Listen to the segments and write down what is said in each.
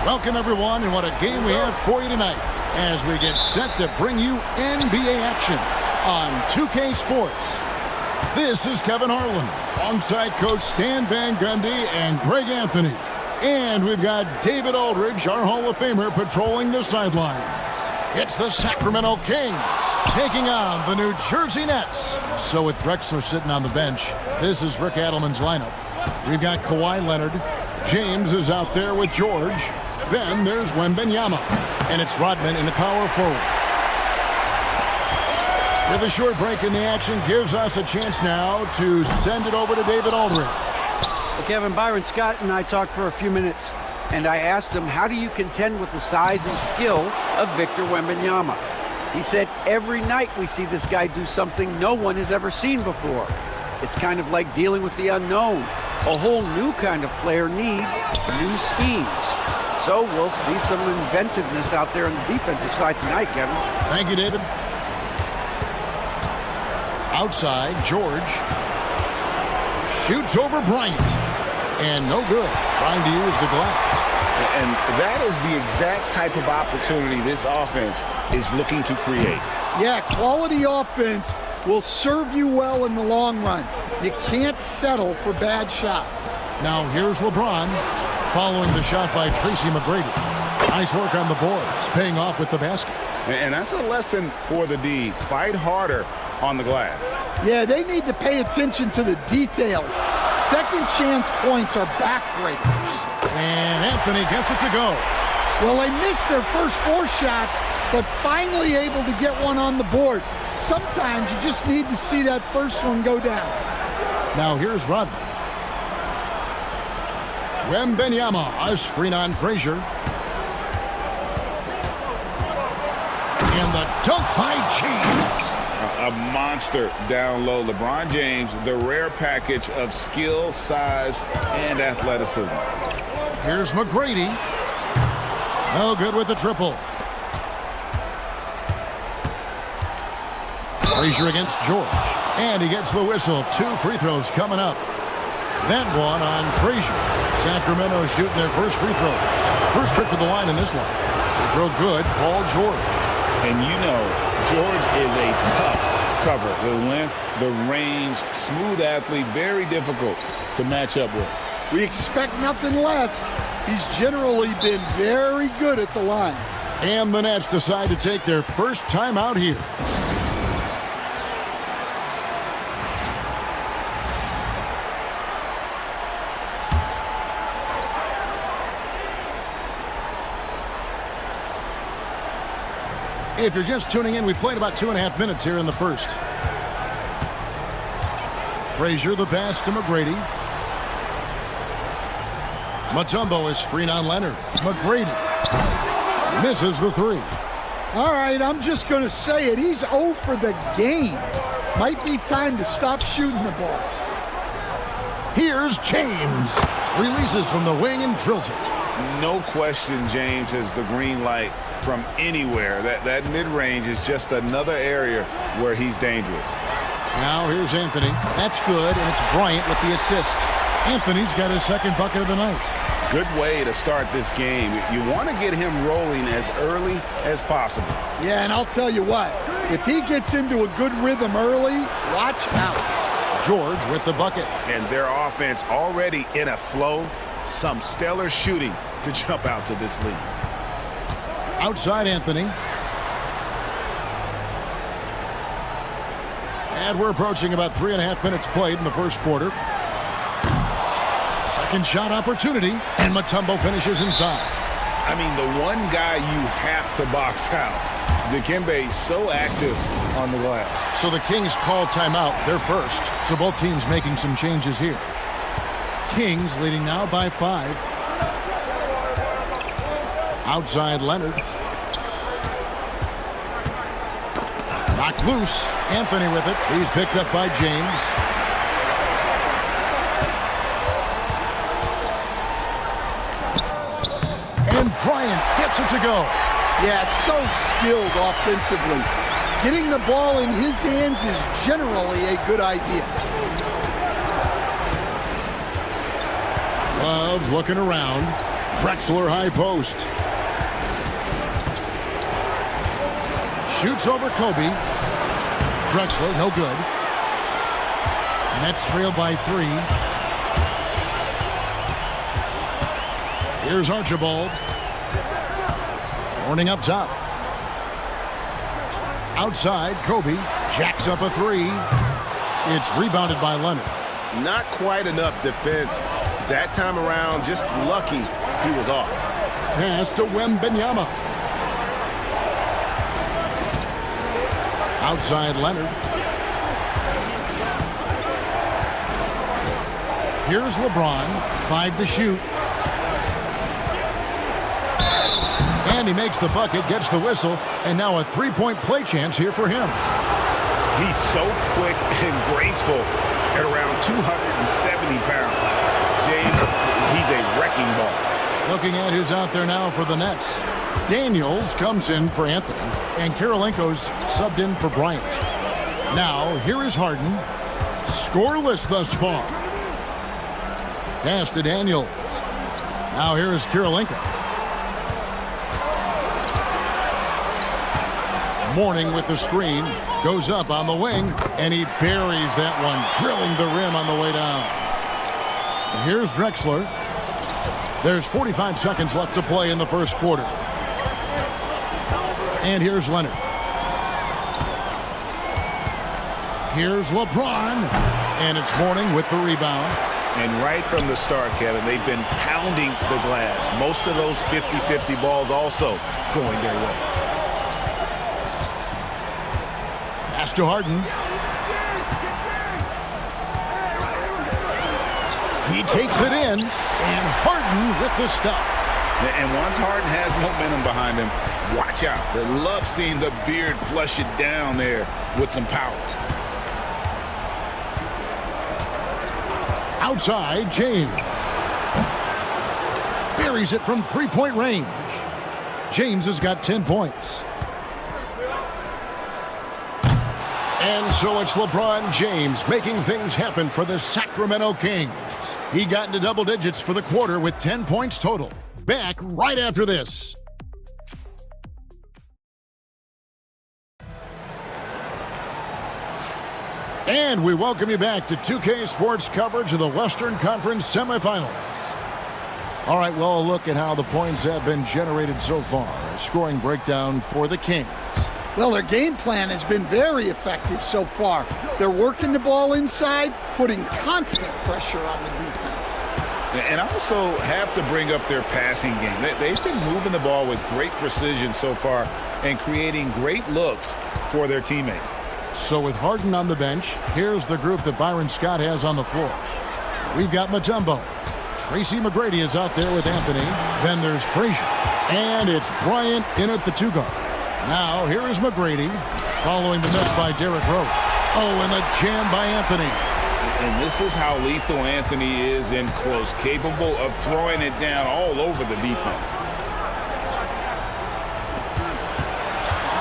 Welcome, everyone, and what a game we have for you tonight as we get set to bring you NBA action on 2K Sports. This is Kevin Harlan, alongside Coach Stan Van Gundy and Greg Anthony. And we've got David Aldridge, our Hall of Famer, patrolling the sidelines. It's the Sacramento Kings taking on the New Jersey Nets. So with Drexler sitting on the bench, this is Rick Adelman's lineup. We've got Kawhi Leonard. James is out there with George. Then there's Wembanyama. And it's Rodman in the power forward. With a short break in the action, gives us a chance now to send it over to David Aldridge. Well, Kevin, Byron Scott and I talked for a few minutes, and I asked him, how do you contend with the size and skill of Victor Wembanyama? He said, every night we see this guy do something no one has ever seen before. It's kind of like dealing with the unknown. A whole new kind of player needs new schemes. So we'll see some inventiveness out there on the defensive side tonight, Kevin. Thank you, David. Outside, George shoots over Bryant. And no good, trying to use the glass. And that is the exact type of opportunity this offense is looking to create. Yeah, quality offense will serve you well in the long run. You can't settle for bad shots. Now here's LeBron following the shot by Tracy McGrady. Nice work on the boards, paying off with the basket. And that's a lesson for the D. Fight harder on the glass. Yeah, they need to pay attention to the details. Second chance points are backbreakers. And Anthony gets it to go. Well, they missed their first 4 shots, but finally able to get one on the board. Sometimes you just need to see that first one go down. Now here's Rodman. Wembanyama, a screen on Frazier. And the dunk by James. A monster down low. LeBron James, the rare package of skill, size, and athleticism. Here's McGrady. No good with the triple. Frazier against George. And he gets the whistle. 2 free throws coming up. That one on Frazier. Sacramento shooting their first free throws. First trip to the line in this one. Free throw good, Paul George. And you know, George is a tough cover. The length, the range, smooth athlete, very difficult to match up with. We expect nothing less. He's generally been very good at the line. And the Nets decide to take their first time out here. If you're just tuning in, we've played about 2.5 minutes here in the first. Frazier, the pass to McGrady. Mutombo is screen on Leonard. McGrady misses the 3. All right, I'm just going to say it. He's 0 for the game. Might be time to stop shooting the ball. Here's James. Releases from the wing and drills it. No question James has the green light from anywhere. That mid-range is just another area where he's dangerous. Now here's Anthony. That's good, and it's Bryant with the assist. Anthony's got his second bucket of the night. Good way to start this game. You want to get him rolling as early as possible. Yeah, and I'll tell you what, if he gets into a good rhythm early, watch out. George with the bucket. And their offense already in a flow. Some stellar shooting to jump out to this lead. Outside Anthony. And we're approaching about 3.5 minutes played in the first quarter. Second shot opportunity, and Mutombo finishes inside. I mean, the one guy you have to box out. Dikembe so active on the glass. So the Kings call timeout, their first. So both teams making some changes here. Kings leading now by 5. Outside Leonard. Knocked loose. Anthony with it. He's picked up by James. And Bryant gets it to go. Yeah, so skilled offensively. Getting the ball in his hands is generally a good idea. Love looking around. Drexler high post. Shoots over Kobe. Drexler, no good. Nets trail by 3. Here's Archibald. Warning up top. Outside, Kobe jacks up a 3. It's rebounded by Leonard. Not quite enough defense that time around. Just lucky he was off. Pass to Wembanyama. Outside Leonard. Here's LeBron. 5 to shoot. And he makes the bucket, gets the whistle, and now a 3-point play chance here for him. He's so quick and graceful at around 270 pounds. James, he's a wrecking ball. Looking at who's out there now for the Nets. Daniels comes in for Anthony, and Kirilenko's subbed in for Bryant. Now, here is Harden. Scoreless thus far. Pass to Daniels. Now here is Kirilenko. Mourning with the screen. Goes up on the wing, and he buries that one, drilling the rim on the way down. And here's Drexler. There's 45 seconds left to play in the first quarter. And here's Leonard. Here's LeBron. And it's Mourning with the rebound. And right from the start, Kevin, they've been pounding the glass. Most of those 50-50 balls also going their way. Pass to Harden. He takes it in, and Harden with the stuff. And once Harden has momentum behind him, watch out. They love seeing the beard flush it down there with some power. Outside, James. Buries it from 3-point range. James has got 10 points. And so it's LeBron James making things happen for the Sacramento Kings. He got into double digits for the quarter with 10 points total. Back right after this. And we welcome you back to 2K Sports coverage of the Western Conference semifinals. All right, well, a look at how the points have been generated so far. A scoring breakdown for the Kings. Well, their game plan has been very effective so far. They're working the ball inside, putting constant pressure on the defense. And I also have to bring up their passing game. They've been moving the ball with great precision so far and creating great looks for their teammates. So with Harden on the bench, here's the group that Byron Scott has on the floor. We've got Mutombo. Tracy McGrady is out there with Anthony. Then there's Frazier. And it's Bryant in at the 2-guard. Now, here is McGrady following the miss by Derrick Rose. Oh, and the jam by Anthony. And this is how lethal Anthony is in close, capable of throwing it down all over the defense.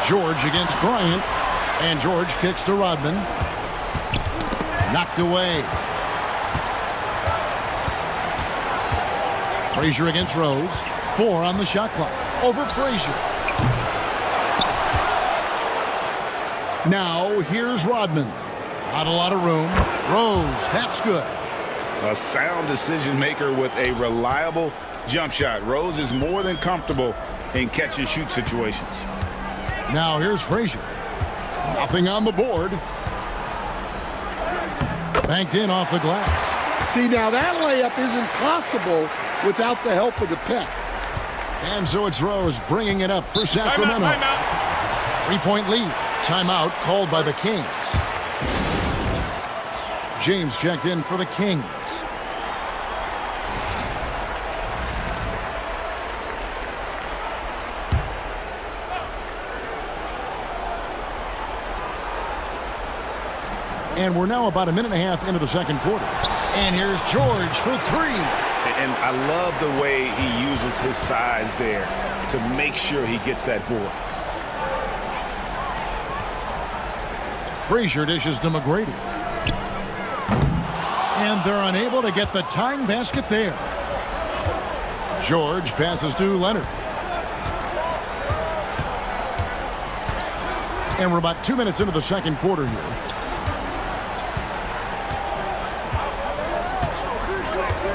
George against Bryant. And George kicks to Rodman. Knocked away. Frazier against Rose. 4 on the shot clock. Over Frazier. Now, here's Rodman. Not a lot of room. Rose, that's good. A sound decision maker with a reliable jump shot. Rose is more than comfortable in catch and shoot situations. Now, here's Frazier. Nothing on the board. Banked in off the glass. See, now that layup isn't possible without the help of the pick. And so it's Rose bringing it up for Sacramento. Timeout. 3-point lead. Timeout called by the Kings. James checked in for the Kings. And we're now about a minute and a half into the second quarter. And here's George for 3. And I love the way he uses his size there to make sure he gets that board. Frazier dishes to McGrady. And they're unable to get the tying basket there. George passes to Leonard. And we're about 2 minutes into the second quarter here.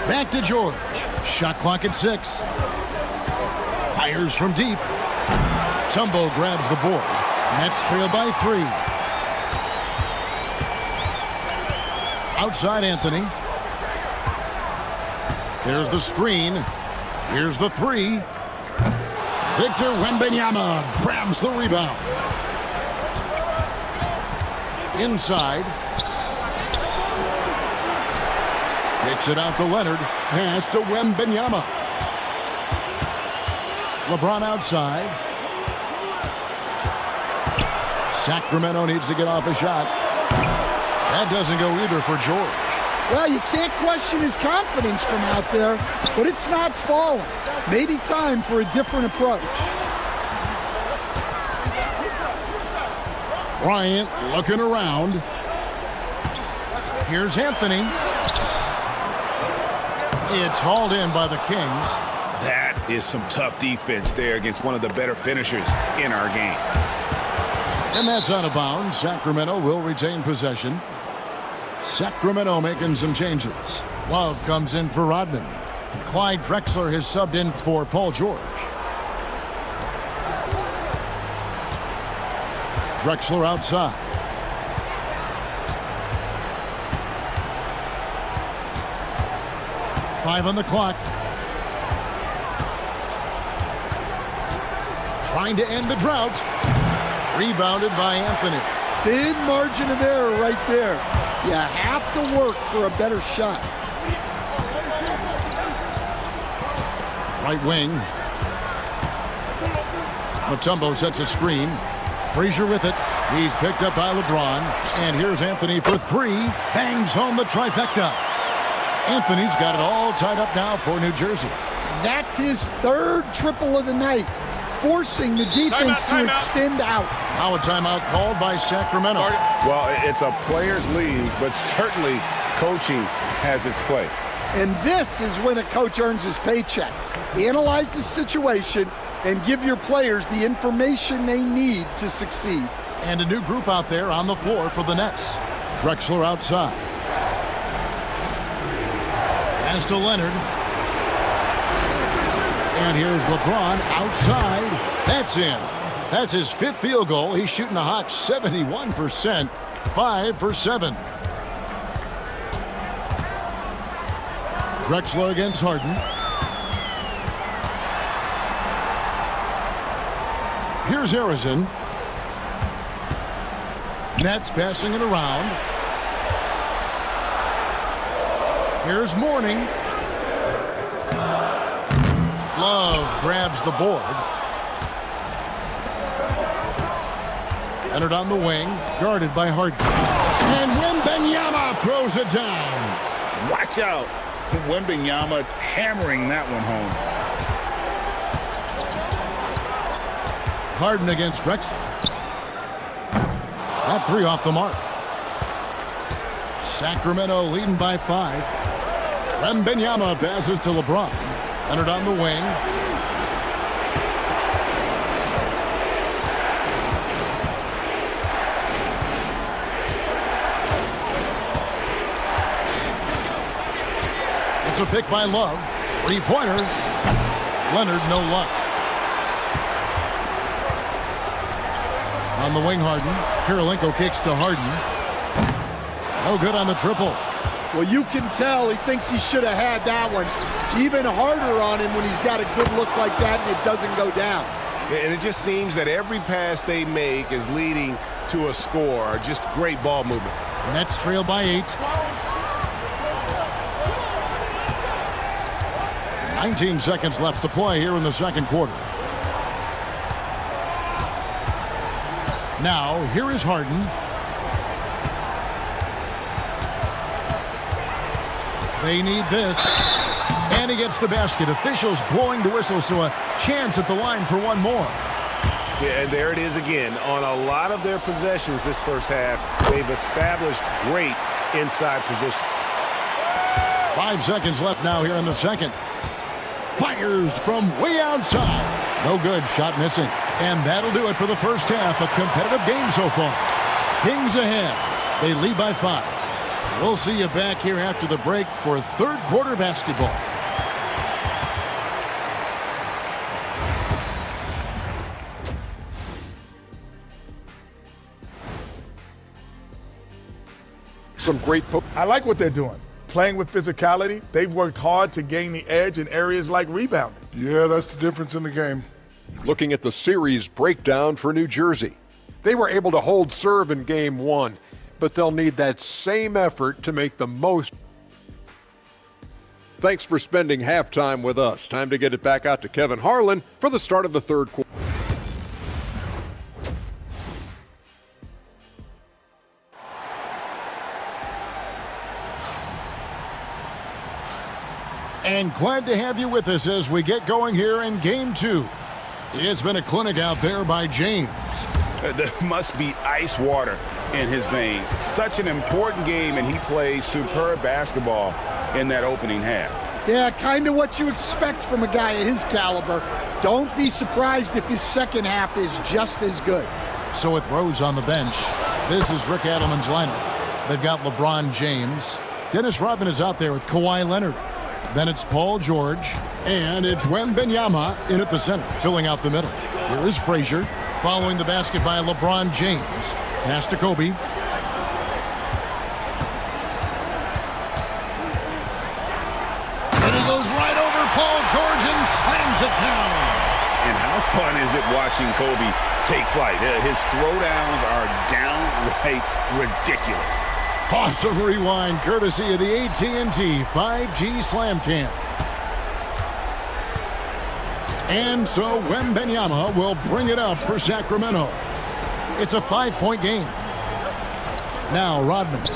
Back to George. Shot clock at 6. Fires from deep. Mutombo grabs the board. Nets trail by 3. Outside Anthony. There's the screen. Here's the 3. Victor Wembanyama grabs the rebound. Inside. Kicks it out to Leonard. Pass to Wembanyama. LeBron outside. Sacramento needs to get off a shot. That doesn't go either for George. Well, you can't question his confidence from out there, but it's not falling. Maybe time for a different approach. Bryant looking around. Here's Anthony. It's hauled in by the Kings. That is some tough defense there against one of the better finishers in our game. And that's out of bounds. Sacramento will retain possession. Sacramento making some changes. Love comes in for Rodman. Clyde Drexler has subbed in for Paul George. Drexler outside. Five on the clock. Trying to end the drought. Rebounded by Anthony. Thin margin of error right there. You have to work for a better shot. Right wing. Mutombo sets a screen. Frazier with it. He's picked up by LeBron. And here's Anthony for 3. Bangs home the trifecta. Anthony's got it all tied up now for New Jersey. That's his 3rd triple of the night, forcing the defense to extend out. Now a timeout called by Sacramento. Well, it's a players' league, but certainly coaching has its place. And this is when a coach earns his paycheck. Analyze the situation and give your players the information they need to succeed. And a new group out there on the floor for the Nets. Drexler outside. As to Leonard. And here's LeBron outside. That's in. That's his 5th field goal. He's shooting a hot 71%. 5 for 7. Drexler against Harden. Here's Harrison. Nets passing it around. Here's Mourning. Love grabs the board. Entered on the wing, guarded by Harden. And Wembanyama throws it down. Watch out. Wembanyama hammering that one home. Harden against Drexler. That 3 off the mark. Sacramento leading by 5. Wembanyama passes to LeBron. Entered on the wing. It's a pick by Love. 3-pointer. Leonard, no luck. On the wing, Harden. Kirilenko kicks to Harden. No good on the triple. Well, you can tell he thinks he should have had that one. Even harder on him when he's got a good look like that and it doesn't go down. And it just seems that every pass they make is leading to a score. Just great ball movement. Nets trail by 8. 19 seconds left to play here in the second quarter. Now, here is Harden. They need this. And he gets the basket. Officials blowing the whistle, so a chance at the line for one more. Yeah, and there it is again. On a lot of their possessions this first half, they've established great inside position. 5 seconds left now here in the second. Fires from way outside. No good. Shot missing. And that'll do it for the first half. A competitive game so far. Kings ahead. They lead by 5. We'll see you back here after the break for third quarter basketball. Some great I like what they're doing. Playing with physicality, they've worked hard to gain the edge in areas like rebounding. Yeah, that's the difference in the game. Looking at the series breakdown for New Jersey. They were able to hold serve in Game 1, but they'll need that same effort to make the most. Thanks for spending halftime with us. Time to get it back out to Kevin Harlan for the start of the third quarter. And glad to have you with us as we get going here in Game 2. It's been a clinic out there by James. There must be ice water in his veins. Such an important game, and he plays superb basketball in that opening half. Yeah, kind of what you expect from a guy of his caliber. Don't be surprised if his second half is just as good. So with Rose on the bench, this is Rick Adelman's lineup. They've got LeBron James. Dennis Rodman is out there with Kawhi Leonard. Then it's Paul George, and it's Wembanyama in at the center, filling out the middle. Here is Frazier, following the basket by LeBron James. Pass to Kobe. And he goes right over Paul George and slams it down. And how fun is it watching Kobe take flight? His throwdowns are downright ridiculous. Awesome rewind, courtesy of the AT&T 5G Slam Cam. And so Wembanyama will bring it up for Sacramento. It's a 5-point game. Now Rodman.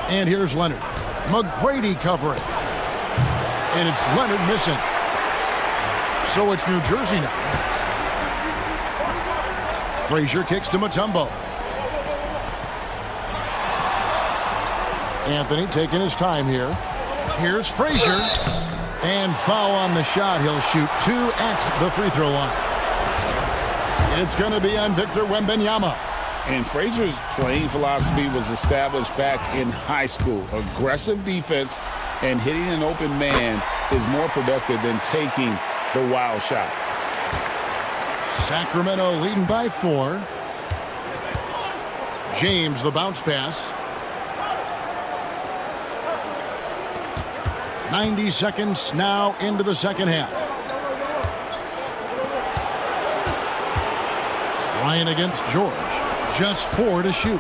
And here's Leonard. McGrady covering. And it's Leonard missing. So it's New Jersey now. Frazier kicks to Mutombo. Anthony taking his time here. Here's Frazier. And foul on the shot. He'll shoot 2 at the free throw line. It's going to be on Victor Wembanyama. And Frazier's playing philosophy was established back in high school. Aggressive defense and hitting an open man is more productive than taking the wild shot. Sacramento leading by 4. James, the bounce pass. 90 seconds now into the second half. Ryan against George. Just 4 to shoot.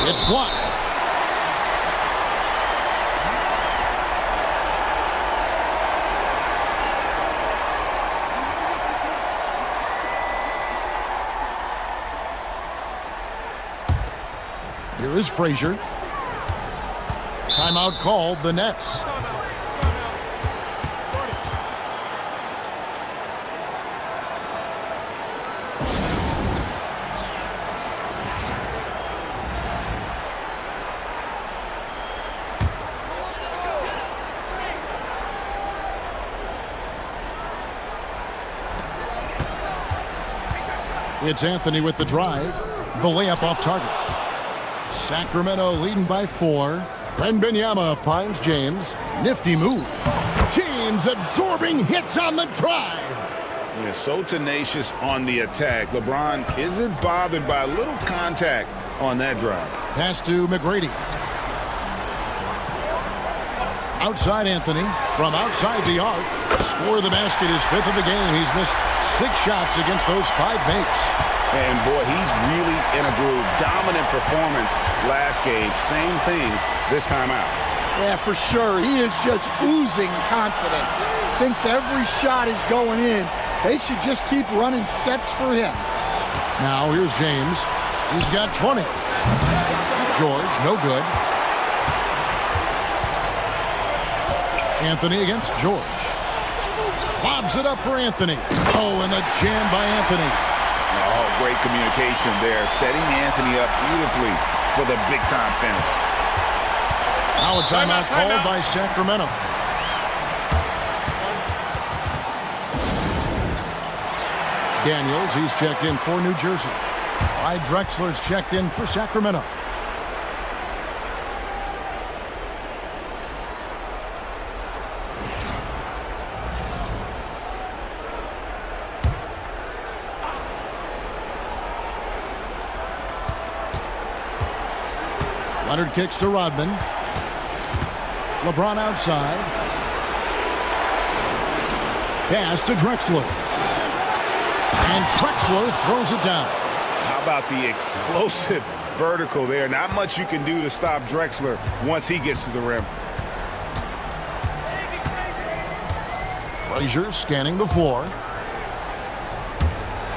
It's blocked. Here is Frazier. Timeout called, the Nets. It's Anthony with the drive. The layup off target. Sacramento leading by 4. Wembanyama finds James. Nifty move. James absorbing hits on the drive. Yeah, so tenacious on the attack. LeBron isn't bothered by a little contact on that drive. Pass to McGrady. Outside Anthony. From outside the arc. Score the basket, his 5th of the game. He's missed 6 shots against those 5 makes. And boy, he's really in a groove. Dominant performance last game. Same thing this time out. Yeah, for sure. He is just oozing confidence. Thinks every shot is going in. They should just keep running sets for him. Now here's James. He's got 20. George, no good. Anthony against George. Lobs it up for Anthony. Oh, and the jam by Anthony. Oh, great communication there. Setting Anthony up beautifully for the big-time finish. Now a timeout called by Sacramento. Daniels, he's checked in for New Jersey. Clyde Drexler's checked in for Sacramento. Leonard kicks to Rodman. LeBron outside. Pass to Drexler. And Drexler throws it down. How about the explosive vertical there? Not much you can do to stop Drexler once he gets to the rim. Frazier scanning the floor.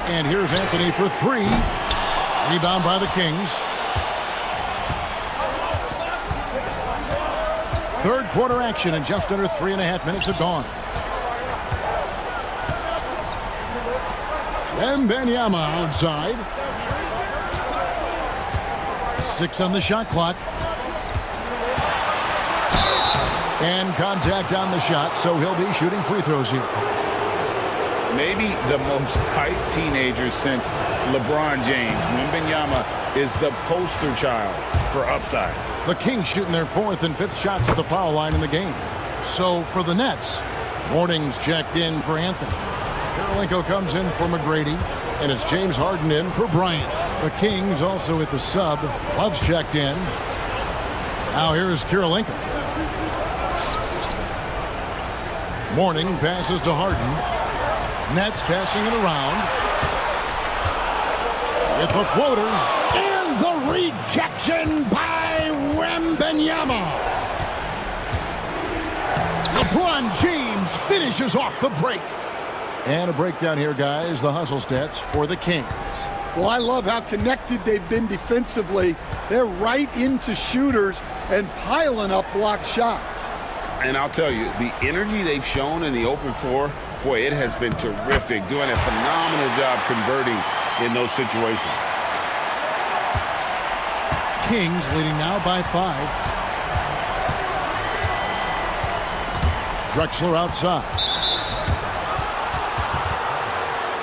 And here's Anthony for three. Rebound by the Kings. Third quarter action, and just under 3.5 minutes have gone. Wembanyama outside. 6 on the shot clock. And contact on the shot, so he'll be shooting free throws here. Maybe the most hyped teenager since LeBron James. Wembanyama is the poster child for upside. The Kings shooting their 4th and 5th shots at the foul line in the game. So for the Nets, Morning's checked in for Anthony. Kirilenko comes in for McGrady, and it's James Harden in for Bryant. The Kings also at the sub. Love's checked in. Now here's Kirilenko. Morning passes to Harden. Nets passing it around. With the floater. And the rejection by Wembanyama. LeBron James finishes off the break. And a breakdown here, guys. The hustle stats for the Kings. Well, I love how connected they've been defensively. They're right into shooters and piling up block shots. And I'll tell you, the energy they've shown in the open floor, boy, it has been terrific. Doing a phenomenal job converting in those situations. Kings leading now by 5. Drexler outside.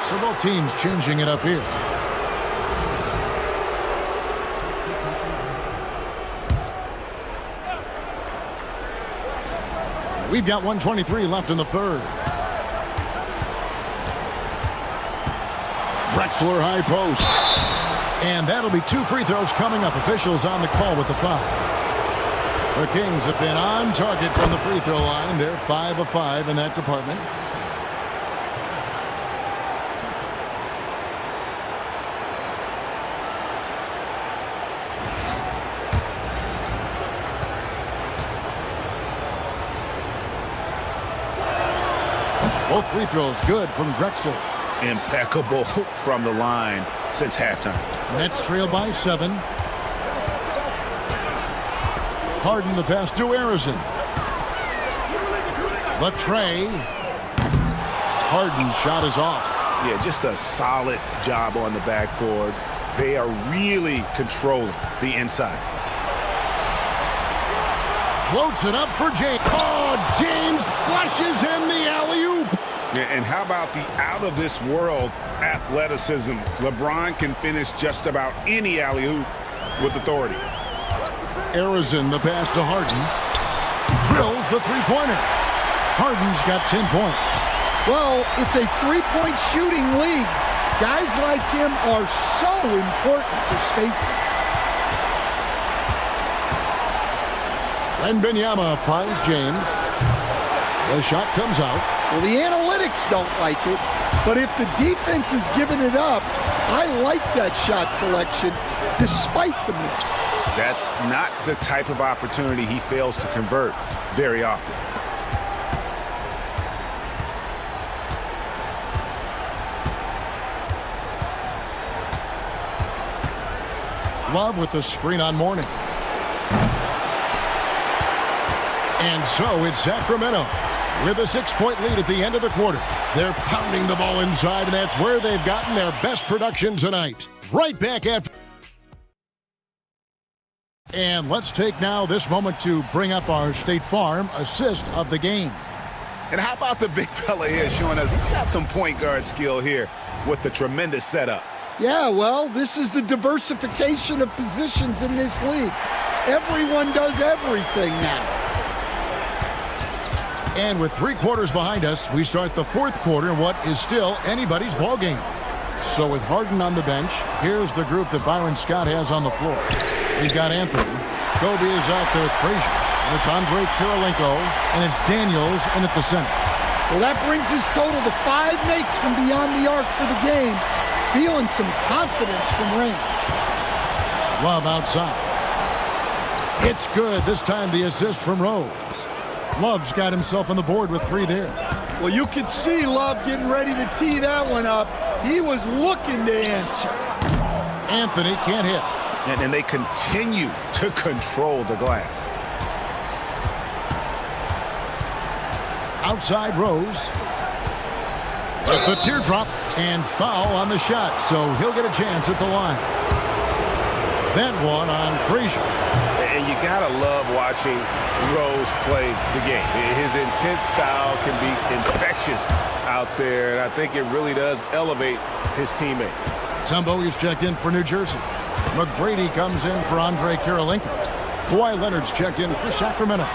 So both teams changing it up here. We've got 1:23 left in the third. Drexler high post. And that'll be 2 free throws coming up. Officials on the call with the foul. The Kings have been on target from the free throw line. They're 5 of 5 in that department. Both free throws good from Drexler. Impeccable from the line since halftime. Nets trail by 7. Harden the pass to Arizon. The tray. Harden's shot is off. Yeah, just a solid job on the backboard. They are really controlling the inside. Floats it up for James. Oh, James flushes in the alley-oop. And how about the out-of-this-world athleticism? LeBron can finish just about any alley-oop with authority. Arizon the pass to Harden. Drills the three-pointer. Harden's got 10 points. Well, it's a three-point shooting league. Guys like him are so important for spacing. Wembanyama finds James. The shot comes out. Well, the analytics don't like it, but if the defense is giving it up, I like that shot selection despite the miss. That's not the type of opportunity he fails to convert very often. Love with the screen on Morning. And so it's Sacramento with a 6-point lead at the end of the quarter. They're pounding the ball inside, and that's where they've gotten their best production tonight. Right back after And let's take now this moment to bring up our State Farm assist of the game. And how about the big fella here showing us he's got some point guard skill here with the tremendous setup. Yeah, well, this is the diversification of positions in this league. Everyone does everything now. And with 3 quarters behind us, we start the 4th quarter in what is still anybody's ball game. So with Harden on the bench, here's the group that Byron Scott has on the floor. We've got Anthony. Kobe is out there with Frazier. And it's Andre Kirilenko, and it's Daniels in at the center. Well, that brings his total to 5 makes from beyond the arc for the game. Feeling some confidence from Rain. Love outside. It's good. This time the assist from Rose. Love's got himself on the board with 3 there. Well, you could see Love getting ready to tee that one up. He was looking to answer. Anthony can't hit. And they continue to control the glass. Outside Rose. With the teardrop and foul on the shot, so he'll get a chance at the line. That one on Frazier. And you gotta love watching Rose play the game. His intense style can be infectious out there, and I think it really does elevate his teammates. Mutombo is checked in for New Jersey. McGrady comes in for Andre Kirilenko. Kawhi Leonard's checked in for Sacramento.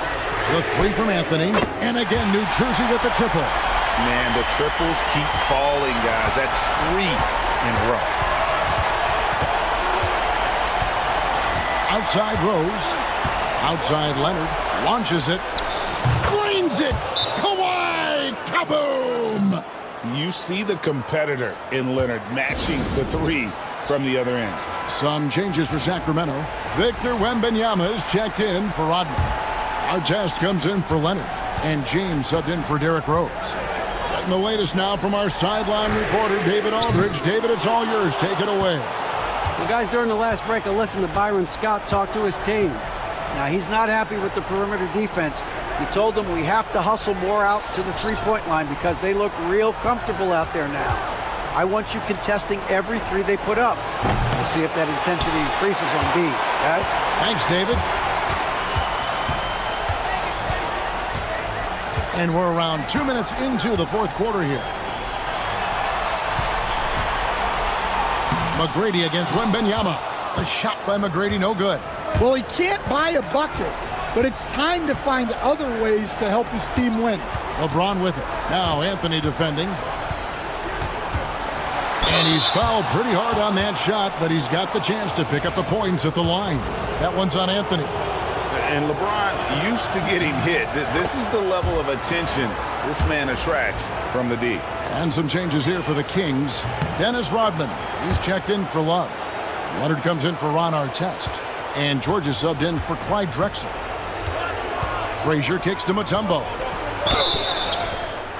The 3 from Anthony, and again New Jersey with the triple. Man, the triples keep falling, guys. That's 3 in a row. Outside Rose. Outside Leonard. Launches it. Cleans it. Kawhi! Kaboom! You see the competitor in Leonard matching the 3 from the other end. Some changes for Sacramento. Victor Wembanyama is checked in for Rodman. Artest comes in for Leonard. And James subbed in for Derrick Rose. Getting the latest now from our sideline reporter, David Aldridge. David, it's all yours. Take it away. Well, guys, during the last break, I listened to Byron Scott talk to his team. Now, he's not happy with the perimeter defense. He told them we have to hustle more out to the three-point line because they look real comfortable out there now. I want you contesting every 3 they put up. We'll see if that intensity increases on D. Guys? Thanks, David. And we're around 2 minutes into the 4th quarter here. McGrady against Wembanyama. A shot by McGrady, no good. Well, he can't buy a bucket, but it's time to find other ways to help his team win. LeBron with it. Now Anthony defending. And he's fouled pretty hard on that shot, but he's got the chance to pick up the points at the line. That one's on Anthony. And LeBron used to getting hit. This is the level of attention this man attracts from the D. And some changes here for the Kings. Dennis Rodman, he's checked in for Love. Leonard comes in for Ron Artest. And George is subbed in for Clyde Drexler. Frazier kicks to Mutombo.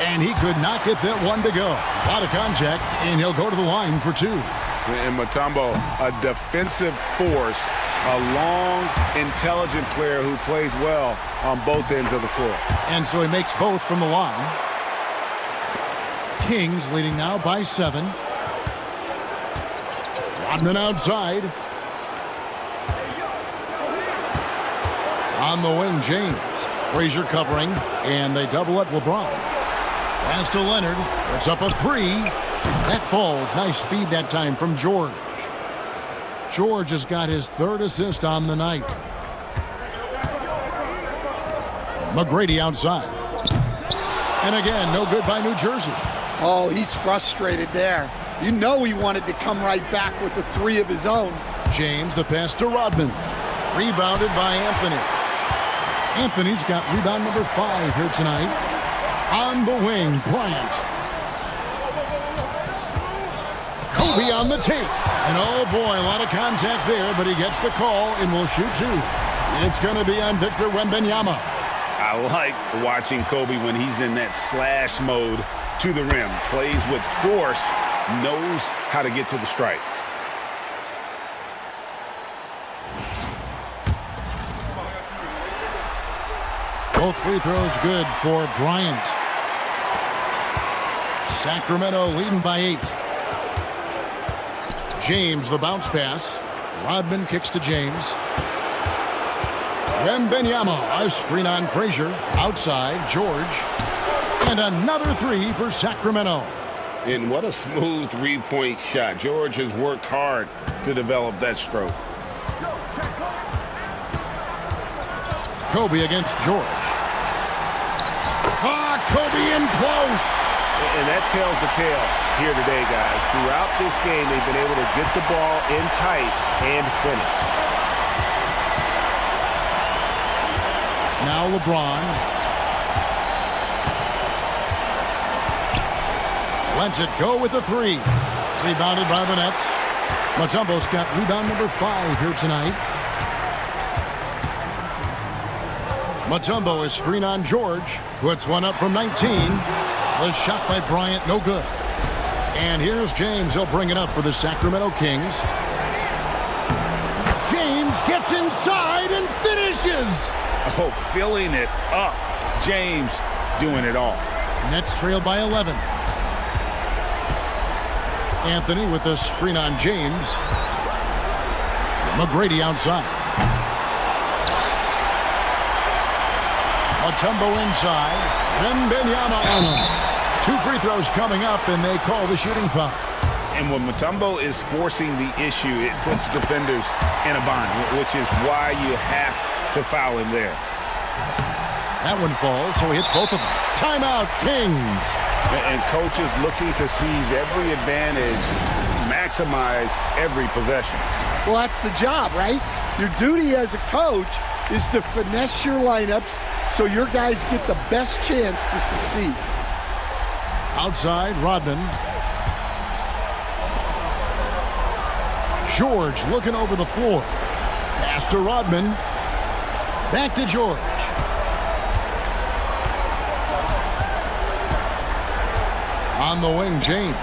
And he could not get that one to go. A lot of contact, and he'll go to the line for 2. And Mutombo, a defensive force, a long, intelligent player who plays well on both ends of the floor. And so he makes both from the line. Kings leading now by 7. Rodman outside. On the wing, James. Frazier covering, and they double up LeBron. Pass to Leonard. It's up a 3. That falls. Nice feed that time from George. George has got his 3rd assist on the night. McGrady outside. And again, no good by New Jersey. Oh, he's frustrated there. You know he wanted to come right back with the 3 of his own. James, the pass to Rodman. Rebounded by Anthony. Anthony's got rebound number 5 here tonight. On the wing, Bryant. Kobe on the take. And oh boy, a lot of contact there, but he gets the call and will shoot 2. It's going to be on Victor Wembanyama. I like watching Kobe when he's in that slash mode to the rim. Plays with force, knows how to get to the stripe. Both free throws good for Bryant. Sacramento leading by 8. James, the bounce pass. Rodman kicks to James. Wembanyama, a screen on Frazier. Outside, George. And another three for Sacramento. And what a smooth three-point shot. George has worked hard to develop that stroke. Kobe against George. Kobe in close. And that tells the tale here today, guys. Throughout this game, they've been able to get the ball in tight and finish. Now LeBron. Lets it go with a three. Rebounded by the Nets. Mutombo's got rebound number 5 here tonight. Mutombo is screen on George. Puts one up from 19. The shot by Bryant, no good. And here's James. He'll bring it up for the Sacramento Kings. James gets inside and finishes. Oh, filling it up. James doing it all. Nets trail by 11. Anthony with the screen on James. McGrady outside. Mutombo inside. Wembanyama on him. 2 free throws coming up, and they call the shooting foul. And when Mutombo is forcing the issue, it puts defenders in a bind, which is why you have to foul him there. That one falls, so he hits both of them. Timeout, Kings. And coaches looking to seize every advantage, maximize every possession. Well, that's the job, right? Your duty as a coach is to finesse your lineups so your guys get the best chance to succeed. Outside, Rodman. George looking over the floor. Pass to Rodman. Back to George. On the wing, James.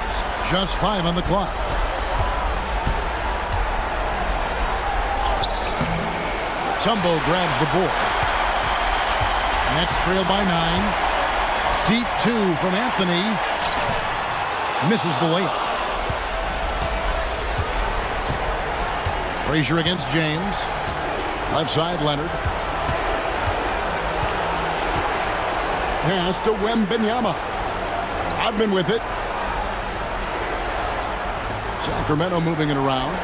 Just 5 on the clock. Mutombo grabs the board. Nets trail by 9. Deep 2 from Anthony. Misses the layup. Frazier against James. Left side, Leonard. Pass to Wembanyama. Rodman with it. Sacramento moving it around.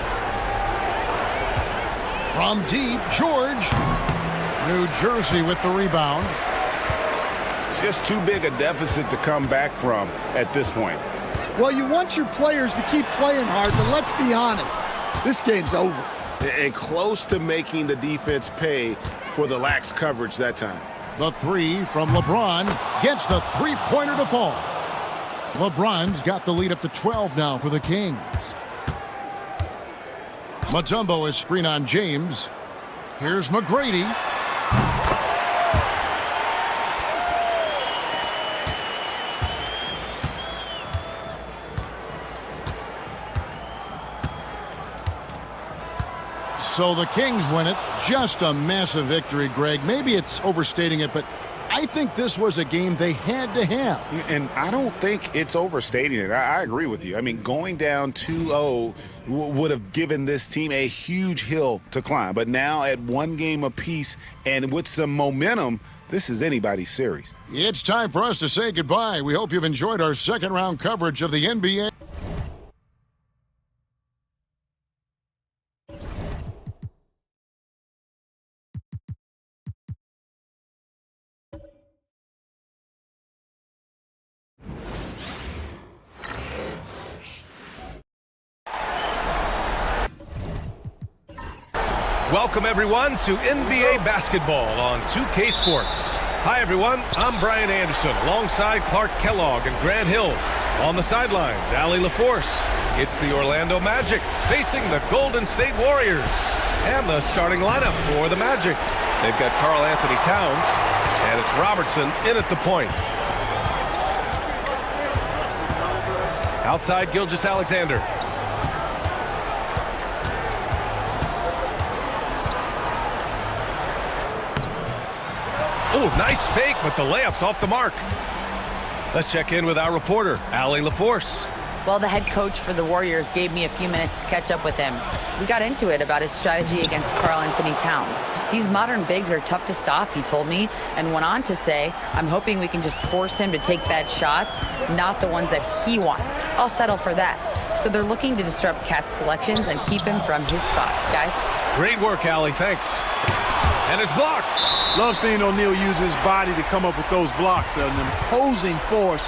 From deep, George. New Jersey with the rebound. Just too big a deficit to come back from at this point. Well, you want your players to keep playing hard, but let's be honest. This game's over. And close to making the defense pay for the lax coverage that time. The 3 from LeBron gets the three-pointer to fall. LeBron's got the lead up to 12 now for the Kings. Mutombo is screen on James. Here's McGrady. So the Kings win it. Just a massive victory, Greg. Maybe it's overstating it, but I think this was a game they had to have. And I don't think it's overstating it. I agree with you. I mean, going down 2-0 would have given this team a huge hill to climb. But now at 1 game apiece and with some momentum, this is anybody's series. It's time for us to say goodbye. We hope you've enjoyed our second-round coverage of the NBA. Welcome, everyone, to NBA basketball on 2K Sports. Hi, everyone. I'm Brian Anderson, alongside Clark Kellogg and Grant Hill. On the sidelines, Allie LaForce. It's the Orlando Magic facing the Golden State Warriors. And the starting lineup for the Magic. They've got Karl Anthony Towns, and it's Robertson in at the point. Outside, Gilgeous-Alexander. Oh, nice fake, but the layup's off the mark. Let's check in with our reporter, Allie LaForce. Well, the head coach for the Warriors gave me a few minutes to catch up with him. We got into it about his strategy against Karl Anthony Towns. These modern bigs are tough to stop, he told me, and went on to say, I'm hoping we can just force him to take bad shots, not the ones that he wants. I'll settle for that. So they're looking to disrupt KAT's selections and keep him from his spots, guys. Great work, Allie. Thanks. And it's blocked. Love seeing O'Neal use his body to come up with those blocks. An imposing force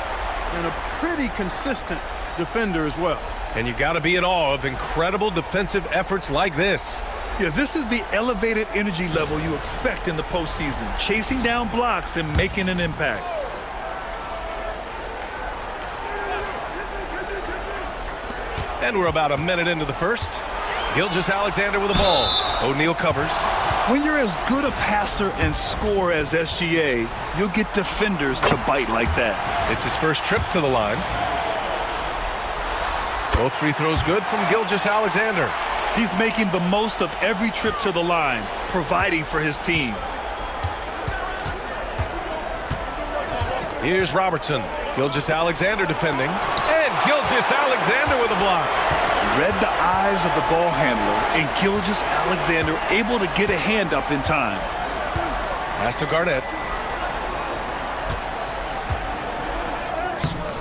and a pretty consistent defender as well. And you got to be in awe of incredible defensive efforts like this. Yeah, this is the elevated energy level you expect in the postseason. Chasing down blocks and making an impact. And we're about a minute into the first. Gilgeous-Alexander with the ball. O'Neal covers. When you're as good a passer and scorer as SGA, you'll get defenders to bite like that. It's his first trip to the line. Both free throws good from Gilgeous-Alexander. He's making the most of every trip to the line, providing for his team. Here's Robertson. Gilgeous-Alexander defending. And Gilgeous-Alexander with a block. Read the eyes of the ball handler, and Gilgeous-Alexander able to get a hand up in time. Pass to Garnett.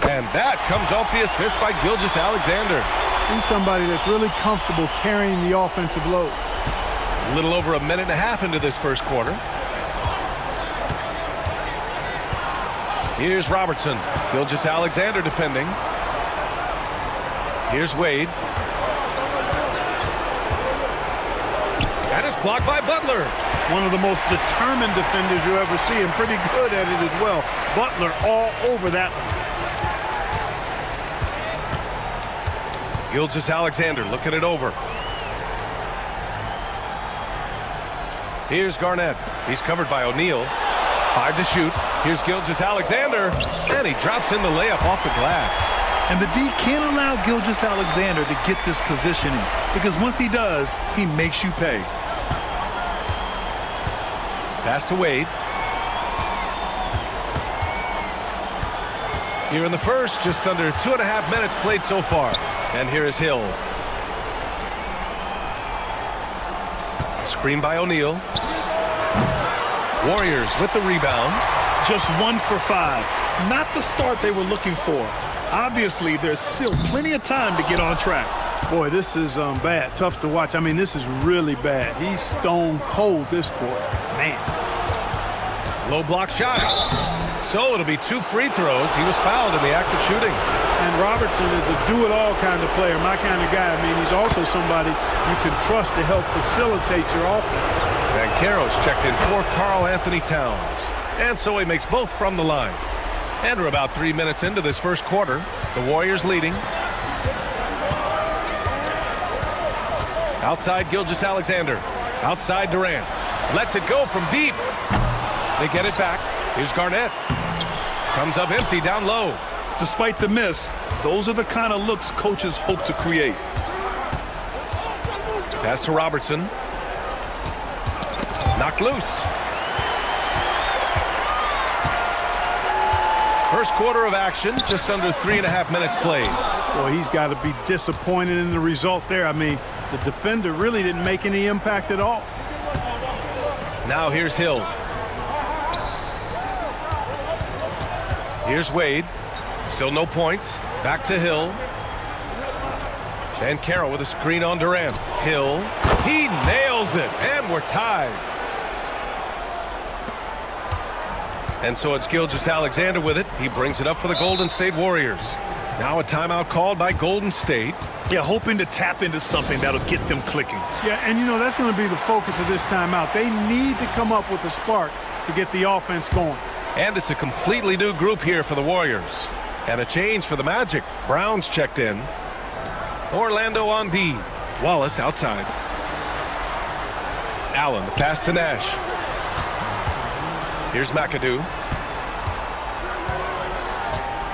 And that comes off the assist by Gilgeous-Alexander. He's somebody that's really comfortable carrying the offensive load. A little over a minute and a half into this first quarter. Here's Robertson. Gilgeous-Alexander defending. Here's Wade. And it's blocked by Butler. One of the most determined defenders you ever see, and pretty good at it as well. Butler all over that one. Gilgeous-Alexander looking it over. Here's Garnett. He's covered by O'Neal. 5 to shoot. Here's Gilgeous-Alexander. And he drops in the layup off the glass. And the D can't allow Gilgeous-Alexander to get this positioning, because once he does, he makes you pay. Pass to Wade. Here in the first, just under 2.5 minutes played so far. And here is Hill. Screen by O'Neal. Warriors with the rebound. Just 1 for 5. Not the start they were looking for. Obviously, there's still plenty of time to get on track. Boy, this is bad. Tough to watch. I mean, this is really bad. He's stone cold this quarter. Man. Low block shot. So it'll be 2 free throws. He was fouled in the act of shooting. And Robertson is a do-it-all kind of player, my kind of guy. I mean, he's also somebody you can trust to help facilitate your offense. Banchero's checked in for Karl Anthony Towns. And so he makes both from the line. And we're about 3 minutes into this first quarter. The Warriors leading. Outside Gilgeous-Alexander. Outside Durant. Lets it go from deep. They get it back. Here's Garnett. Comes up empty down low. Despite the miss, those are the kind of looks coaches hope to create. Pass to Robertson. Knocked loose. First quarter of action, just under 3.5 minutes played. Boy, he's got to be disappointed in the result there. I mean, the defender really didn't make any impact at all. Now here's Hill. Here's Wade. Still no points. Back to Hill. Banchero with a screen on Durant. Hill. He nails it. And we're tied. And so it's Gilgeous-Alexander with it. He brings it up for the Golden State Warriors. Now a timeout called by Golden State. Yeah, hoping to tap into something that'll get them clicking. Yeah, and you know, that's going to be the focus of this timeout. They need to come up with a spark to get the offense going. And it's a completely new group here for the Warriors. And a change for the Magic. Brown's checked in. Orlando on D. Wallace outside. Allen, the pass to Nash. Here's McAdoo.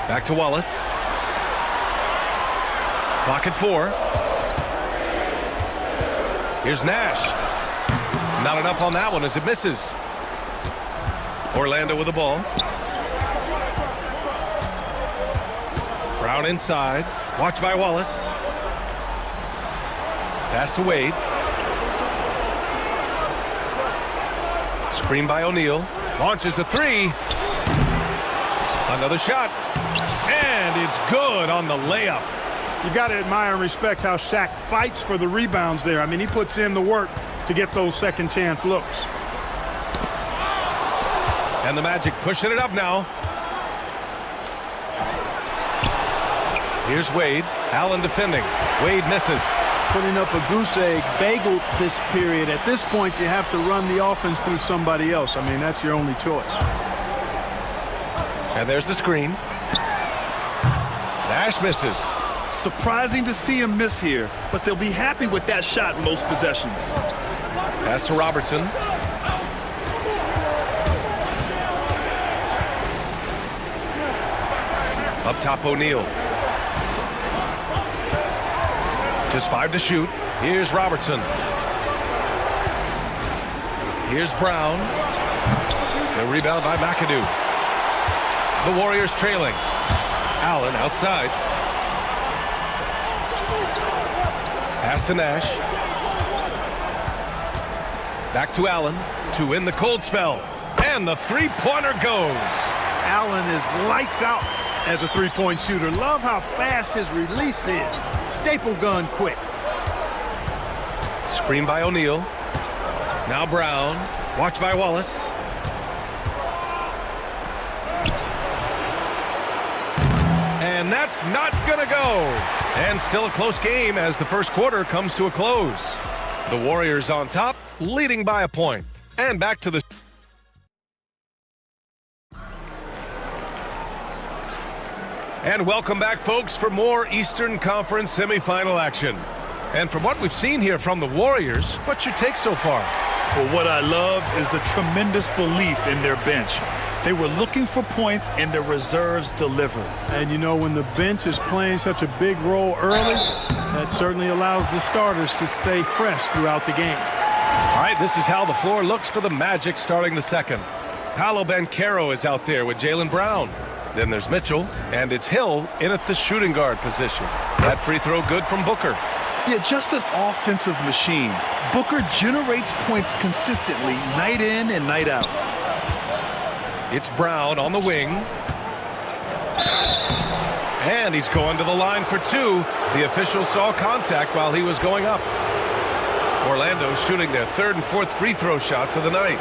Back to Wallace. Clock at 4. Here's Nash. Not enough on that one as it misses. Orlando with the ball. Brown inside. Watch by Wallace. Pass to Wade. Screen by O'Neal. Launches a three. Another shot. And it's good on the layup. You've got to admire and respect how Shaq fights for the rebounds there. I mean, he puts in the work to get those second chance looks. And the Magic pushing it up now. Here's Wade. Allen defending. Wade misses. Putting up a goose egg bagel this period. At this point, you have to run the offense through somebody else. I mean, that's your only choice. And there's the screen. Nash misses. Surprising to see him miss here, but they'll be happy with that shot in most possessions. Pass to Robertson. Up top, O'Neal. Just 5 to shoot. Here's Robertson. Here's Brown. The rebound by McAdoo. The Warriors trailing. Allen outside. Pass to Nash. Back to Allen to win the cold spell. And the three-pointer goes. Allen is lights out as a three-point shooter. Love how fast his release is. Staple gun quick. Screen by O'Neal. Now Brown. Watch by Wallace. And that's not gonna go. And still a close game as the first quarter comes to a close. The Warriors on top, leading by a point. And back to the... And welcome back, folks, for more Eastern Conference semifinal action. And from what we've seen here from the Warriors, what's your take so far? Well, what I love is the tremendous belief in their bench. They were looking for points, and their reserves delivered. And you know, when the bench is playing such a big role early, that certainly allows the starters to stay fresh throughout the game. All right, this is how the floor looks for the Magic starting the second. Paolo Banchero is out there with Jaylen Brown. Then there's Mitchell, and it's Hill in at the shooting guard position. That free throw good from Booker. Yeah, just an offensive machine. Booker generates points consistently, night in and night out. It's Brown on the wing. And he's going to the line for two. The official saw contact while he was going up. Orlando shooting their third and fourth free throw shots of the night.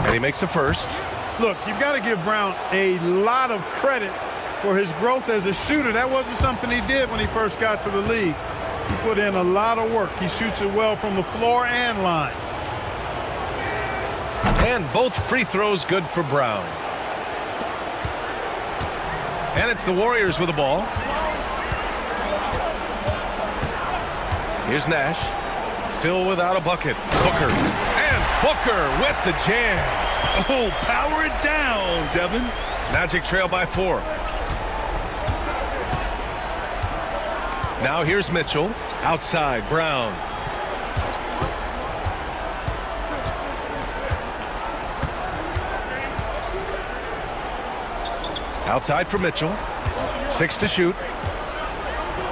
And he makes a first. Look, you've got to give Brown a lot of credit for his growth as a shooter. That wasn't something he did when he first got to the league. He put in a lot of work. He shoots it well from the floor and line. And both free throws good for Brown. And it's the Warriors with the ball. Here's Nash. Still without a bucket. Booker. And Booker with the jam. Oh, power it down, Devin. Magic trail by 4. Now here's Mitchell. Outside, Brown. Outside for Mitchell. 6 to shoot.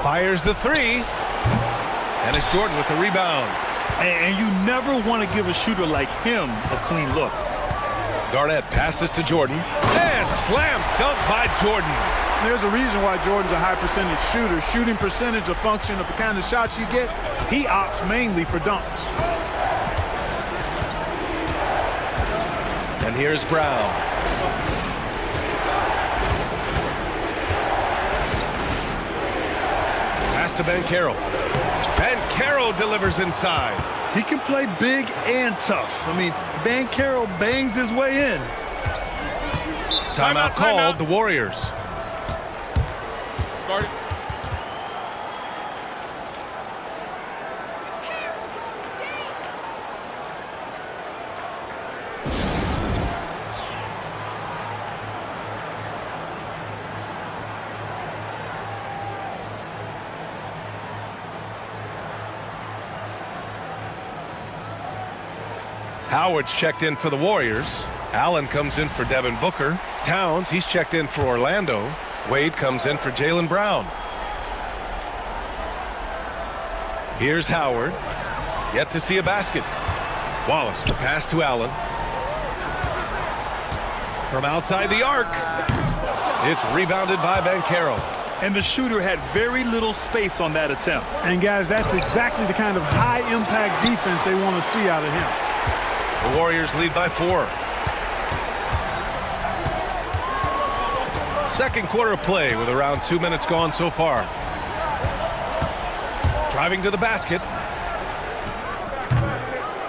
Fires the three. And it's Jordan with the rebound. And you never want to give a shooter like him a clean look. Garnett passes to Jordan. And slam dunk by Jordan. There's a reason why Jordan's a high percentage shooter. Shooting percentage a function of the kind of shots you get. He opts mainly for dunks. And here's Brown. Pass to Banchero. Banchero delivers inside. He can play big and tough. I mean, Banchero bangs his way in. Timeout called, the Warriors. Howard's checked in for the Warriors. Allen comes in for Devin Booker. Towns, he's checked in for Orlando. Wade comes in for Jaylen Brown. Here's Howard. Yet to see a basket. Wallace, the pass to Allen. From outside the arc. It's rebounded by Banchero. And the shooter had very little space on that attempt. And guys, that's exactly the kind of high-impact defense they want to see out of him. The Warriors lead by 4. Second quarter of play with around 2 minutes gone so far. Driving to the basket.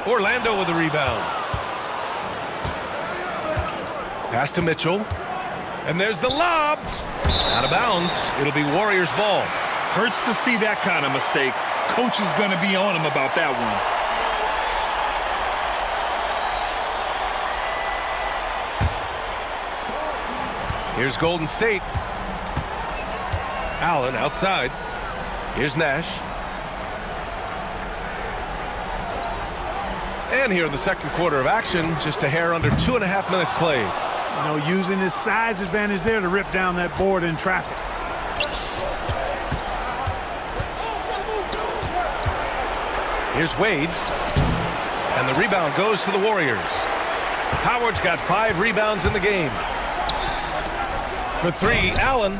Orlando with the rebound. Pass to Mitchell. And there's the lob. Out of bounds. It'll be Warriors ball. Hurts to see that kind of mistake. Coach is going to be on him about that one. Here's Golden State. Allen outside. Here's Nash. And here in the second quarter of action, just a hair under 2.5 minutes played. You know, using his size advantage there to rip down that board in traffic. Here's Wade. And the rebound goes to the Warriors. Howard's got 5 rebounds in the game. For 3, Allen.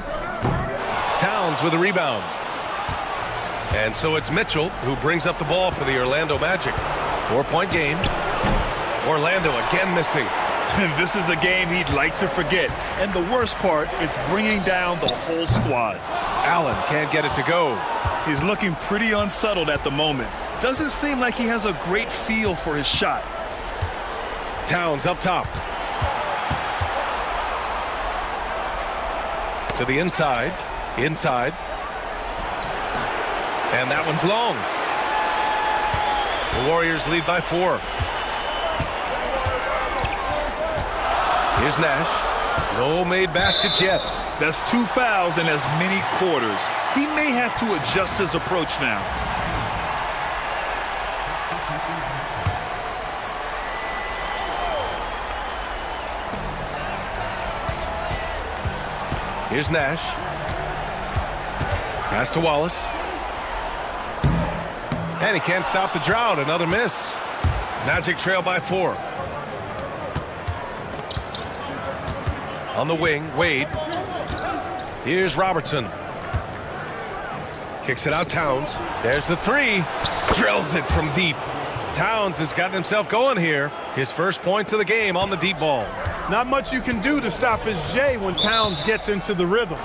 Towns with a rebound. And so it's Mitchell who brings up the ball for the Orlando Magic. 4-point game. Orlando again missing. This is a game he'd like to forget. And the worst part is bringing down the whole squad. Allen can't get it to go. He's looking pretty unsettled at the moment. Doesn't seem like he has a great feel for his shot. Towns up top. To the inside. Inside. And that one's long. The Warriors lead by 4. Here's Nash. No made baskets yet. That's 2 fouls in as many quarters. He may have to adjust his approach now. Here's Nash. Pass to Wallace. And he can't stop the drought. Another miss. Magic trail by 4. On the wing, Wade. Here's Robertson. Kicks it out, Towns. There's the 3. Drills it from deep. Towns has gotten himself going here. His first points of the game on the deep ball. Not much you can do to stop his J when Towns gets into the rhythm.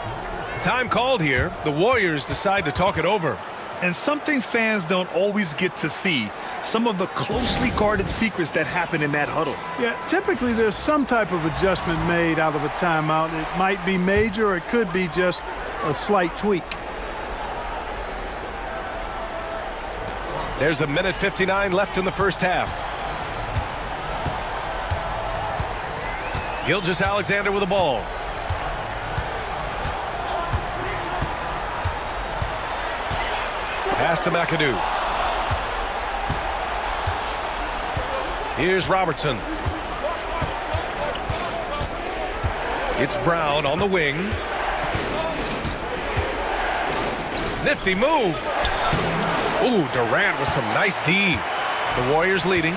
Time called here. The Warriors decide to talk it over. And something fans don't always get to see, some of the closely guarded secrets that happen in that huddle. Yeah, typically there's some type of adjustment made out of a timeout. It might be major or it could be just a slight tweak. There's 1:59 left in the first half. Gilgeous-Alexander with the ball. Pass to McAdoo. Here's Robertson. It's Brown on the wing. Nifty move. Ooh, Durant with some nice D. The Warriors leading.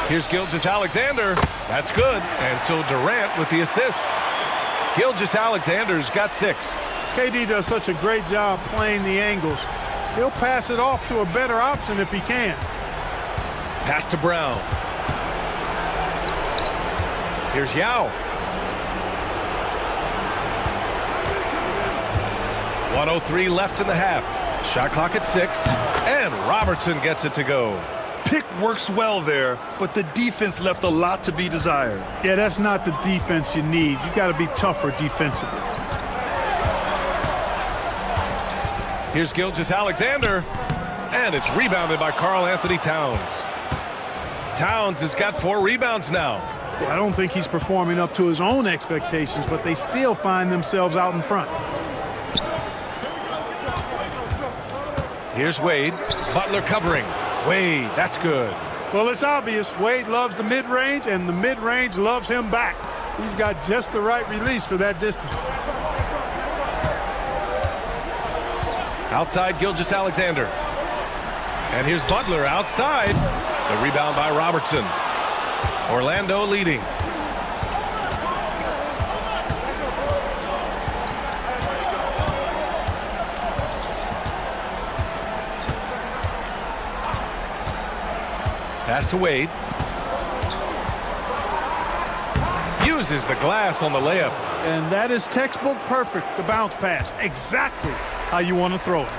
Here's Gilgeous-Alexander. That's good. And so Durant with the assist. Gilgeous-Alexander's got 6. KD does such a great job playing the angles. He'll pass it off to a better option if he can. Pass to Brown. Here's Yao. 1:03 left in the half. Shot clock at 6. And Robertson gets it to go. Pick works well there, but the defense left a lot to be desired. Yeah, that's not the defense you need. You got to be tougher defensively. Here's Gilgeous-Alexander. And it's rebounded by Karl-Anthony Towns. Towns has got 4 rebounds now. Well, I don't think he's performing up to his own expectations, but they still find themselves out in front. Here's Wade. Butler covering. Wade, that's good. Well, it's obvious. Wade loves the mid-range, and the mid-range loves him back. He's got just the right release for that distance. Outside Gilgeous-Alexander. And here's Butler outside. The rebound by Robertson. Orlando leading. Pass to Wade. Uses the glass on the layup. And that is textbook perfect, the bounce pass. Exactly how you want to throw it.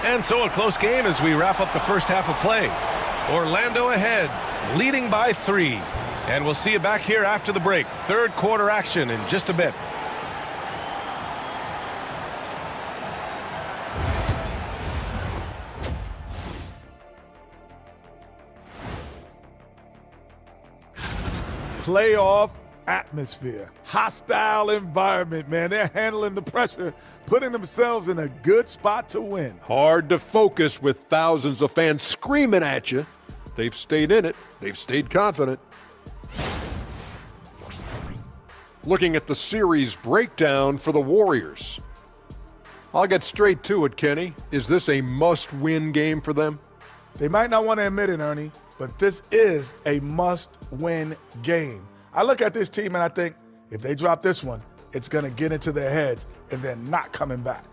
And so a close game as we wrap up the first half of play. Orlando ahead, leading by 3. And we'll see you back here after the break. Third quarter action in just a bit. Playoff atmosphere, hostile environment, man. They're handling the pressure, putting themselves in a good spot to win. Hard to focus with thousands of fans screaming at you. They've stayed in it. They've stayed confident. Looking at the series breakdown for the Warriors. I'll get straight to it, Kenny. Is this a must-win game for them? They might not want to admit it, Ernie, but this is a must-win game. I look at this team and I think if they drop this one, it's going to get into their heads and they're not coming back.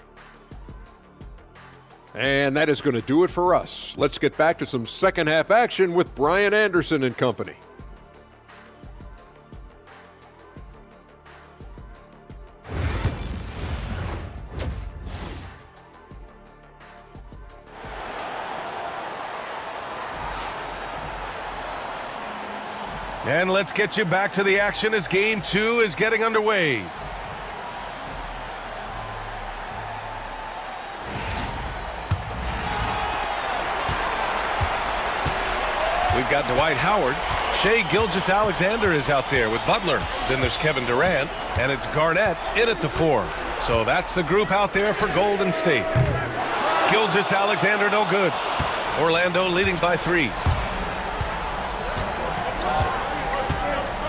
And that is going to do it for us. Let's get back to some second half action with Brian Anderson and company. And let's get you back to the action as game 2 is getting underway. We've got Dwight Howard. Shai Gilgeous-Alexander is out there with Butler. Then there's Kevin Durant, and it's Garnett in at the 4. So that's the group out there for Golden State. Gilgeous-Alexander no good. Orlando leading by 3.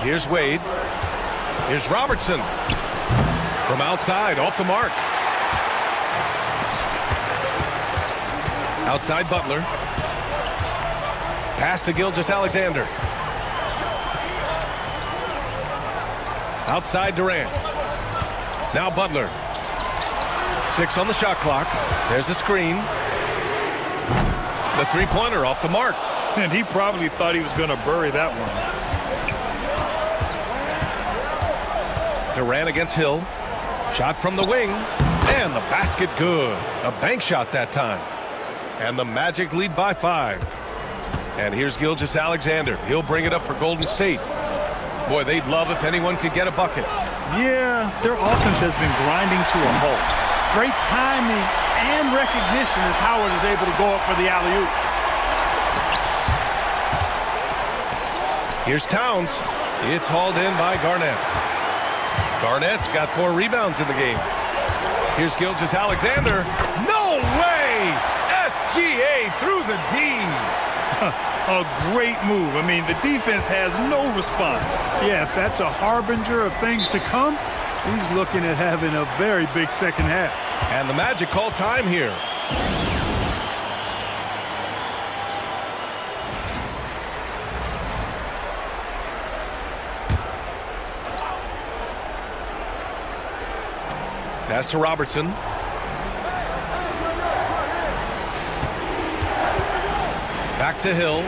Here's Wade. Here's Robertson. From outside, off the mark. Outside Butler. Pass to Gilgeous-Alexander. Outside Durant. Now Butler. 6 on the shot clock. There's a screen. The three-pointer off the mark. And he probably thought he was going to bury that one. Durant against Hill. Shot from the wing. And the basket good. A bank shot that time. And the Magic lead by 5. And here's Gilgeous-Alexander. He'll bring it up for Golden State. Boy, they'd love if anyone could get a bucket. Yeah, their offense has been grinding to a halt. Great timing and recognition as Howard is able to go up for the alley-oop. Here's Towns. It's hauled in by Garnett. Garnett's got 4 rebounds in the game. Here's Gilgeous-Alexander. No way! SGA through the D. A great move. I mean, the defense has no response. Yeah, if that's a harbinger of things to come, he's looking at having a very big second half. And the Magic call time here. Pass to Robertson. Back to Hill.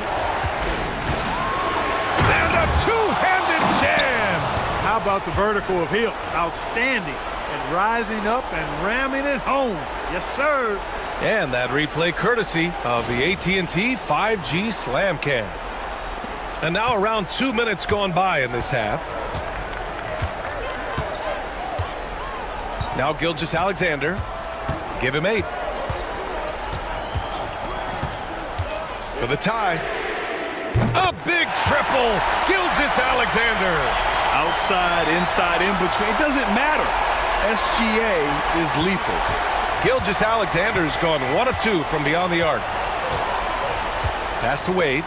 And a two-handed jam. How about the vertical of Hill? Outstanding. And rising up and ramming it home. Yes, sir. And that replay courtesy of the AT&T 5G Slam Cam. And now around 2 minutes gone by in this half. Now Gilgeous-Alexander. Give him 8. For the tie. A big triple. Gilgeous-Alexander. Outside, inside, in between. It doesn't matter. SGA is lethal. Gilgeous-Alexander's gone 1 of 2 from beyond the arc. Pass to Wade.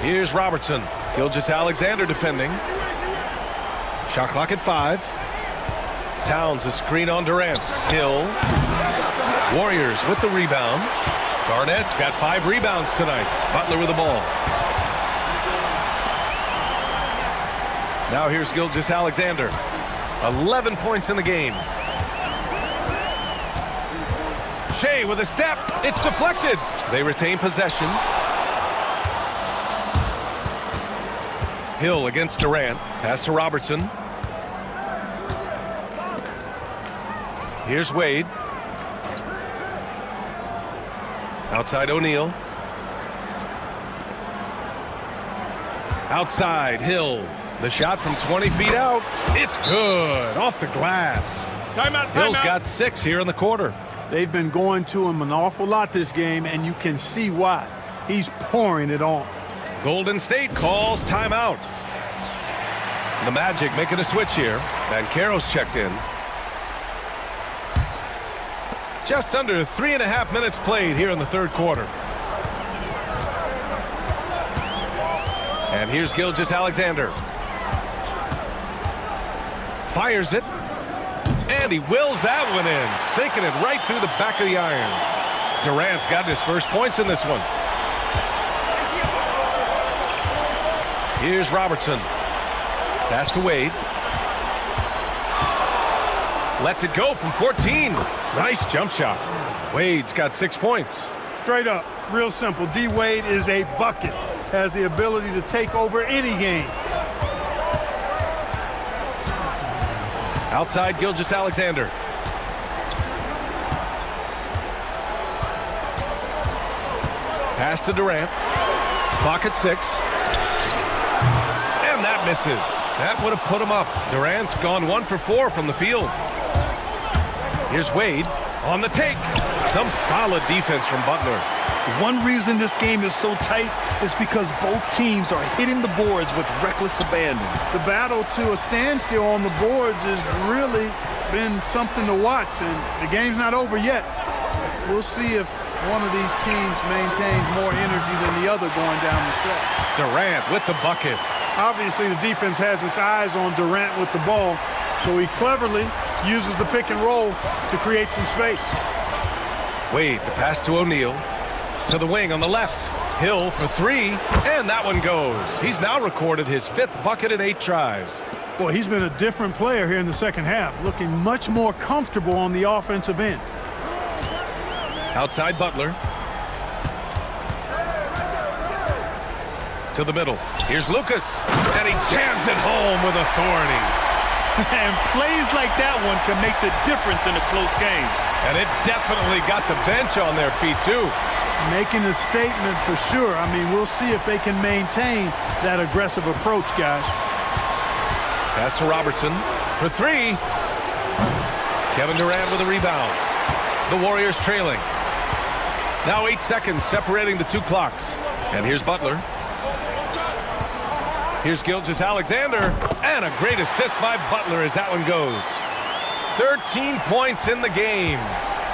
Here's Robertson. Gilgeous-Alexander defending. Shot clock at 5. Towns a screen on Durant. Hill. Warriors with the rebound. Garnett's got 5 rebounds tonight. Butler with the ball. Now here's Gilgeous-Alexander. 11 points in the game. Shea with a step. It's deflected. They retain possession. Hill against Durant. Pass to Robertson. Here's Wade. Outside O'Neal. Outside Hill. The shot from 20 feet out. It's good. Off the glass. Timeout. Hill's got 6 here in the quarter. They've been going to him an awful lot this game, and you can see why. He's pouring it on. Golden State calls timeout. The Magic making a switch here. Banchero's checked in. Just under 3.5 minutes played here in the third quarter. And here's Gilgeous-Alexander. Fires it. And he wills that one in, sinking it right through the back of the iron. Durant's got his first points in this one. Here's Robertson. Pass to Wade. Lets it go from 14. Nice jump shot. Wade's got 6 points. Straight up, real simple. D. Wade is a bucket. Has the ability to take over any game. Outside Gilgeous-Alexander. Pass to Durant. Clock at 6. And that misses. That would have put him up. Durant's gone 1 for 4 from the field. Here's Wade on the take. Some solid defense from Butler. One reason this game is so tight is because both teams are hitting the boards with reckless abandon. The battle to a standstill on the boards has really been something to watch, and the game's not over yet. We'll see if one of these teams maintains more energy than the other going down the stretch. Durant with the bucket. Obviously, the defense has its eyes on Durant with the ball, so he cleverly uses the pick and roll to create some space. Wade, the pass to O'Neal. To the wing on the left. Hill for 3, and that one goes. He's now recorded his 5th bucket in 8 tries. Boy, he's been a different player here in the second half, looking much more comfortable on the offensive end. Outside Butler. To the middle. Here's Lucas, and he jams it home with authority. And plays like that one can make the difference in a close game. And it definitely got the bench on their feet, too. Making a statement for sure. I mean, we'll see if they can maintain that aggressive approach, guys. Pass to Robertson for 3. Kevin Durant with a rebound. The Warriors trailing. Now 8 seconds separating the 2 clocks. And here's Butler. Here's Gilgeous-Alexander. And a great assist by Butler as that one goes. 13 points in the game.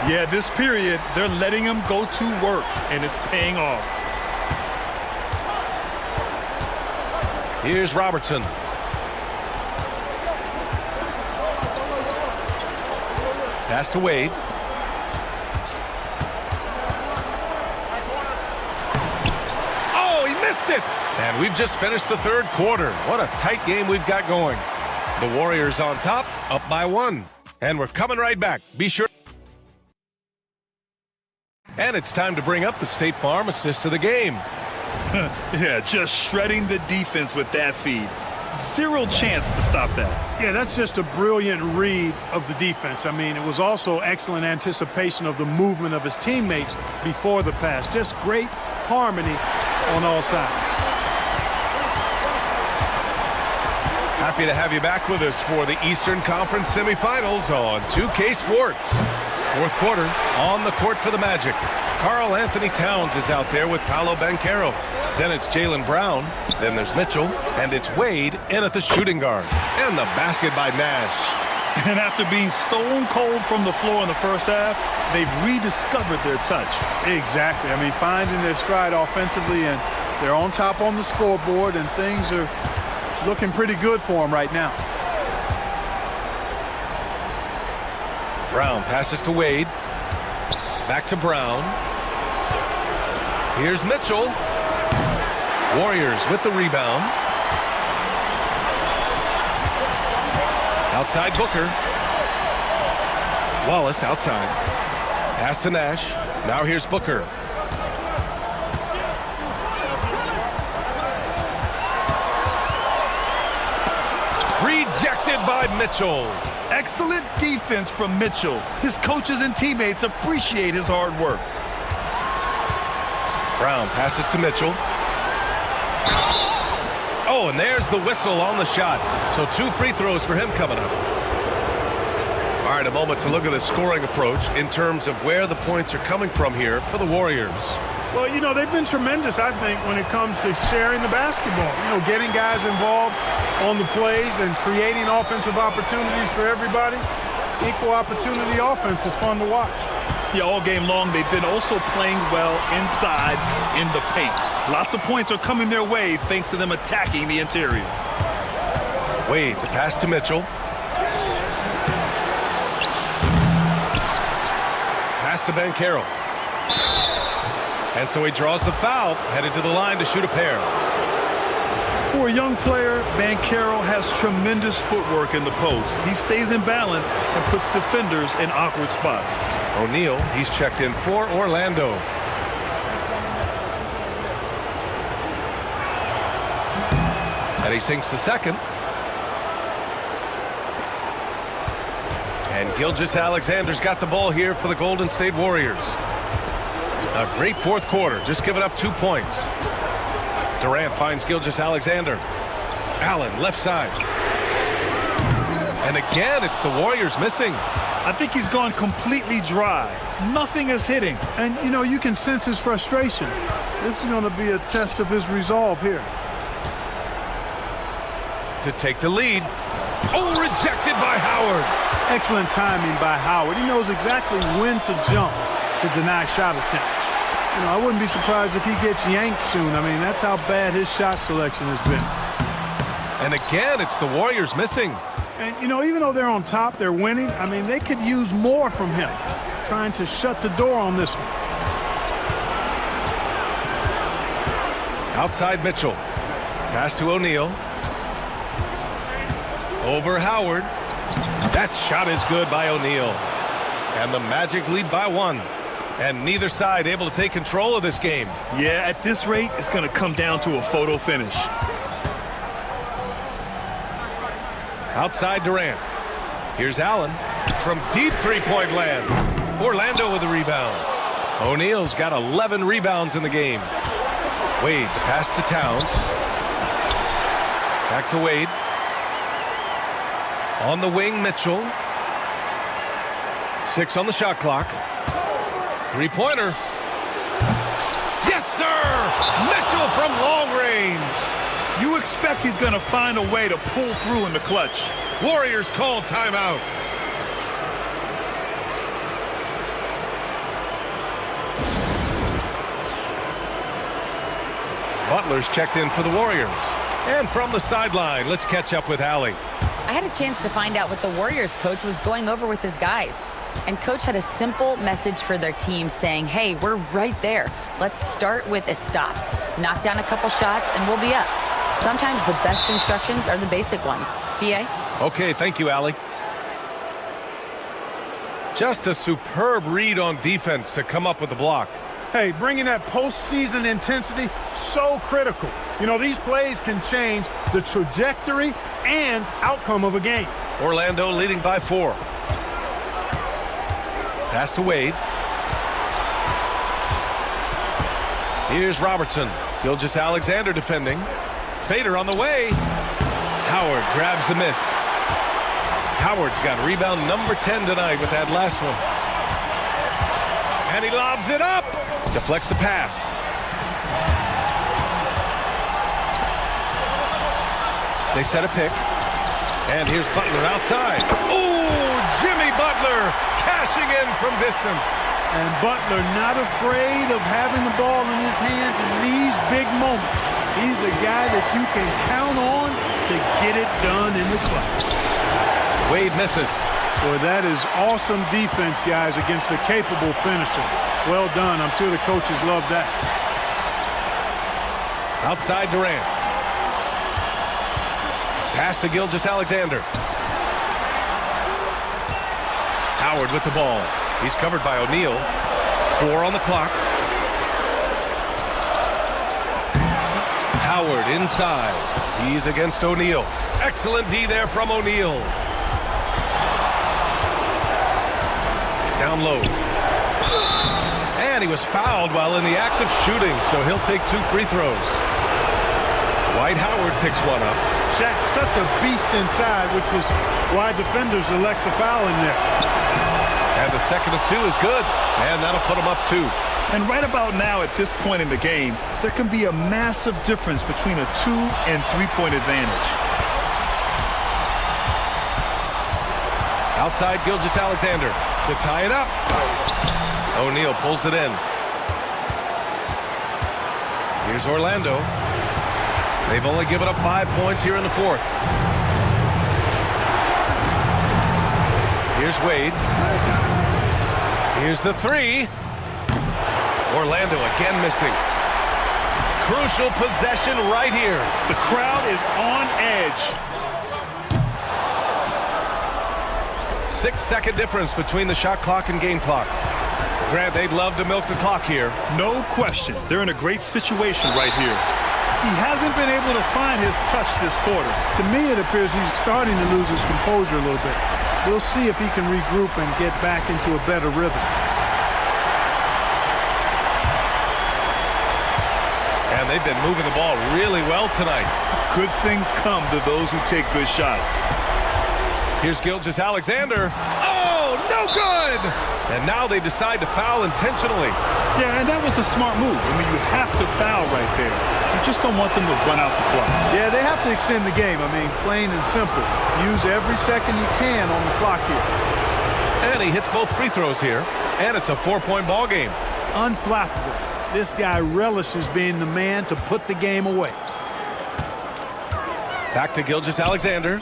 Yeah, this period, they're letting him go to work, and it's paying off. Here's Robertson. Pass to Wade. Oh, he missed it! And we've just finished the third quarter. What a tight game we've got going. The Warriors on top, up by 1. And we're coming right back. Be sure. And it's time to bring up the State Farm assist of the game. Yeah, just shredding the defense with that feed. Zero chance to stop that. Yeah, that's just a brilliant read of the defense. I mean, it was also excellent anticipation of the movement of his teammates before the pass. Just great harmony on all sides. Happy to have you back with us for the Eastern Conference semifinals on 2K Sports. Fourth quarter, on the court for the Magic. Karl Anthony Towns is out there with Paolo Banchero. Then it's Jaylen Brown. Then there's Mitchell. And it's Wade in at the shooting guard. And the basket by Nash. And after being stone cold from the floor in the first half, they've rediscovered their touch. Exactly. I mean, finding their stride offensively and They're on top on the scoreboard, and things are looking pretty good for them right now. Brown passes to Wade. Back to Brown. Here's Mitchell. Warriors with the rebound. Outside Booker. Wallace outside. Pass to Nash. Now here's Booker. Rejected by Mitchell. Excellent defense from Mitchell. His coaches and teammates appreciate his hard work. Brown passes to Mitchell. Oh, and there's the whistle on the shot. So 2 free throws for him coming up. All right, a moment to look at the scoring approach in terms of where the points are coming from here for the Warriors. Well, you know, they've been tremendous, I think, when it comes to sharing the basketball. You know, getting guys involved on the plays and creating offensive opportunities for everybody. Equal opportunity offense is fun to watch. Yeah, all game long, they've been also playing well inside in the paint. Lots of points are coming their way thanks to them attacking the interior. Wade, the pass to Mitchell. Pass to Banchero. And so he draws the foul, headed to the line to shoot a pair. For a young player, Banchero has tremendous footwork in the post. He stays in balance and puts defenders in awkward spots. O'Neal, he's checked in for Orlando. And he sinks the second. And Gilgeous-Alexander's got the ball here for the Golden State Warriors. A great fourth quarter, just giving up 2 points. Durant finds Gilgeous-Alexander. Allen, left side. And again, it's the Warriors missing. I think he's gone completely dry. Nothing is hitting. And, you know, you can sense his frustration. This is going to be a test of his resolve here. To take the lead. Oh, rejected by Howard. Excellent timing by Howard. He knows exactly when to jump to deny shot attempt. You know, I wouldn't be surprised if he gets yanked soon. I mean, that's how bad his shot selection has been. And again, it's the Warriors missing. And, you know, even though they're on top, they're winning. I mean, they could use more from him, trying to shut the door on this one. Outside Mitchell. Pass to O'Neal. Over Howard. That shot is good by O'Neal. And the Magic lead by 1. And neither side able to take control of this game. Yeah, at this rate, it's going to come down to a photo finish. Outside Durant. Here's Allen from deep three-point land. Orlando with the rebound. O'Neal's got 11 rebounds in the game. Wade, pass to Towns. Back to Wade. On the wing, Mitchell. 6 on the shot clock. Three-pointer. Yes, sir! Mitchell from long range. You expect he's going to find a way to pull through in the clutch. Warriors call timeout. Butler's checked in for the Warriors. And from the sideline, let's catch up with Allie. I had a chance to find out what the Warriors coach was going over with his guys. And coach had a simple message for their team saying, hey, we're right there. Let's start with a stop. Knock down a couple shots and we'll be up. Sometimes the best instructions are the basic ones. B.A.? Okay, thank you, Allie. Just a superb read on defense to come up with the block. Hey, bringing that postseason intensity, so critical. You know, these plays can change the trajectory and outcome of a game. Orlando leading by 4. Pass to Wade. Here's Robertson. Gilgeous-Alexander defending. Fader on the way. Howard grabs the miss. Howard's got rebound number 10 tonight with that last one. And he lobs it up. Deflects the pass. They set a pick. And here's Butler outside. Ooh, Jimmy Butler cashing in from distance. And Butler not afraid of having the ball in his hands in these big moments. He's the guy that you can count on to get it done in the clutch. Wade misses. Boy, that is awesome defense, guys, against a capable finisher. Well done. I'm sure the coaches love that. Outside Durant. Pass to Gilgeous-Alexander. Howard with the ball. He's covered by O'Neal. 4 on the clock. Howard inside. He's against O'Neal. Excellent D there from O'Neal. Down low. And he was fouled while in the act of shooting, so he'll take 2 free throws. Dwight Howard picks one up. Shaq, such a beast inside, which is why defenders elect the foul in there. And the second of 2 is good. And that'll put him up 2. And right about now, at this point in the game, there can be a massive difference between a 2- and 3-point advantage. Outside Gilgeous-Alexander to tie it up. O'Neal pulls it in. Here's Orlando. They've only given up 5 points here in the 4th. Here's Wade. Here's the 3. Orlando again missing. Crucial possession right here. The crowd is on edge. 6-second difference between the shot clock and game clock. Grant, they'd love to milk the clock here. No question. They're in a great situation right here. He hasn't been able to find his touch this quarter. To me, it appears he's starting to lose his composure a little bit. We'll see if he can regroup and get back into a better rhythm. And they've been moving the ball really well tonight. Good things come to those who take good shots. Here's Gilgeous-Alexander. Oh, no good! And now they decide to foul intentionally. Yeah, and that was a smart move. I mean, you have to foul right there. You just don't want them to run out the clock. Yeah, they have to extend the game. I mean, plain and simple. Use every second you can on the clock here. And he hits both free throws here. And it's a 4-point ball game. Unflappable. This guy relishes being the man to put the game away. Back to Gilgeous-Alexander.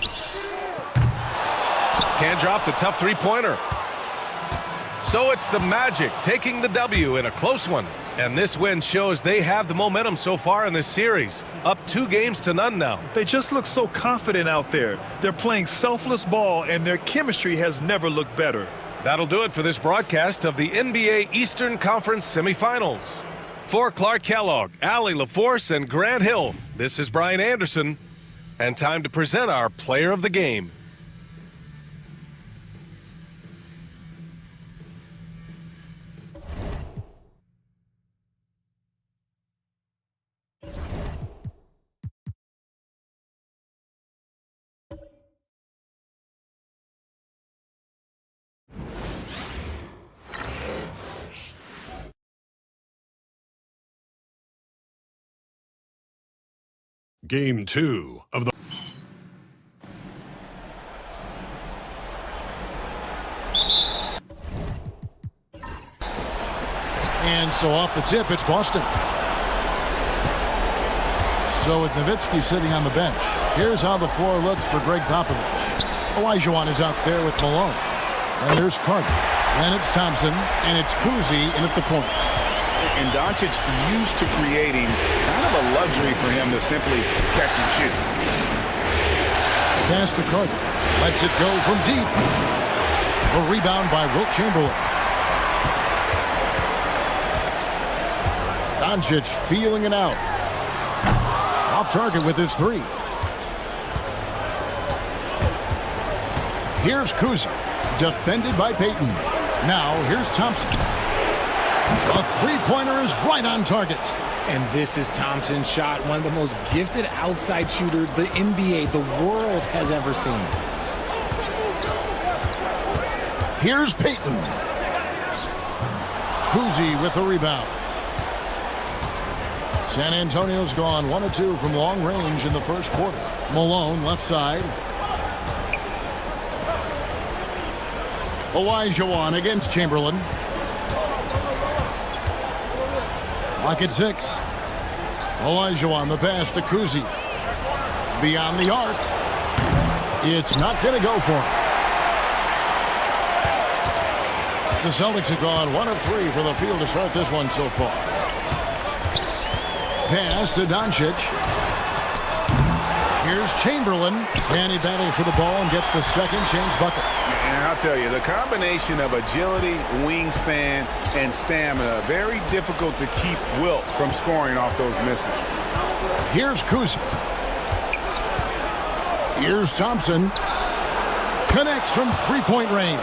Can't drop the tough 3-pointer. So it's the Magic taking the W in a close one. And this win shows they have the momentum so far in this series. Up 2-0 now. They just look so confident out there. They're playing selfless ball, and their chemistry has never looked better. That'll do it for this broadcast of the NBA Eastern Conference semifinals. For Clark Kellogg, Allie LaForce, and Grant Hill, this is Brian Anderson. And time to present our player of the game. Game 2 of the... And so off the tip, it's Boston. So with Nowitzki sitting on the bench, here's how the floor looks for Greg Popovich. Olajuwon is out there with Malone. And there's Carter. Then it's Thompson, and it's Cousy in at the point. And Doncic used to creating kind of a luxury for him to simply catch and shoot. Pass to Carter. Lets it go from deep. A rebound by Wilt Chamberlain. Doncic feeling it out. Off target with his 3. Here's Cousy. Defended by Payton. Now here's Thompson. A 3-pointer is right on target. And this is Thompson's shot, one of the most gifted outside shooters the NBA, the world has ever seen. Here's Payton. Cousy with the rebound. San Antonio's gone 1 of 2 from long range in the first quarter. Malone left side. Olajuwon against Chamberlain. Lock at 6. Olajuwon, the pass to Kuzi. Beyond the arc. It's not going to go for him. The Celtics have gone 1 of 3 for the field to start this one so far. Pass to Doncic. Here's Chamberlain, and he battles for the ball and gets the second chance bucket. And I'll tell you, the combination of agility, wingspan, and stamina, very difficult to keep Wilt from scoring off those misses. Here's Kuzi. Here's Thompson. Connects from three-point range.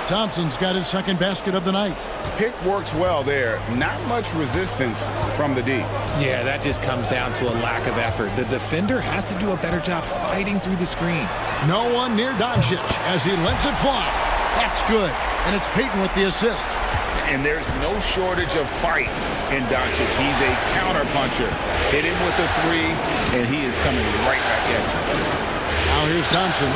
Thompson's got his second basket of the night. Pick works well there. Not much resistance from the D. Yeah, that just comes down to a lack of effort. The defender has to do a better job fighting through the screen. No one near Doncic as he lets it fly. That's good. And it's Payton with the assist. And there's no shortage of fight in Doncic. He's a counterpuncher. Hit him with a 3, and he is coming right back at you. Now here's Thompson.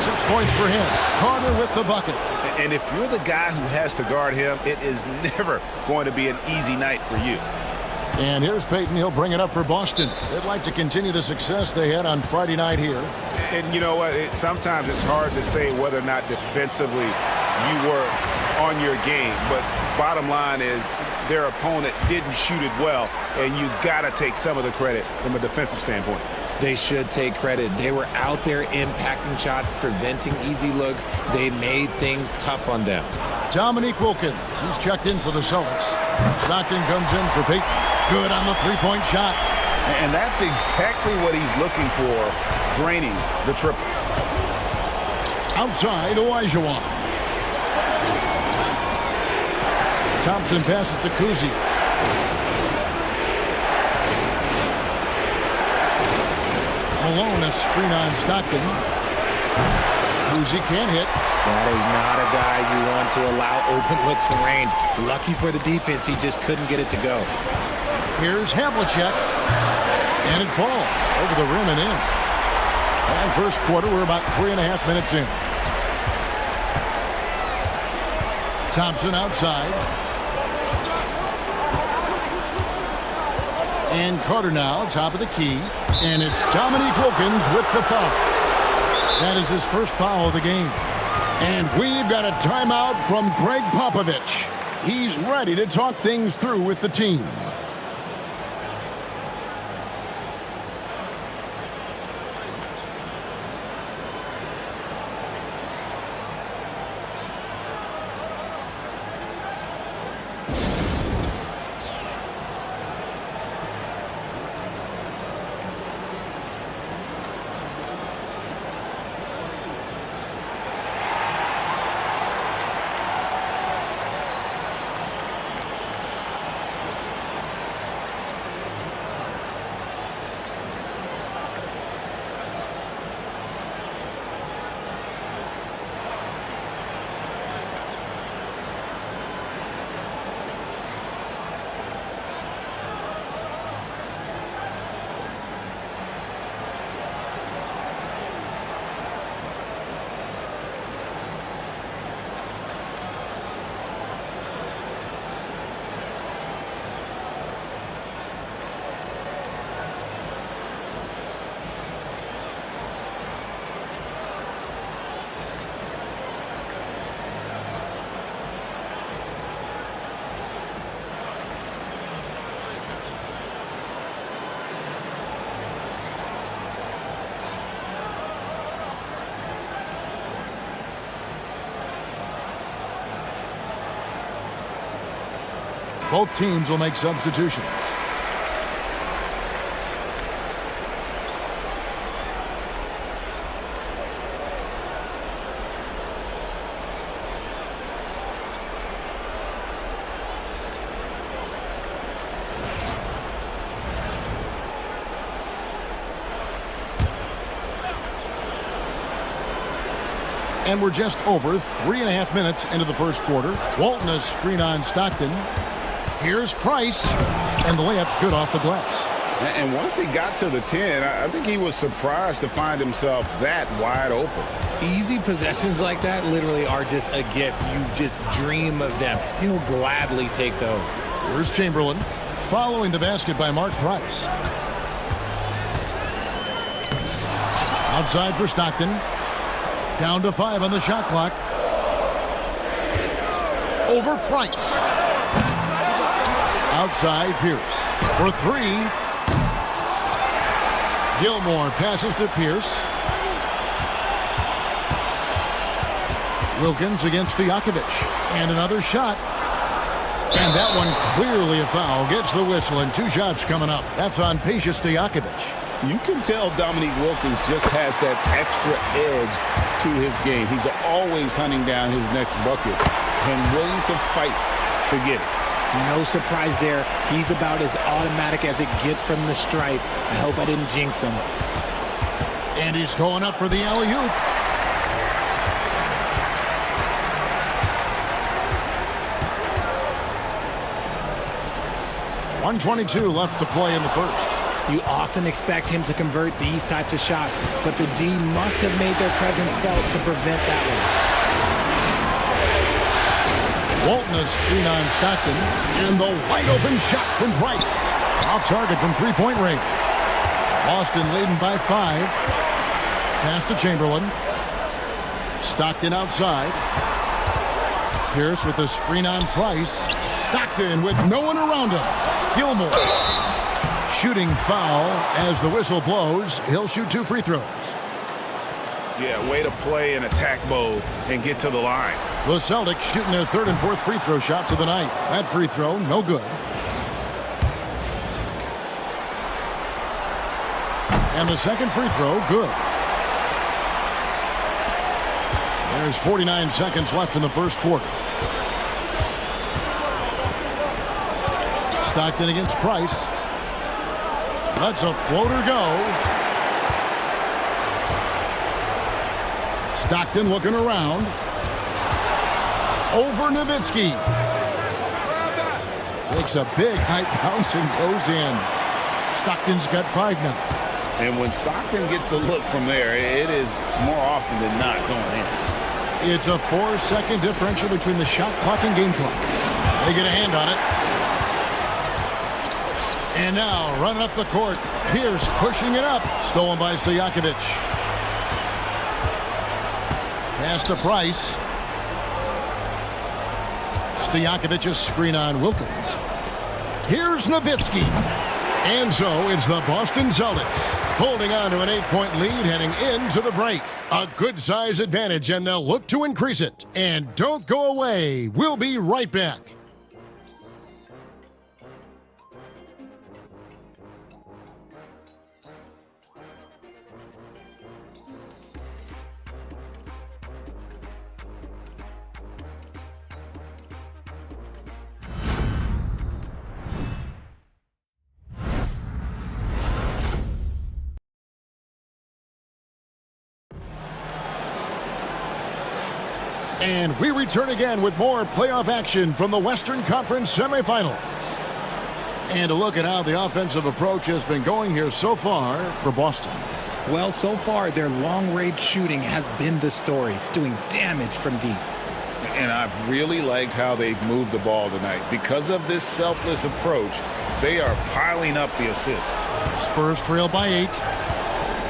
6 points for him. Carter with the bucket. And if you're the guy who has to guard him, it is never going to be an easy night for you. And here's Payton. He'll bring it up for Boston. They'd like to continue the success they had on Friday night here. And you know what? Sometimes it's hard to say whether or not defensively you were on your game. But bottom line is their opponent didn't shoot it well, and you got to take some of the credit from a defensive standpoint. They should take credit. They were out there impacting shots, preventing easy looks. They made things tough on them. Dominique Wilkins, he's checked in for the Celtics. Stockton comes in for Payton. Good on the three-point shot. And that's exactly what he's looking for, draining the triple. Outside, Olajuwon. Thompson passes to Kuzi. Malone, a screen on Stockton. Kuzi can't hit. That is not a guy you want to allow open looks from range. Lucky for the defense, he just couldn't get it to go. Here's Havlicek. And it falls over the rim and in. And first quarter, we're about 3.5 minutes in. Thompson outside. And Carter now, top of the key. And it's Dominique Wilkins with the foul. That is his first foul of the game. And we've got a timeout from Greg Popovich. He's ready to talk things through with the team. Both teams will make substitutions. And we're just over 3.5 minutes into the first quarter. Walton, a screen on Stockton. Here's Price, and the layup's good off the glass. And once he got to the 10, I think he was surprised to find himself that wide open. Easy possessions like that literally are just a gift. You just dream of them. He'll gladly take those. Here's Chamberlain, following the basket by Mark Price. Outside for Stockton. Down to 5 on the shot clock. Over Price. Outside Pierce for 3. Gilmore passes to Pierce. Wilkins against Stojakovic. And another shot. And that one clearly a foul. Gets the whistle, and 2 shots coming up. That's on Peja Stojakovic. You can tell Dominique Wilkins just has that extra edge to his game. He's always hunting down his next bucket and willing to fight to get it. No surprise there. He's about as automatic as it gets from the stripe. I hope I didn't jinx him. And he's going up for the alley-oop. .122 left to play in the first. You often expect him to convert these types of shots, but the D must have made their presence felt to prevent that one. Walton a screen on Stockton, and the wide-open shot from Price. Off target from three-point range. Boston leading by 5. Pass to Chamberlain. Stockton outside. Pierce with the screen on Price. Stockton with no one around him. Gilmore. Shooting foul as the whistle blows. He'll shoot 2 free throws. Yeah, way to play in attack mode and get to the line. The Celtics shooting their 3rd and 4th free throw shots of the night. That free throw, no good. And the second free throw, good. There's 49 seconds left in the first quarter. Stockton against Price. Lets a floater go. Stockton looking around. Over Nowitzki. Takes a big high bounce and goes in. Stockton's got 5 now. And when Stockton gets a look from there, it is more often than not going in. It's a 4-second differential between the shot clock and game clock. They get a hand on it. And now, running up the court, Pierce pushing it up. Stolen by Stojakovic. Pass to Price. Stojakovic's screen on Wilkins. Here's Nowitzki. And so it's the Boston Celtics holding on to an 8-point lead heading into the break. A good size advantage, and they'll look to increase it. And don't go away. We'll be right back. And we return again with more playoff action from the Western Conference semifinals. And a look at how the offensive approach has been going here so far for Boston. Well, so far, their long-range shooting has been the story, doing damage from deep. And I've really liked how they've moved the ball tonight. Because of this selfless approach, they are piling up the assists. Spurs trail by 8.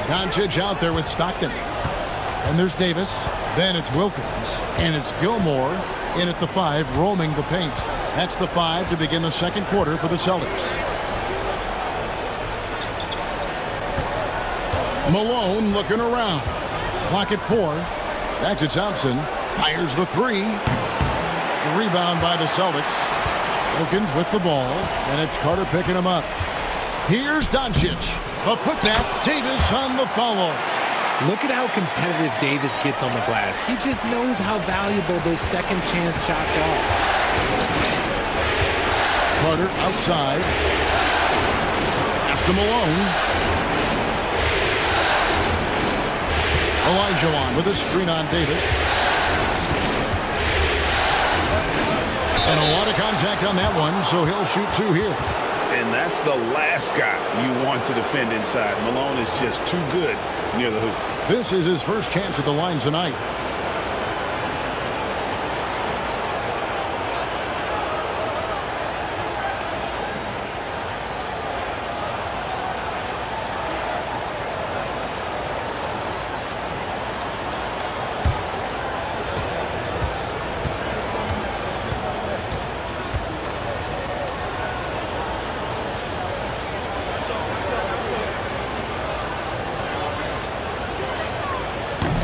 Doncic out there with Stockton. And there's Davis. Then it's Wilkins. And it's Gilmore in at the 5, roaming the paint. That's the 5 to begin the second quarter for the Celtics. Malone looking around. Clock at 4. Back to Thompson. Fires the 3. The rebound by the Celtics. Wilkins with the ball. And it's Carter picking him up. Here's Doncic. A putback. Davis on the follow. Look at how competitive Davis gets on the glass. He just knows how valuable those second chance shots are. Carter outside. After Malone. Olajuwon with a screen on Davis. And a lot of contact on that one, so he'll shoot 2 here. And that's the last guy you want to defend inside. Malone is just too good near the hoop. This is his first chance at the line tonight.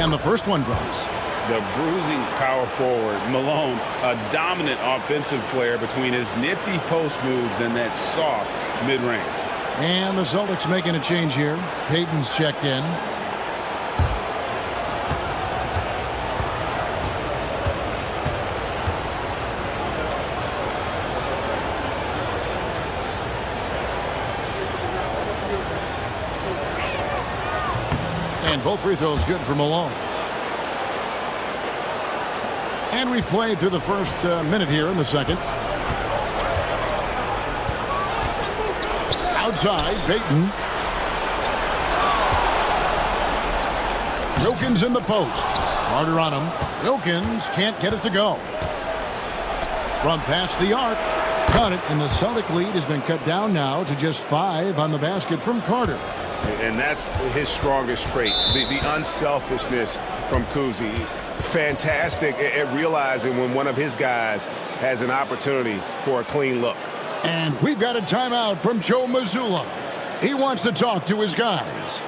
And the first one drops. The bruising power forward, Malone, a dominant offensive player between his nifty post moves and that soft mid-range. And the Celtics making a change here. Payton's checked in. And both free throws good for Malone. And we've played through the first minute here in the second. Outside, Payton. Wilkins in the post. Carter on him. Wilkins can't get it to go. From past the arc. Got it, and the Celtic lead has been cut down now to just 5 on the basket from Carter. And that's his strongest trait, the unselfishness from Kuzi. Fantastic at realizing when one of his guys has an opportunity for a clean look. And we've got a timeout from Joe Mazzulla. He wants to talk to his guys.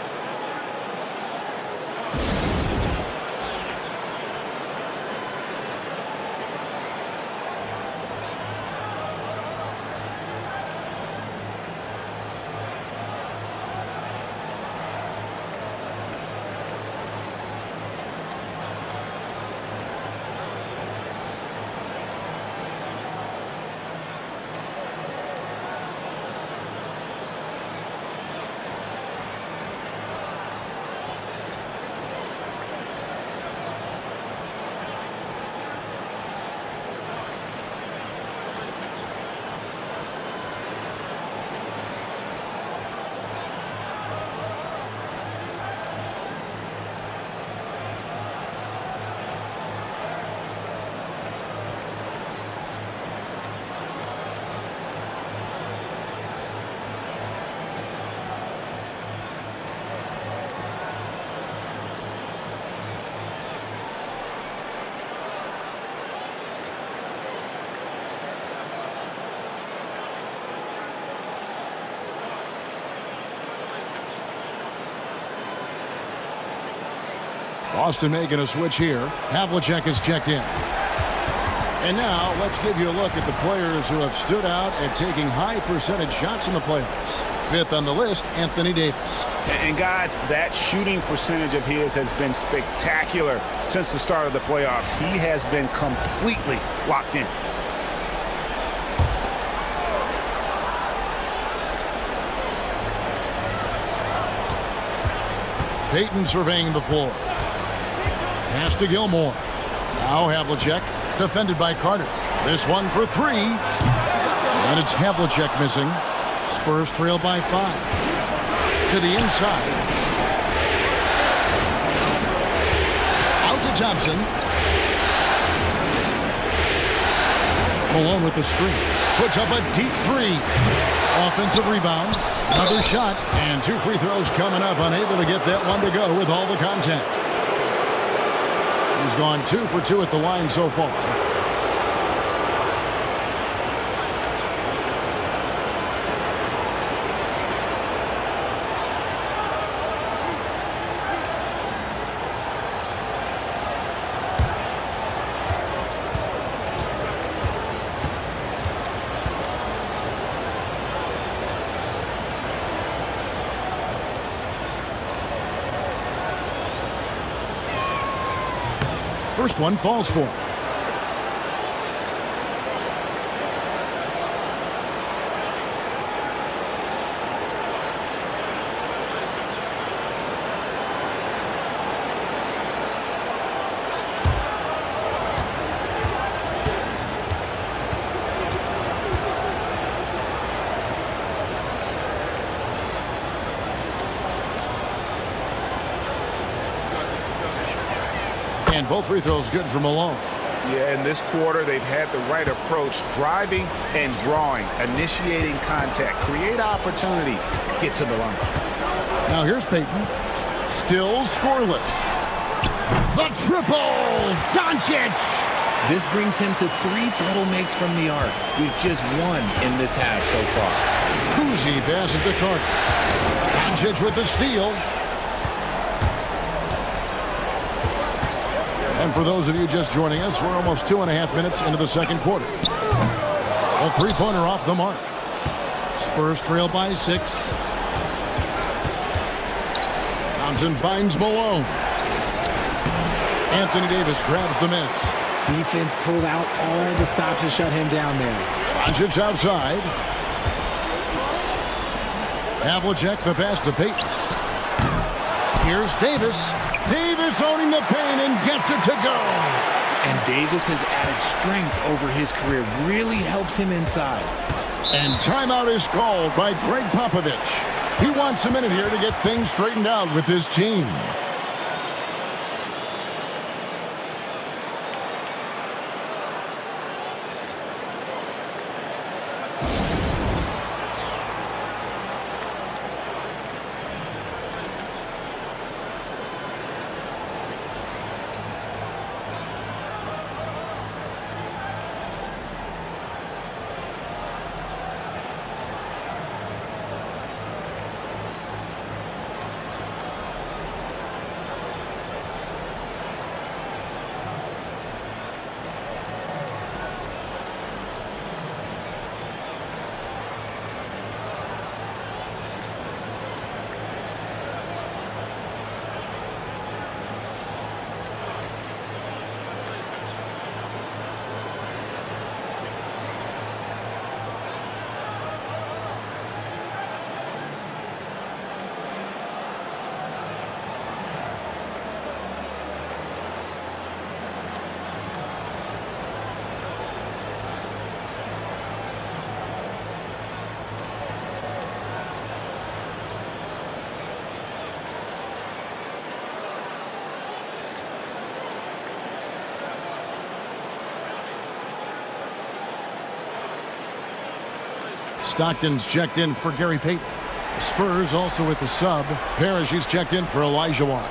Boston making a switch here. Havlicek is checked in. And now let's give you a look at the players who have stood out at taking high percentage shots in the playoffs. 5th on the list, Anthony Davis. And guys, that shooting percentage of his has been spectacular since the start of the playoffs. He has been completely locked in. Payton surveying the floor. Pass to Gilmore. Now Havlicek, defended by Carter. This one for 3. And it's Havlicek missing. Spurs trail by 5. To the inside. Out to Thompson. Malone with the screen. Puts up a deep 3. Offensive rebound. Another shot. And 2 free throws coming up. Unable to get that one to go with all the contact. He's gone 2 for 2 at the line so far. First one falls for him. And both free throws good for Malone. Yeah, in this quarter, they've had the right approach, driving and drawing, initiating contact, create opportunities, get to the line. Now here's Payton. Still scoreless. The triple! Doncic! This brings him to 3 total makes from the arc, with just 1 in this half so far. Kuzi passes to Carter. Doncic with the steal. And for those of you just joining us, we're almost 2.5 minutes into the second quarter. A three-pointer off the mark. Spurs trail by 6. Thompson finds Malone. Anthony Davis grabs the miss. Defense pulled out all the stops to shut him down there. Doncic outside. Havlicek the pass to Payton. Here's Davis. Davis owning the paint and gets it to go. And Davis has added strength over his career. Really helps him inside. And timeout is called by Greg Popovich. He wants a minute here to get things straightened out with his team. Stockton's checked in for Gary Payton. The Spurs also with the sub. Parrish is checked in for Elijah Watt.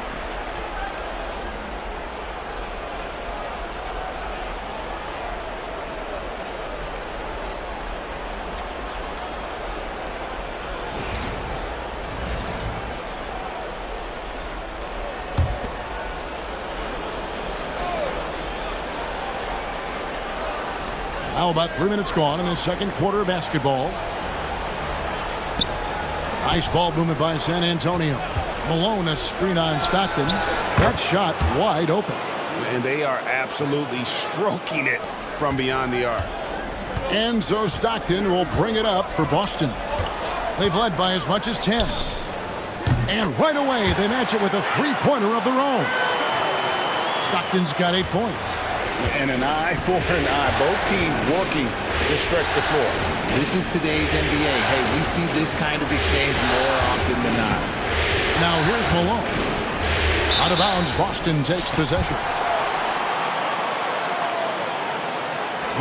Now about 3 minutes gone in the second quarter of basketball. Nice ball movement by San Antonio. Malone, a screen on Stockton. That shot wide open. And they are absolutely stroking it from beyond the arc. And so Stockton will bring it up for Boston. They've led by as much as 10. And right away, they match it with a three-pointer of their own. Stockton's got 8 points. And an eye for an eye. Both teams working to stretch the floor. This is today's NBA. Hey, we see this kind of exchange more often than not. Now here's Malone. Out of bounds, Boston takes possession.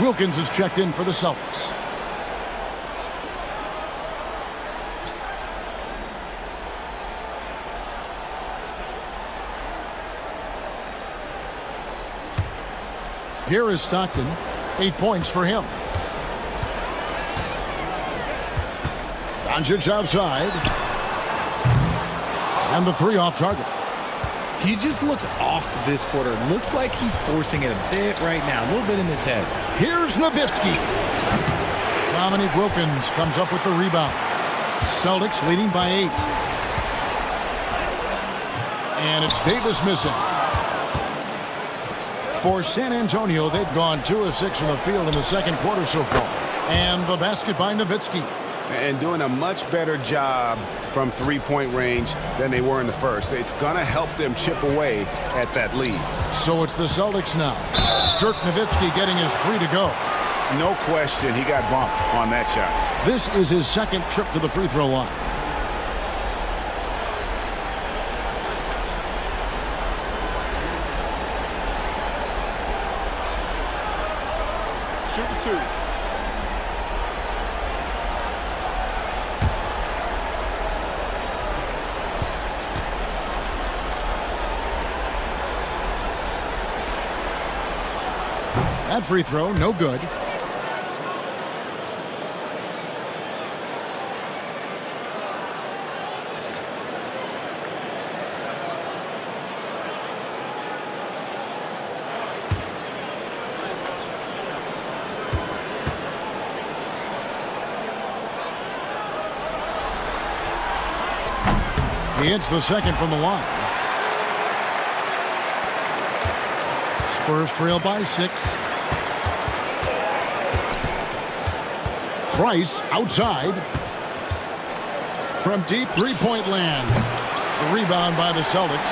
Wilkins is checked in for the Celtics. Here is Stockton. 8 points for him. Doncic outside. And the three off target. He just looks off this quarter. Looks like he's forcing it a bit right now. A little bit in his head. Here's Nowitzki. Dominique Wilkins comes up with the rebound. Celtics leading by 8. And it's Davis missing. For San Antonio, they've gone 2 of 6 from the field in the second quarter so far. And the basket by Nowitzki. And doing a much better job from three-point range than they were in the first. It's going to help them chip away at that lead. So it's the Celtics now. Dirk Nowitzki getting his 3 to go. No question, he got bumped on that shot. This is his second trip to the free throw line. Shoot the 2. That free throw, no good. He hits the second from the line. Spurs trail by 6. Price outside. From deep three-point land. The rebound by the Celtics.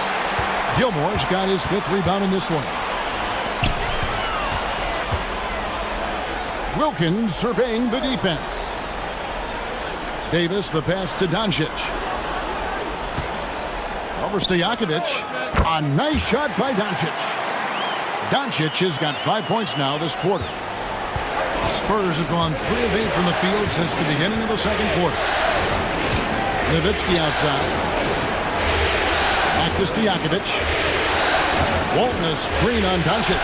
Gilmore's got his 5th rebound in this one. Wilkins surveying the defense. Davis, the pass to Doncic. Over Stojakovic. A nice shot by Doncic. Doncic has got 5 points now this quarter. Spurs have gone 3 of 8 from the field since the beginning of the second quarter. Nowitzki outside. Back to Stojakovic. Walton, a screen on Doncic.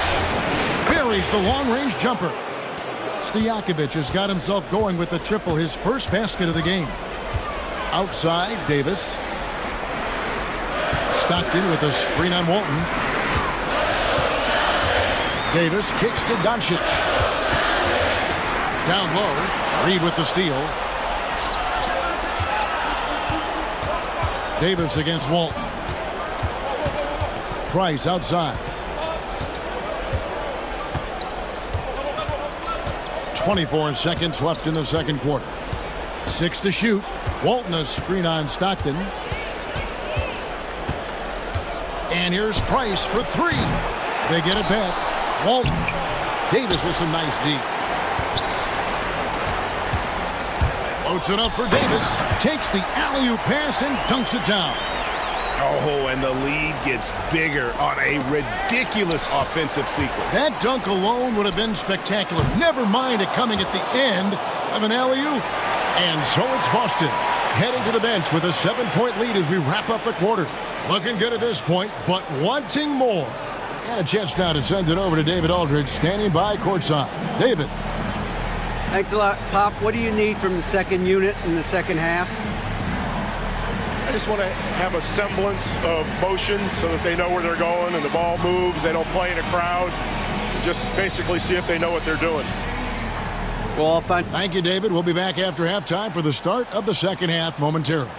Buries the long-range jumper. Stojakovic has got himself going with the triple, his first basket of the game. Outside, Davis. Stockton with a screen on Walton. Davis kicks to Doncic. Down low, Reed with the steal. Davis against Walton. Price outside. 24 seconds left in the second quarter. 6 to shoot. Walton, a screen on Stockton. And here's Price for 3. They get it back. Walton. Davis with some nice deep. Floats it up for Davis. Takes the alley-oop pass and dunks it down. Oh, and the lead gets bigger on a ridiculous offensive sequence. That dunk alone would have been spectacular. Never mind it coming at the end of an alley-oop. And so it's Boston heading to the bench with a 7-point lead as we wrap up the quarter. Looking good at this point, but wanting more. And a chance now to send it over to David Aldridge, standing by courtside. David. Thanks a lot, Pop. What do you need from the second unit in the second half? I just want to have a semblance of motion so that they know where they're going and the ball moves. They don't play in a crowd. Just basically see if they know what they're doing. Well, all fun. Thank you, David. We'll be back after halftime for the start of the second half momentarily.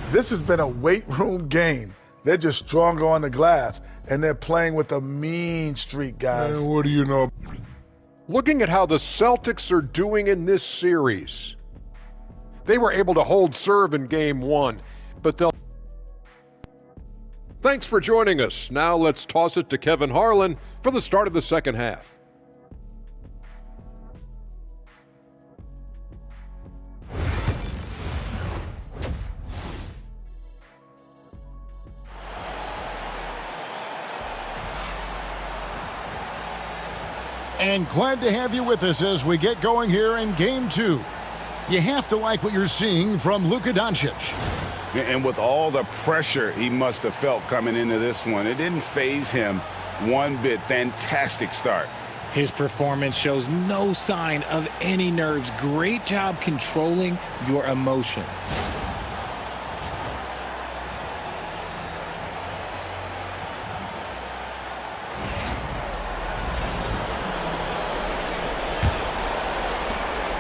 This has been a weight room game. They're just stronger on the glass, and they're playing with a mean streak, guys. Man, what do you know? Looking at how the Celtics are doing in this series, they were able to hold serve in Game 1, but they'll... Thanks for joining us. Now let's toss it to Kevin Harlan for the start of the second half. And glad to have you with us as we get going here in Game 2. You have to like what you're seeing from Luka Doncic. And with all the pressure he must have felt coming into this one, it didn't faze him one bit. Fantastic start. His performance shows no sign of any nerves. Great job controlling your emotions.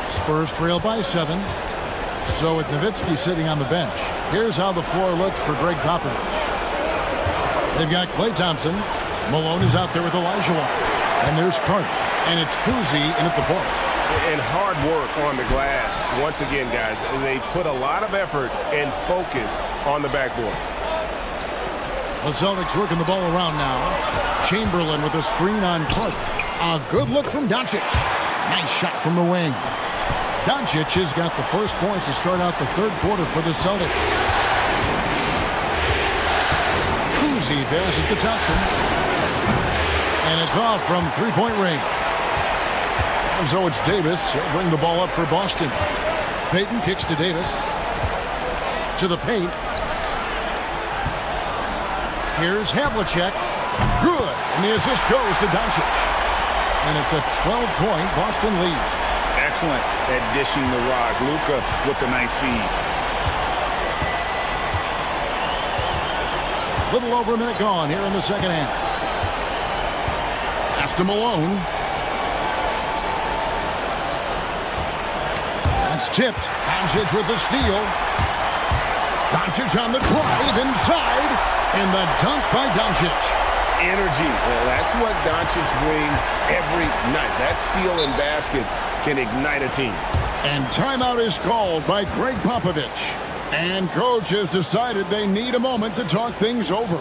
Spurs trail by 7. So with Nowitzki sitting on the bench, here's how the floor looks for Greg Popovich. They've got Klay Thompson. Malone is out there with Olajuwon. And there's Carter. And it's Kuzi in at the point. And hard work on the glass. Once again, guys, they put a lot of effort and focus on the backboard. The Celtics working the ball around now. Chamberlain with a screen on Clark. A good look from Doncic. Nice shot from the wing. Doncic has got the first points to start out the third quarter for the Celtics. Kuzi passes to Thompson. And it's off from three-point range. And so it's Davis. He'll bring the ball up for Boston. Payton kicks to Davis. To the paint. Here's Havlicek. Good. And the assist goes to Doncic. And it's a 12-point Boston lead. Excellent at dishing the rock. Luka with the nice feed. Little over a minute gone here in the second half. Pass to Malone. That's tipped. Doncic with the steal. Doncic on the drive inside. And the dunk by Doncic. Energy. Well, that's what Doncic brings every night. That steal and basket can ignite a team. And timeout is called by Greg Popovich. And coach has decided they need a moment to talk things over.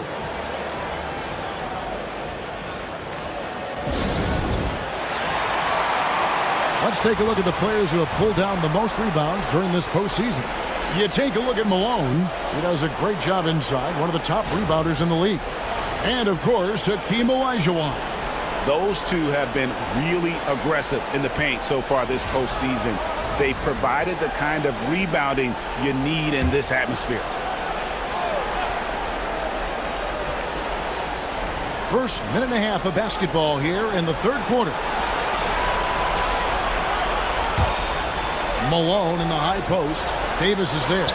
Let's take a look at the players who have pulled down the most rebounds during this postseason. You take a look at Malone. He does a great job inside, one of the top rebounders in the league. And, of course, Hakeem Olajuwon. Those two have been really aggressive in the paint so far this postseason. They provided the kind of rebounding you need in this atmosphere. First minute and a half of basketball here in the third quarter. Malone in the high post. Davis is there.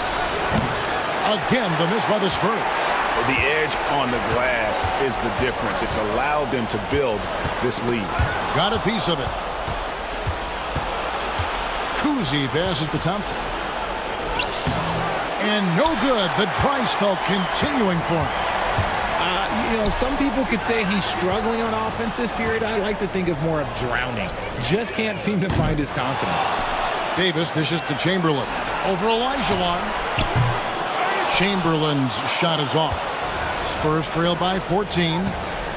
Again, the miss by the Spurs. The edge on the glass is the difference. It's allowed them to build this lead. Got a piece of it. Kuzi passes to Thompson. And no good. The dry spell continuing for him. Some people could say he's struggling on offense this period. I like to think of more of drowning. Just can't seem to find his confidence. Davis dishes to Chamberlain. Over Olajuwon. Chamberlain's shot is off. Spurs trail by 14.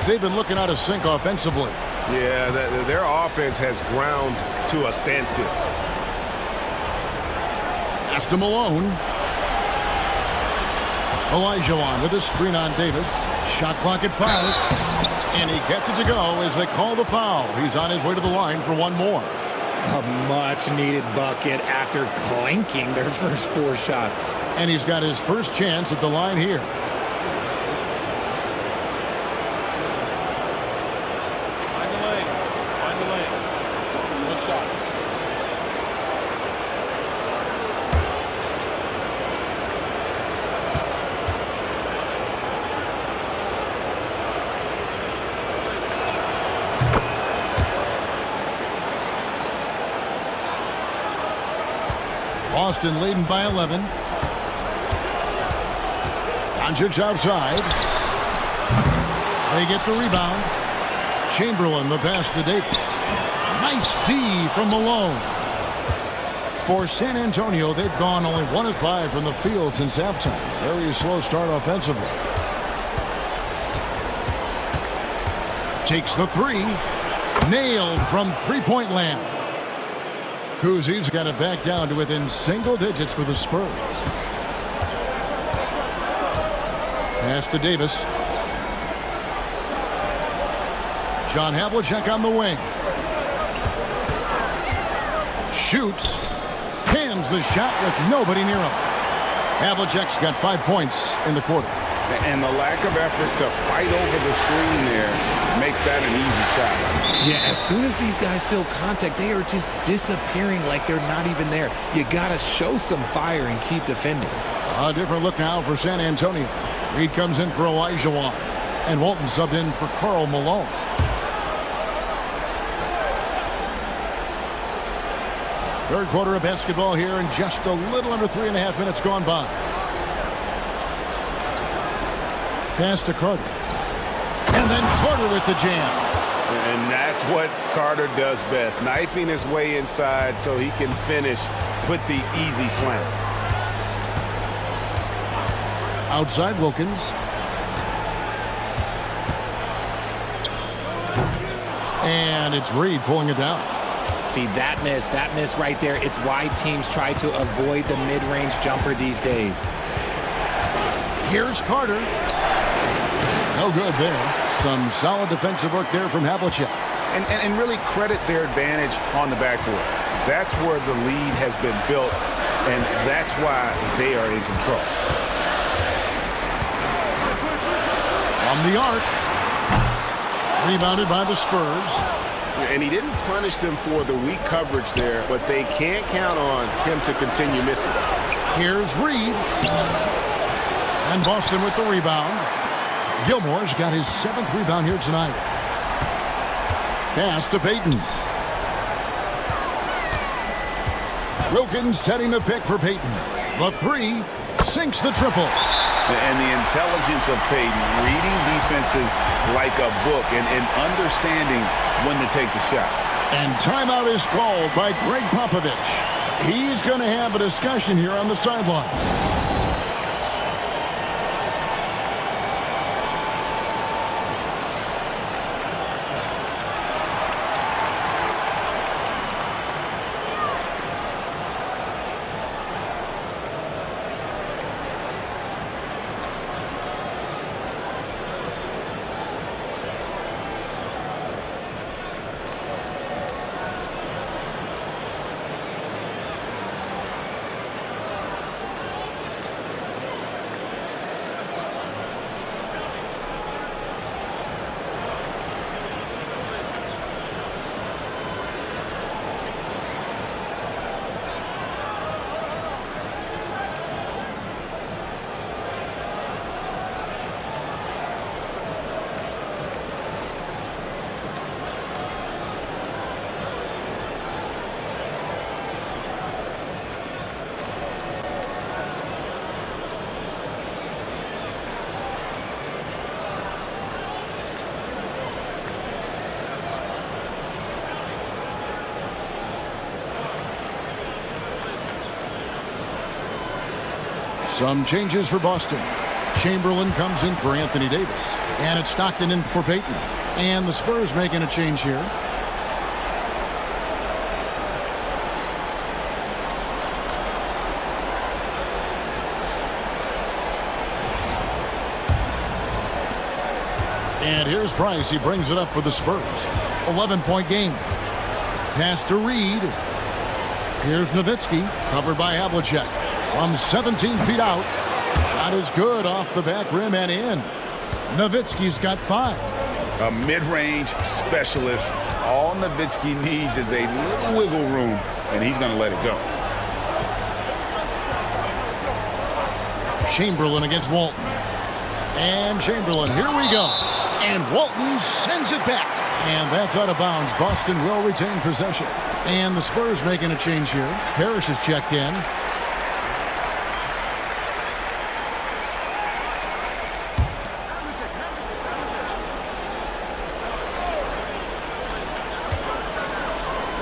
They've been looking out of sync offensively. Yeah, their offense has ground to a standstill. Pass to Malone. Olajuwon with a screen on Davis. Shot clock at 5. And he gets it to go as they call the foul. He's on his way to the line for one more. A much-needed bucket after clanking their first 4 shots. And he's got his first chance at the line here. Find the legs. Find the legs. One shot. Boston leading by 11. Doncic outside. They get the rebound. Chamberlain the pass to Davis. Nice D from Malone. For San Antonio, they've gone only 1 of 5 from the field since halftime. Very slow start offensively. Takes the 3. Nailed from three-point land. Kuzi's got it back down to within single digits for the Spurs. Pass to Davis. John Havlicek on the wing. Shoots. Pins the shot with nobody near him. Havlicek's got 5 points in the quarter. And the lack of effort to fight over the screen there makes that an easy shot. Yeah, as soon as these guys feel contact, they are just disappearing like they're not even there. You got to show some fire and keep defending. A different look now for San Antonio. Reed comes in for Olajuwon. And Walton subbed in for Karl Malone. Third quarter of basketball here and just a little under 3.5 minutes gone by. Pass to Carter. And then Carter with the jam. And that's what Carter does best. Knifing his way inside so he can finish with the easy slam. Outside Wilkins. And it's Reed pulling it down. See, that miss right there, it's why teams try to avoid the mid-range jumper these days. Here's Carter. No good there. Some solid defensive work there from Havlicek. And really credit their advantage on the backboard. That's where the lead has been built, and that's why they are in control. From the arc. Rebounded by the Spurs. And he didn't punish them for the weak coverage there, but they can't count on him to continue missing. Here's Reed. And Boston with the rebound. Gilmore's got his 7th rebound here tonight. Pass to Peyton. Wilkins setting the pick for Peyton. The three sinks the triple. And the intelligence of Peyton, reading defenses like a book and understanding when to take the shot. And timeout is called by Greg Popovich. He's going to have a discussion here on the sideline. Some changes for Boston. Chamberlain comes in for Anthony Davis. And it's Stockton in for Peyton. And the Spurs making a change here. And here's Price. He brings it up for the Spurs. 11-point game. Pass to Reed. Here's Nowitzki, covered by Havlicek. From 17 feet out. Shot is good off the back rim and in. Nowitzki's got 5. A mid-range specialist. All Nowitzki needs is a little wiggle room, and he's going to let it go. Chamberlain against Walton. And Chamberlain, here we go. And Walton sends it back. And that's out of bounds. Boston will retain possession. And the Spurs making a change here. Parrish is checked in.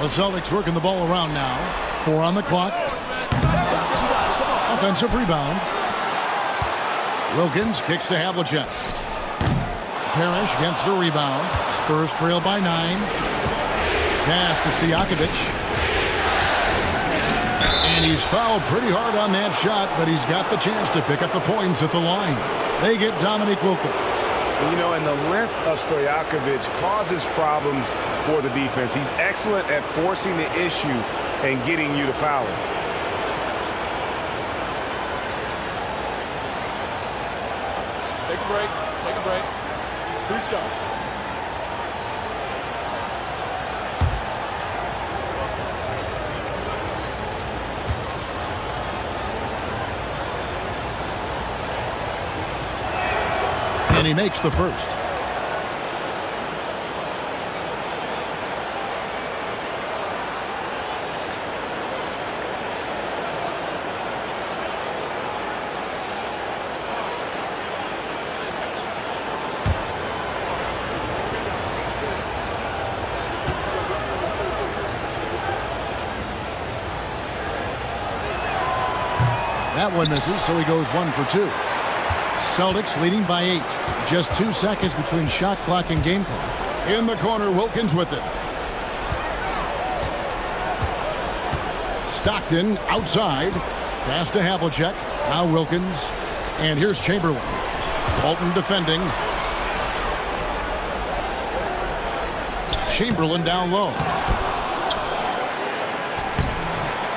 The Celtics working the ball around now. 4 on the clock. Offensive rebound. Wilkins kicks to Havlicek. Parrish gets the rebound. Spurs trail by 9. Pass to Stojakovic. And he's fouled pretty hard on that shot, but he's got the chance to pick up the points at the line. They get Dominique Wilkins. You know, and the length of Stojakovic causes problems for the defense. He's excellent at forcing the issue and getting you to foul him. Take a break. Take a break. 2 shots. And he makes the first. That one misses, so he goes 1 for 2. Celtics leading by 8. Just 2 seconds between shot clock and game clock. In the corner, Wilkins with it. Stockton outside. Pass to Havlicek. Now Wilkins. And here's Chamberlain. Walton defending. Chamberlain down low.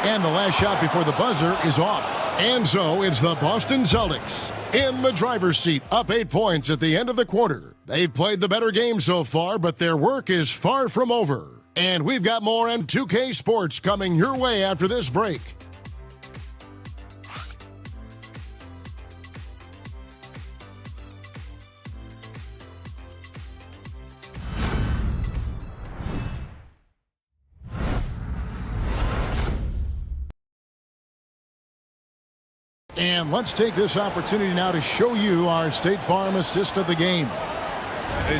And the last shot before the buzzer is off. And so it's the Boston Celtics in the driver's seat, up 8 points at the end of the quarter. They've played the better game so far, but their work is far from over. And we've got more M2K Sports coming your way after this break. And let's take this opportunity now to show you our State Farm assist of the game.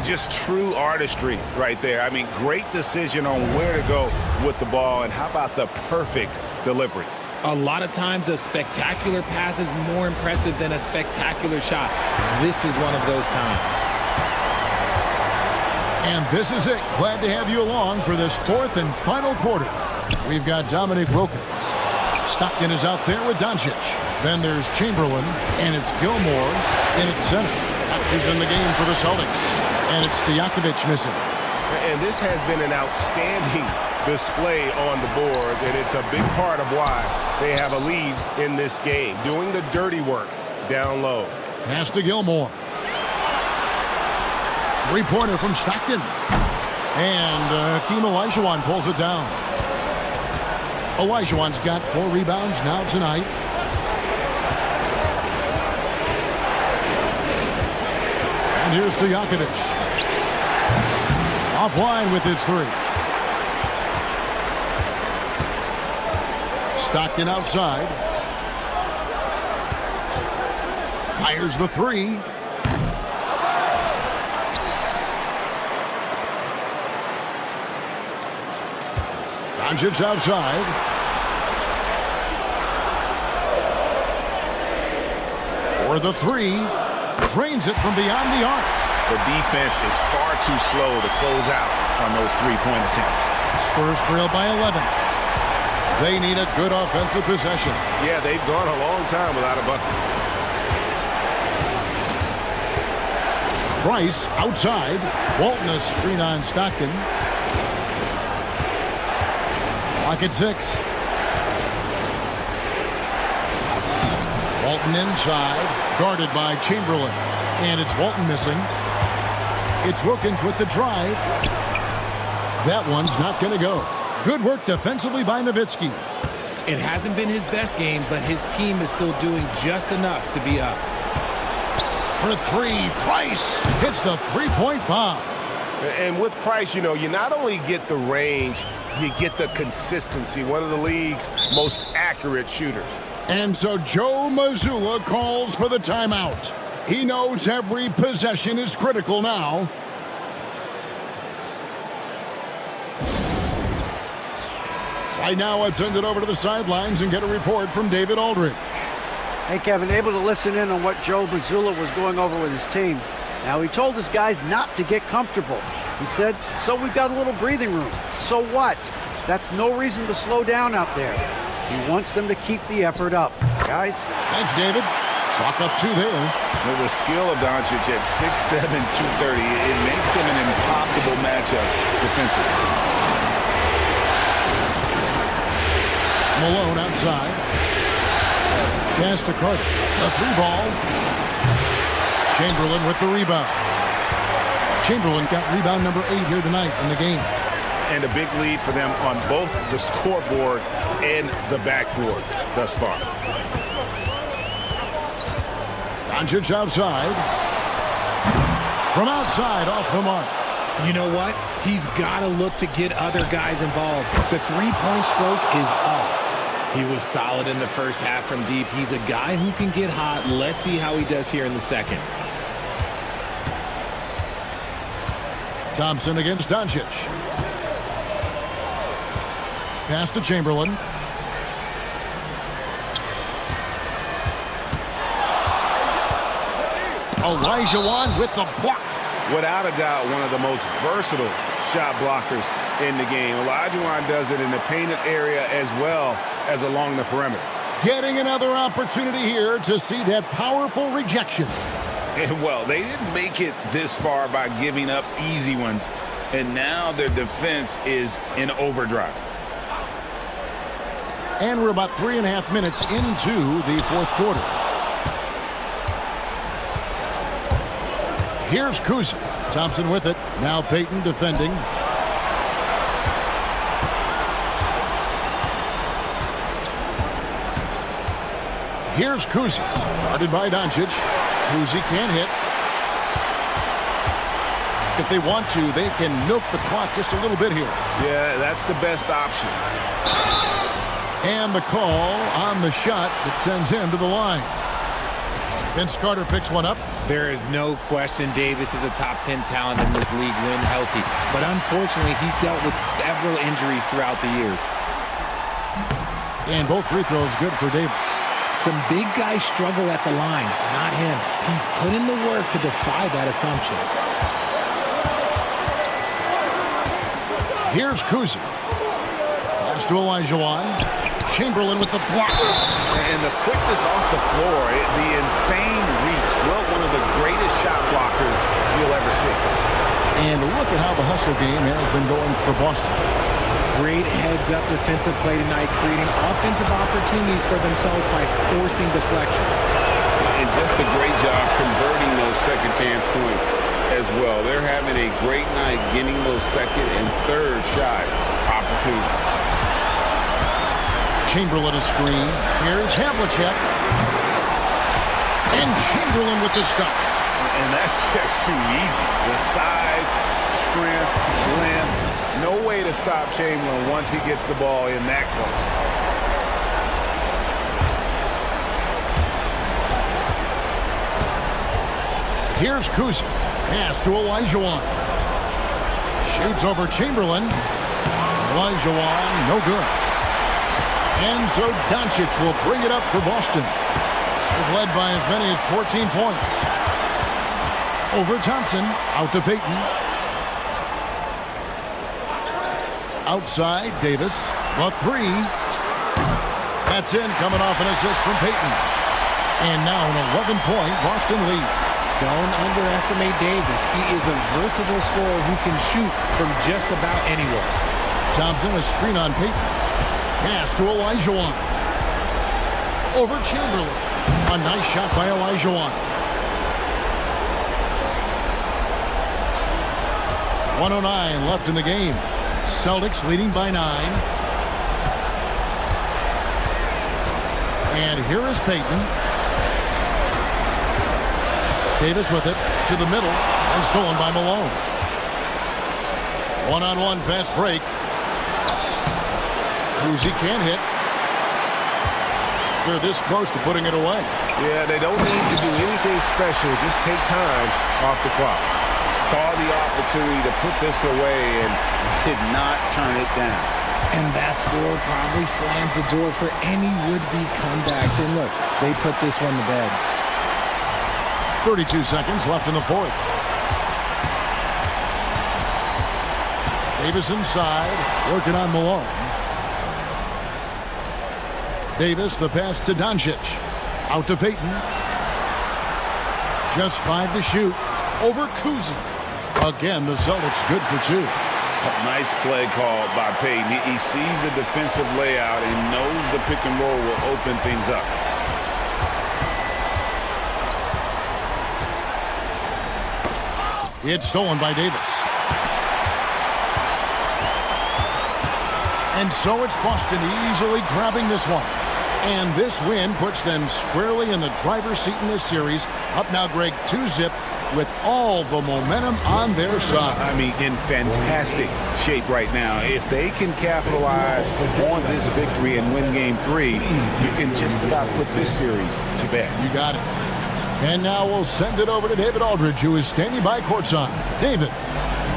Just true artistry right there. I mean, great decision on where to go with the ball, and how about the perfect delivery? A lot of times a spectacular pass is more impressive than a spectacular shot. This is one of those times. And this is it. Glad to have you along for this fourth and final quarter. We've got Dominic Wilkins. Stockton is out there with Doncic. Then there's Chamberlain, and it's Gilmore in at center. That's who's in the game for the Celtics. And it's Stojakovic missing. And this has been an outstanding display on the boards, and it's a big part of why they have a lead in this game, doing the dirty work down low. Pass to Gilmore. Three-pointer from Stockton. And Hakeem Olajuwon pulls it down. Olajuwon's got 4 rebounds now tonight. And here's Stojakovic. Offline with his 3. Stockton outside. Fires the 3. Doncic outside. For the 3. Drains it from beyond the arc. The defense is far too slow to close out on those 3-point attempts. Spurs trail by 11. They need a good offensive possession. Yeah, they've gone a long time without a bucket. Price outside. Walton a screen on Stockton. Clock at 6. Walton inside. Guarded by Chamberlain. And it's Walton missing. It's Wilkins with the drive. That one's not going to go. Good work defensively by Nowitzki. It hasn't been his best game, but his team is still doing just enough to be up. For 3, Price hits the 3-point bomb. And with Price, you know, you not only get the range, you get the consistency. One of the league's most accurate shooters. And so Joe Mazzulla calls for the timeout. He knows every possession is critical now. Right now, let's send it over to the sidelines and get a report from David Aldridge. Hey, Kevin, able to listen in on what Joe Mazzulla was going over with his team. Now, he told his guys not to get comfortable. He said, so we've got a little breathing room. So what? That's no reason to slow down out there. He wants them to keep the effort up. Guys? Thanks, David. Chalk up 2 there. With the skill of Doncic at 6'7", 230, it makes him an impossible matchup defensively. Malone outside. Pass to Carter. A 3-ball. Chamberlain with the rebound. Chamberlain got rebound number 8 here tonight in the game. And a big lead for them on both the scoreboard and the backboard thus far. Doncic outside. From outside, off the mark. You know what? He's got to look to get other guys involved. The 3-point stroke is off. He was solid in the first half from deep. He's a guy who can get hot. Let's see how he does here in the second. Thompson against Doncic. Pass to Chamberlain. Olajuwon with the block. Without a doubt, one of the most versatile shot blockers in the game. Olajuwon does it in the painted area as well as along the perimeter. Getting another opportunity here to see that powerful rejection. And well, they didn't make it this far by giving up easy ones, and now their defense is in overdrive. And we're about 3.5 minutes into the fourth quarter. Here's Kuzma. Thompson with it. Now Payton defending. Here's Kuzma. Guarded by Doncic. Kuzma can't hit. If they want to, they can milk the clock just a little bit here. Yeah, that's the best option. And the call on the shot that sends him to the line. Vince Carter picks one up. There is no question Davis is a top 10 talent in this league when healthy. But unfortunately, he's dealt with several injuries throughout the years. And both free throws good for Davis. Some big guys struggle at the line, not him. He's put in the work to defy that assumption. Here's Kuzi. Pass to Olajuwon. Chamberlain with the block. And the quickness off the floor, the insane reach. Well, one of the greatest shot blockers you'll ever see. And look at how the hustle game has been going for Boston. Great heads-up defensive play tonight, creating offensive opportunities for themselves by forcing deflections. And just a great job converting those second chance points as well. They're having a great night getting those second and third shot opportunities. Chamberlain a screen. Here's Havlicek. And Chamberlain with the stuff. And that's just too easy. The size, strength, length. No way to stop Chamberlain once he gets the ball in that close. Here's Kuzi. Pass to Olajuwon. Shoots over Chamberlain. Olajuwon, no good. And so Doncic will bring it up for Boston. They've led by as many as 14 points. Over Thompson, out to Payton. Outside, Davis. A three. That's in, coming off an assist from Payton. And now an 11-point Boston lead. Don't underestimate Davis. He is a versatile scorer who can shoot from just about anywhere. Thompson, a screen on Payton. Pass to Olajuwon. Over Chamberlain. A nice shot by Olajuwon. 1:09 left in the game. Celtics leading by 9. And here is Payton. Davis with it to the middle and stolen by Malone. One-on-one fast break. Kuzi can't hit. They're this close to putting it away. Yeah, they don't need to do anything special. Just take time off the clock. Saw the opportunity to put this away and did not turn it down. And that score probably slams the door for any would-be comebacks. And look, they put this one to bed. 32 seconds left in the fourth. Davis inside, working on Malone. Davis, the pass to Doncic. Out to Payton. Just 5 to shoot. Over Kuzi. Again, the Celtics good for 2. Nice play call by Payton. He sees the defensive layout and knows the pick and roll will open things up. It's stolen by Davis. And so it's Boston easily grabbing this one. And this win puts them squarely in the driver's seat in this series. Up now, Greg, 2-zip with all the momentum on their side. I mean, in fantastic shape right now. If they can capitalize on this victory and win Game 3, you can just about put this series to bed. You got it. And now we'll send it over to David Aldridge, who is standing by courtside. David.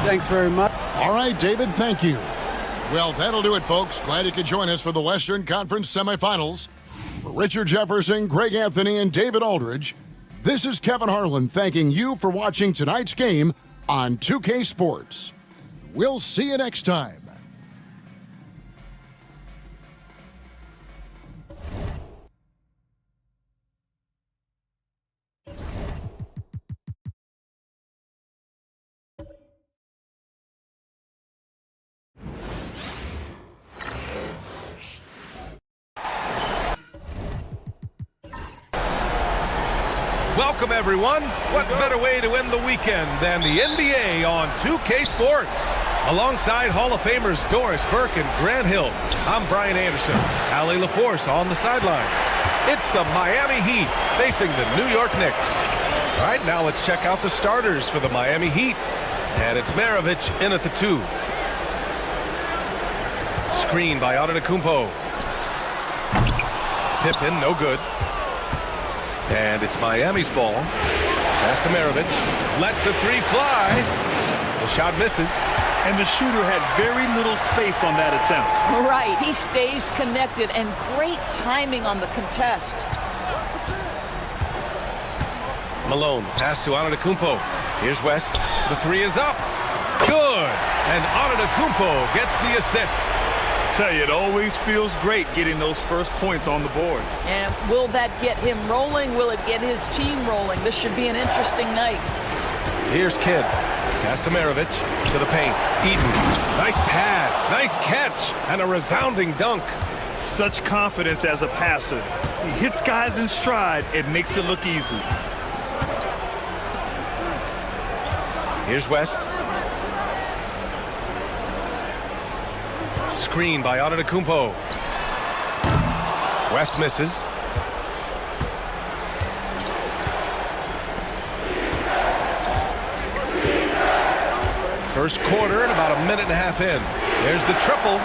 Thanks very much. All right, David, thank you. Well, that'll do it, folks. Glad you could join us for the Western Conference semifinals. For Richard Jefferson, Greg Anthony, and David Aldridge, this is Kevin Harlan thanking you for watching tonight's game on 2K Sports. We'll see you next time. Welcome, everyone. What better way to end the weekend than the NBA on 2K Sports? Alongside Hall of Famers Doris Burke and Grant Hill, I'm Brian Anderson. Allie LaForce on the sidelines. It's the Miami Heat facing the New York Knicks. All right, now let's check out the starters for the Miami Heat. And it's Maravich in at the 2. Screen by Antetokounmpo. Pippen, no good. And it's Miami's ball. Pass to Maravich. Lets the three fly. The shot misses. And the shooter had very little space on that attempt. Right. He stays connected, and great timing on the contest. Malone. Pass to Antetokounmpo. Here's West. The three is up. Good. And Antetokounmpo gets the assist. Tell you, it always feels great getting those first points on the board. And will that get him rolling? Will it get his team rolling? This should be an interesting night. Here's Kidd. Pass to Maravich. To the paint. Eden. Nice pass. Nice catch. And a resounding dunk. Such confidence as a passer. He hits guys in stride. It makes it look easy. Here's West. Screen by Antetokounmpo. West misses. First quarter and about a minute and a half in. There's the triple.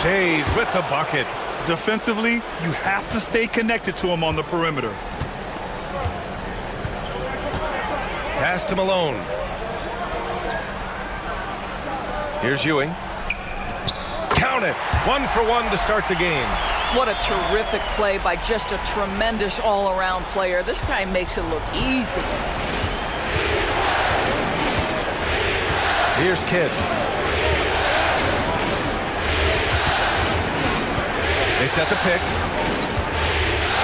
Shays with the bucket. Defensively, you have to stay connected to him on the perimeter. Pass to Malone. Here's Ewing. Count it. 1 for 1 to start the game. What a terrific play by just a tremendous all-around player. This guy makes it look easy. Here's Kidd. They set the pick.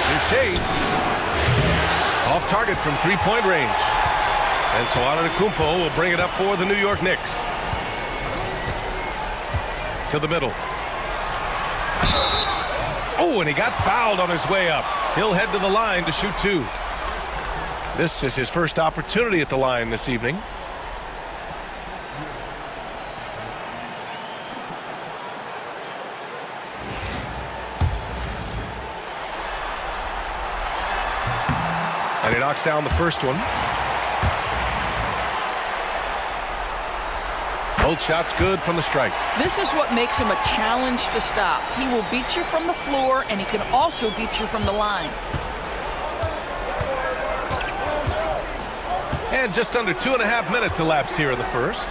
Here's Shays. Off target from three-point range. And so Antetokounmpo will bring it up for the New York Knicks. To the middle. Oh, and he got fouled on his way up. He'll head to the line to shoot two. This is his first opportunity at the line this evening. And he knocks down the first one. Both shots good from the strike. This is what makes him a challenge to stop. He will beat you from the floor, and he can also beat you from the line. And just under 2.5 minutes elapsed here in the first.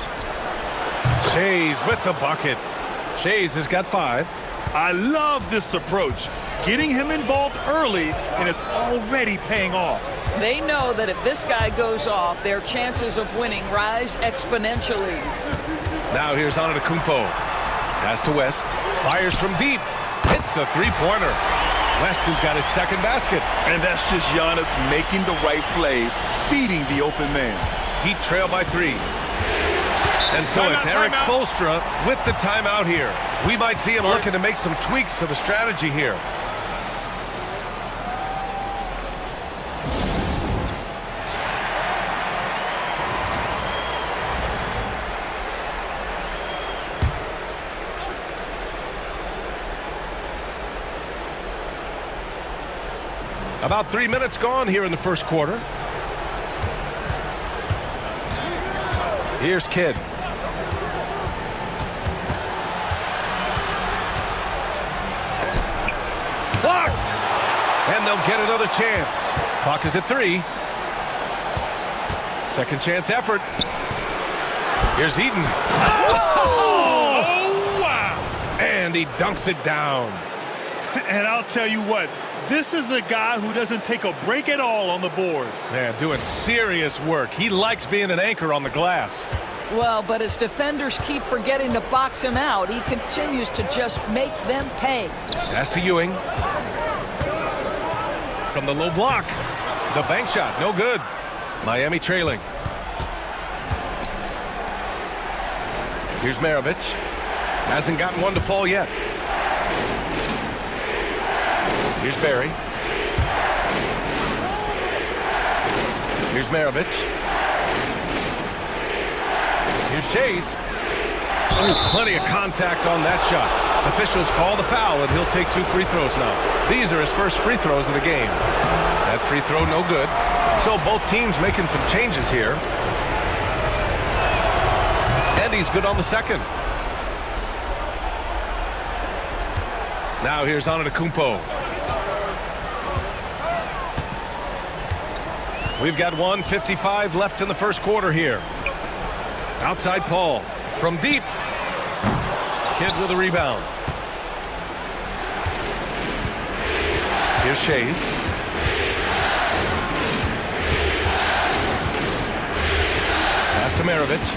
Shays with the bucket. Shays has got 5. I love this approach. Getting him involved early, and it's already paying off. They know that if this guy goes off, their chances of winning rise exponentially. Now here's Antetokounmpo. Pass to West. Fires from deep. Hits a three-pointer. West has got his second basket. And that's just Giannis making the right play, feeding the open man. Heat trail by 3. And so it's Eric Spoelstra with the timeout here. We might see him looking to make some tweaks to the strategy here. About 3 minutes gone here in the first quarter. Here's Kidd. Blocked! And they'll get another chance. Clock is at 3. Second chance effort. Here's Eden. Oh, wow! And he dunks it down. And I'll tell you what, this is a guy who doesn't take a break at all on the boards. Man, doing serious work. He likes being an anchor on the glass. Well, but as defenders keep forgetting to box him out, he continues to just make them pay. Pass to Ewing. From the low block. The bank shot, no good. Miami trailing. Here's Maravich. Hasn't gotten one to fall yet. Here's Barry. Here's Maravich. Here's Shays. Ooh, plenty of contact on that shot. Officials call the foul, and he'll take 2 free throws now. These are his first free throws of the game. That free throw, no good. So both teams making some changes here. And he's good on the second. Now here's Antetokounmpo. We've got 1:55 left in the first quarter here. Outside Paul from deep. Kidd with a rebound. Here's Shays. Pass to Maravich.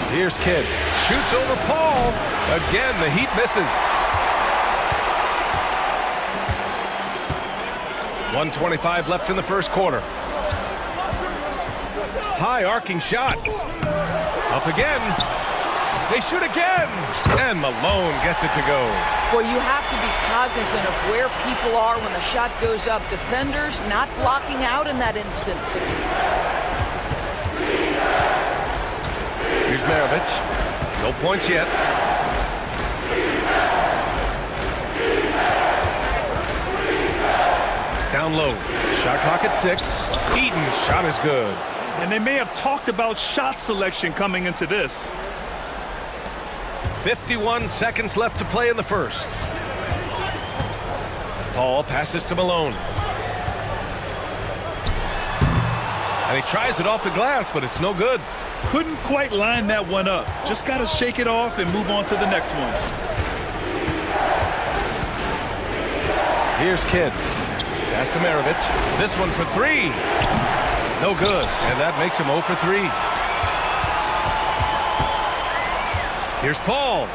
Here's Kidd. Shoots over Paul. Again, the Heat misses. 1:25 left in the first quarter. High arcing shot. Up again. They shoot again. And Malone gets it to go. Well, you have to be cognizant of where people are when the shot goes up. Defenders not blocking out in that instance. Here's Maravich. No points yet. Down low. Shot clock at 6. Eaton's shot is good. And they may have talked about shot selection coming into this. 51 seconds left to play in the first. Paul passes to Malone. And he tries it off the glass, but it's no good. Couldn't quite line that one up. Just got to shake it off and move on to the next one. Here's Kidd. Pass to Maravich. This one for 3. No good. And that makes him 0 for 3. Here's Paul.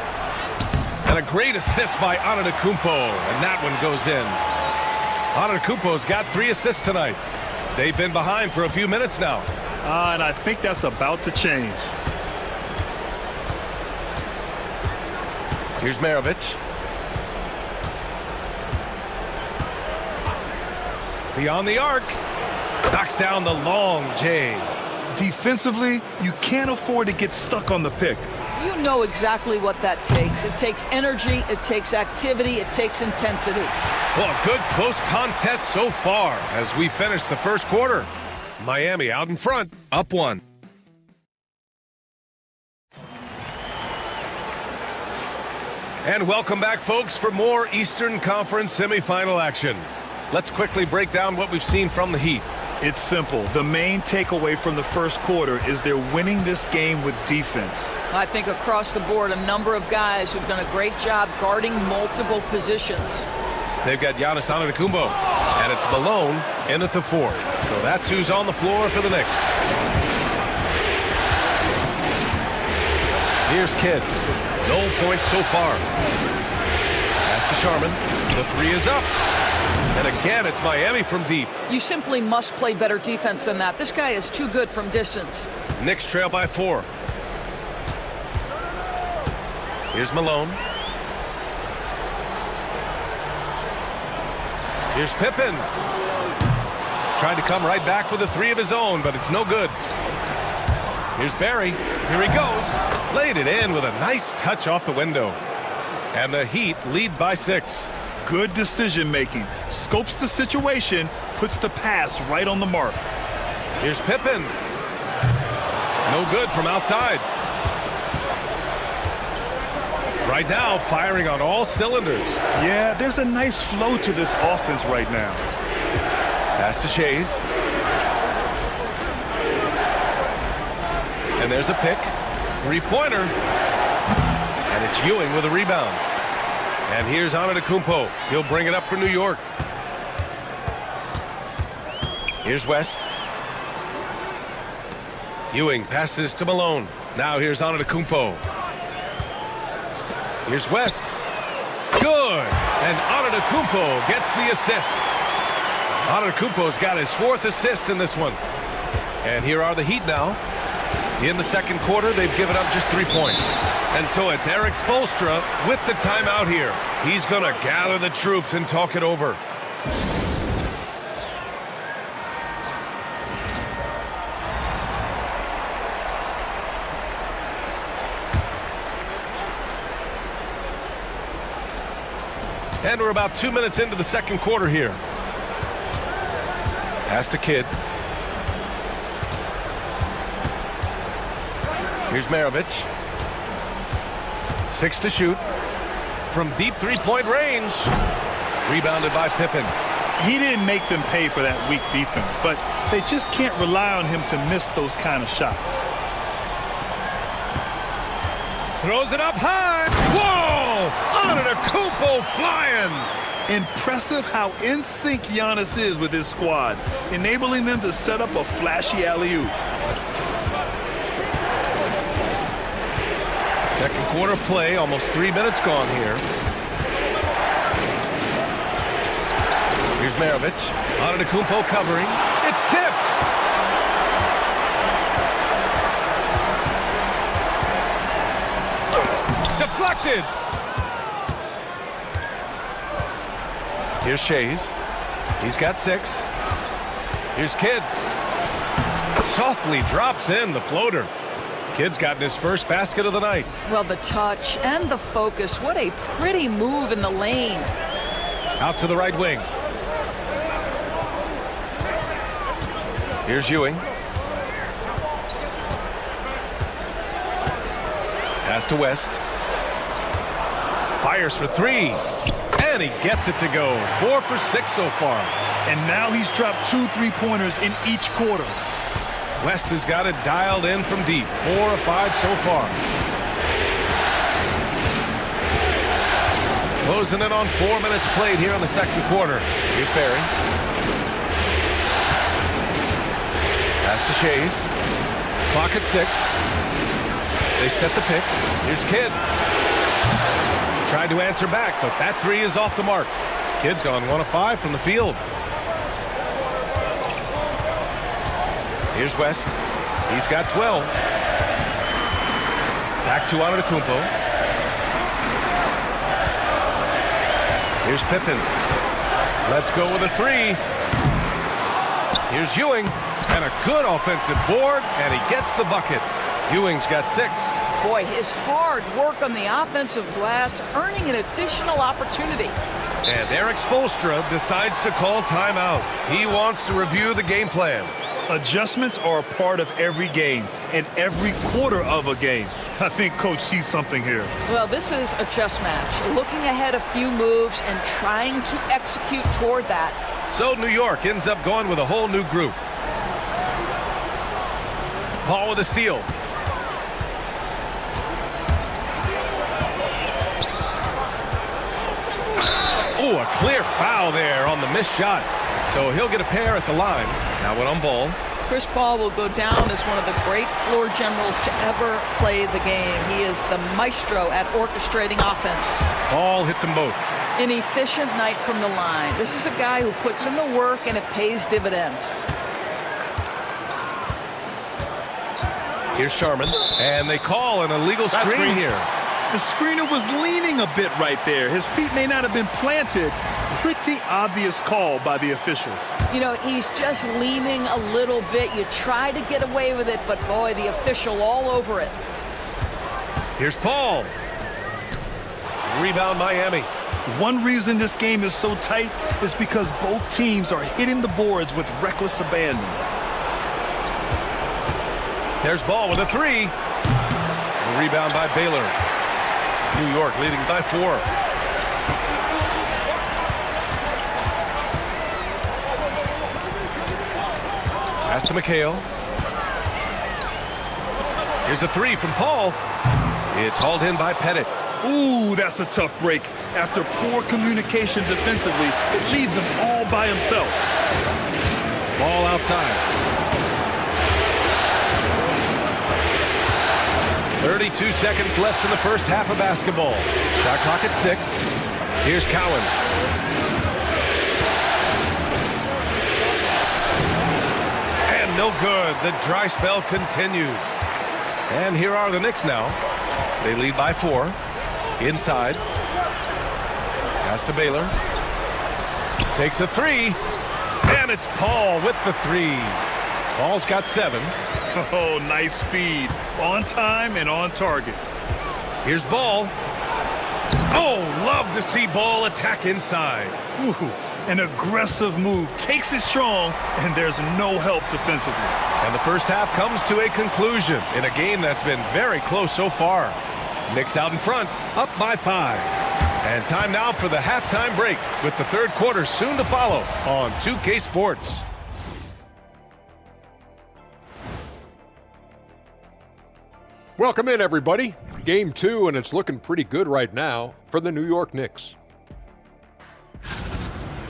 And a great assist by Antetokounmpo. And that one goes in. Antetokounmpo's got 3 assists tonight. They've been behind for a few minutes now. And I think that's about to change. Here's Maravich. Beyond the arc. Knocks down the long J. Defensively, you can't afford to get stuck on the pick. You know exactly what that takes. It takes energy, it takes activity, it takes intensity. Well, a good close contest so far as we finish the first quarter. Miami out in front, up 1. And welcome back, folks, for more Eastern Conference semifinal action. Let's quickly break down what we've seen from the Heat. It's simple. The main takeaway from the first quarter is they're winning this game with defense. I think across the board, a number of guys who've done a great job guarding multiple positions. They've got Giannis Antetokounmpo, and it's Malone in at the 4. So that's who's on the floor for the Knicks. Here's Kidd. No points so far. Pass to Sharman. The 3 is up. And again, it's Miami from deep. You simply must play better defense than that. This guy is too good from distance. Knicks trail by 4. Here's Malone. Here's Pippen. Trying to come right back with a 3 of his own, but it's no good. Here's Barry. Here he goes. Laid it in with a nice touch off the window. And the Heat lead by 6. Good decision making. Scopes the situation, puts the pass right on the mark. Here's Pippen. No good from outside. Right now, firing on all cylinders. Yeah, there's a nice flow to this offense right now. Pass to Shays. And there's a pick. 3-pointer. And it's Ewing with a rebound. And here's Antetokounmpo. He'll bring it up for New York. Here's West. Ewing passes to Malone. Now here's Antetokounmpo. Here's West. Good. And Antetokounmpo gets the assist. Antetokounmpo's got his 4th assist in this one. And here are the Heat now. In the second quarter, they've given up just 3 points. And so it's Eric Spoelstra with the timeout here. He's going to gather the troops and talk it over. And we're about 2 minutes into the second quarter here. Pass to Kidd. Here's Maravich. 6 to shoot. From deep 3-point range. Rebounded by Pippen. He didn't make them pay for that weak defense, but they just can't rely on him to miss those kind of shots. Throws it up high. Whoa! Antetokounmpo flying. Impressive how in sync Giannis is with his squad, enabling them to set up a flashy alley-oop. Second quarter play, almost 3 minutes gone here. Here's Maravich. Antetokounmpo covering. It's tipped. Deflected. Here's Shays. He's got 6. Here's Kidd. Softly drops in the floater. Kidd's gotten his first basket of the night. Well, the touch and the focus. What a pretty move in the lane. Out to the right wing. Here's Ewing. Pass to West. Fires for 3. And he gets it to go. 4 for 6 so far. And now he's dropped 2 3-pointers in each quarter. West has got it dialed in from deep. 4 of 5 so far. Closing in on 4 minutes played here in the second quarter. Here's Barry. Pass to Shays. Clock at 6. They set the pick. Here's Kidd. Tried to answer back, but that 3 is off the mark. Kidd's gone 1 of 5 from the field. Here's West. He's got 12. Back to Antetokounmpo. Here's Pippen. Let's go with a 3. Here's Ewing. And a good offensive board, and he gets the bucket. Ewing's got 6. Boy, his hard work on the offensive glass, earning an additional opportunity. And Eric Spoelstra decides to call timeout. He wants to review the game plan. Adjustments are a part of every game and every quarter of a game. I think Coach sees something here. Well, this is a chess match. Looking ahead a few moves and trying to execute toward that. So New York ends up going with a whole new group. Paul with a steal. Oh, a clear foul there on the missed shot. So he'll get a pair at the line. Now went on Ball. Chris Paul will go down as one of the great floor generals to ever play the game. He is the maestro at orchestrating offense. Paul hits them both. An efficient night from the line. This is a guy who puts in the work and it pays dividends. Here's Sharman, and they call an illegal screen here. The screener was leaning a bit right there. His feet may not have been planted. Pretty obvious call by the officials. You know, he's just leaning a little bit. You try to get away with it, but boy, the official all over it. Here's Paul. Rebound Miami. One reason this game is so tight is because both teams are hitting the boards with reckless abandon. There's Ball with a 3. A rebound by Baylor. New York leading by 4. Pass to McHale. Here's a 3 from Paul. It's hauled in by Pettit. Ooh, that's a tough break. After poor communication defensively, it leaves him all by himself. Ball outside. 32 seconds left in the first half of basketball. Shot clock at 6. Here's Cowens. And no good. The dry spell continues. And here are the Knicks now. They lead by 4. Inside. Pass to Baylor. Takes a 3. And it's Paul with the 3. Paul's got 7. Oh, nice feed. On time and on target. Here's Ball. Oh, love to see Ball attack inside. Ooh, an aggressive move. Takes it strong, and there's no help defensively. And the first half comes to a conclusion in a game that's been very close so far. Knicks out in front, up by 5. And time now for the halftime break with the third quarter soon to follow on 2K Sports. Welcome in, everybody. Game 2, and it's looking pretty good right now for the New York Knicks.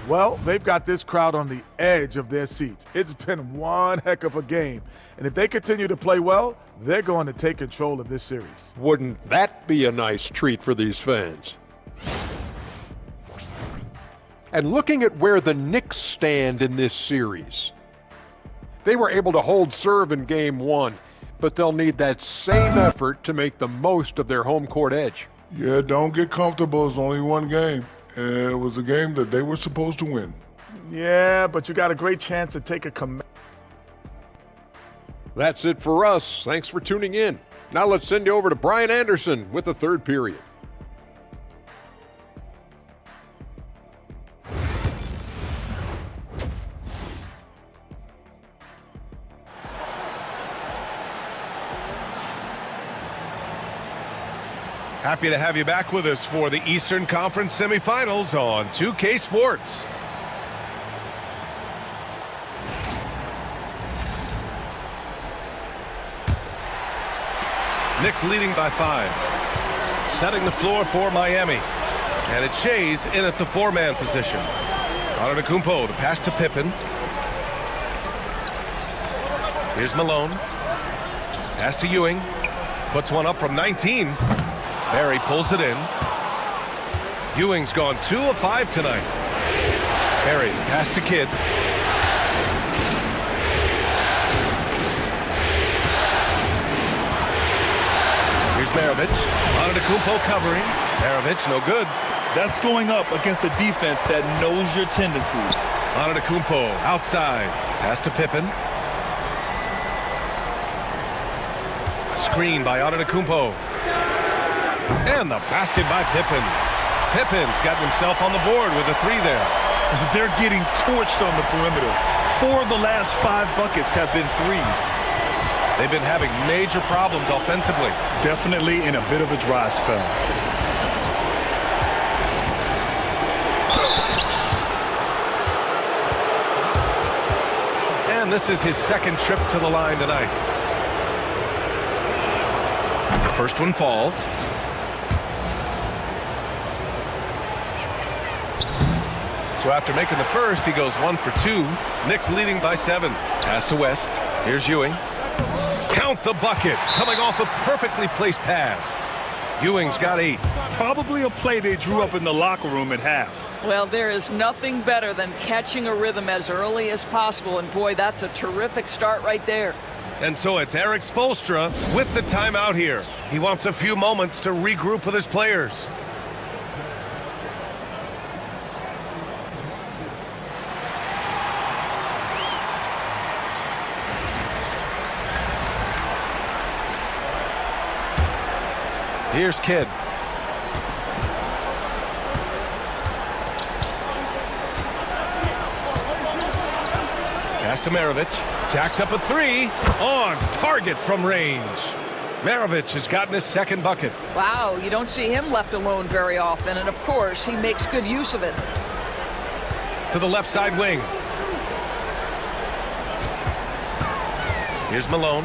Well, they've got this crowd on the edge of their seats. It's been one heck of a game. And if they continue to play well, they're going to take control of this series. Wouldn't that be a nice treat for these fans? And looking at where the Knicks stand in this series, they were able to hold serve in Game 1, but they'll need that same effort to make the most of their home court edge. Yeah, don't get comfortable. It's only one game. And it was a game that they were supposed to win. Yeah, but you got a great chance to take a command. That's it for us. Thanks for tuning in. Now let's send you over to Brian Anderson with the third period. Happy to have you back with us for the Eastern Conference semifinals on 2K Sports. Knicks leading by 5. Setting the floor for Miami. And it's Shays in at the 4-man position. Antetokounmpo, the pass to Pippen. Here's Malone. Pass to Ewing. Puts one up from 19. Barry pulls it in. Ewing's gone 2 of 5 tonight. Barry, pass to Kidd. Here's Maravich. Antetokounmpo covering. Maravich, no good. That's going up against a defense that knows your tendencies. Antetokounmpo outside. Pass to Pippen. Screen by Antetokounmpo. And the basket by Pippen. Pippen's got himself on the board with a 3 there. They're getting torched on the perimeter. 4 of the last 5 buckets have been threes. They've been having major problems offensively. Definitely in a bit of a dry spell. And this is his second trip to the line tonight. The first one falls. So after making the first, he goes 1 for 2. Knicks leading by 7. Pass to West. Here's Ewing. Count the bucket. Coming off a perfectly placed pass. Ewing's got 8. Probably a play they drew up in the locker room at half. Well, there is nothing better than catching a rhythm as early as possible. And boy, that's a terrific start right there. And so it's Eric Spoelstra with the timeout here. He wants a few moments to regroup with his players. Here's Kidd. Pass to Maravich. Jacks up a 3. On target from range. Maravich has gotten his second bucket. Wow, you don't see him left alone very often. And of course, he makes good use of it. To the left side wing. Here's Malone.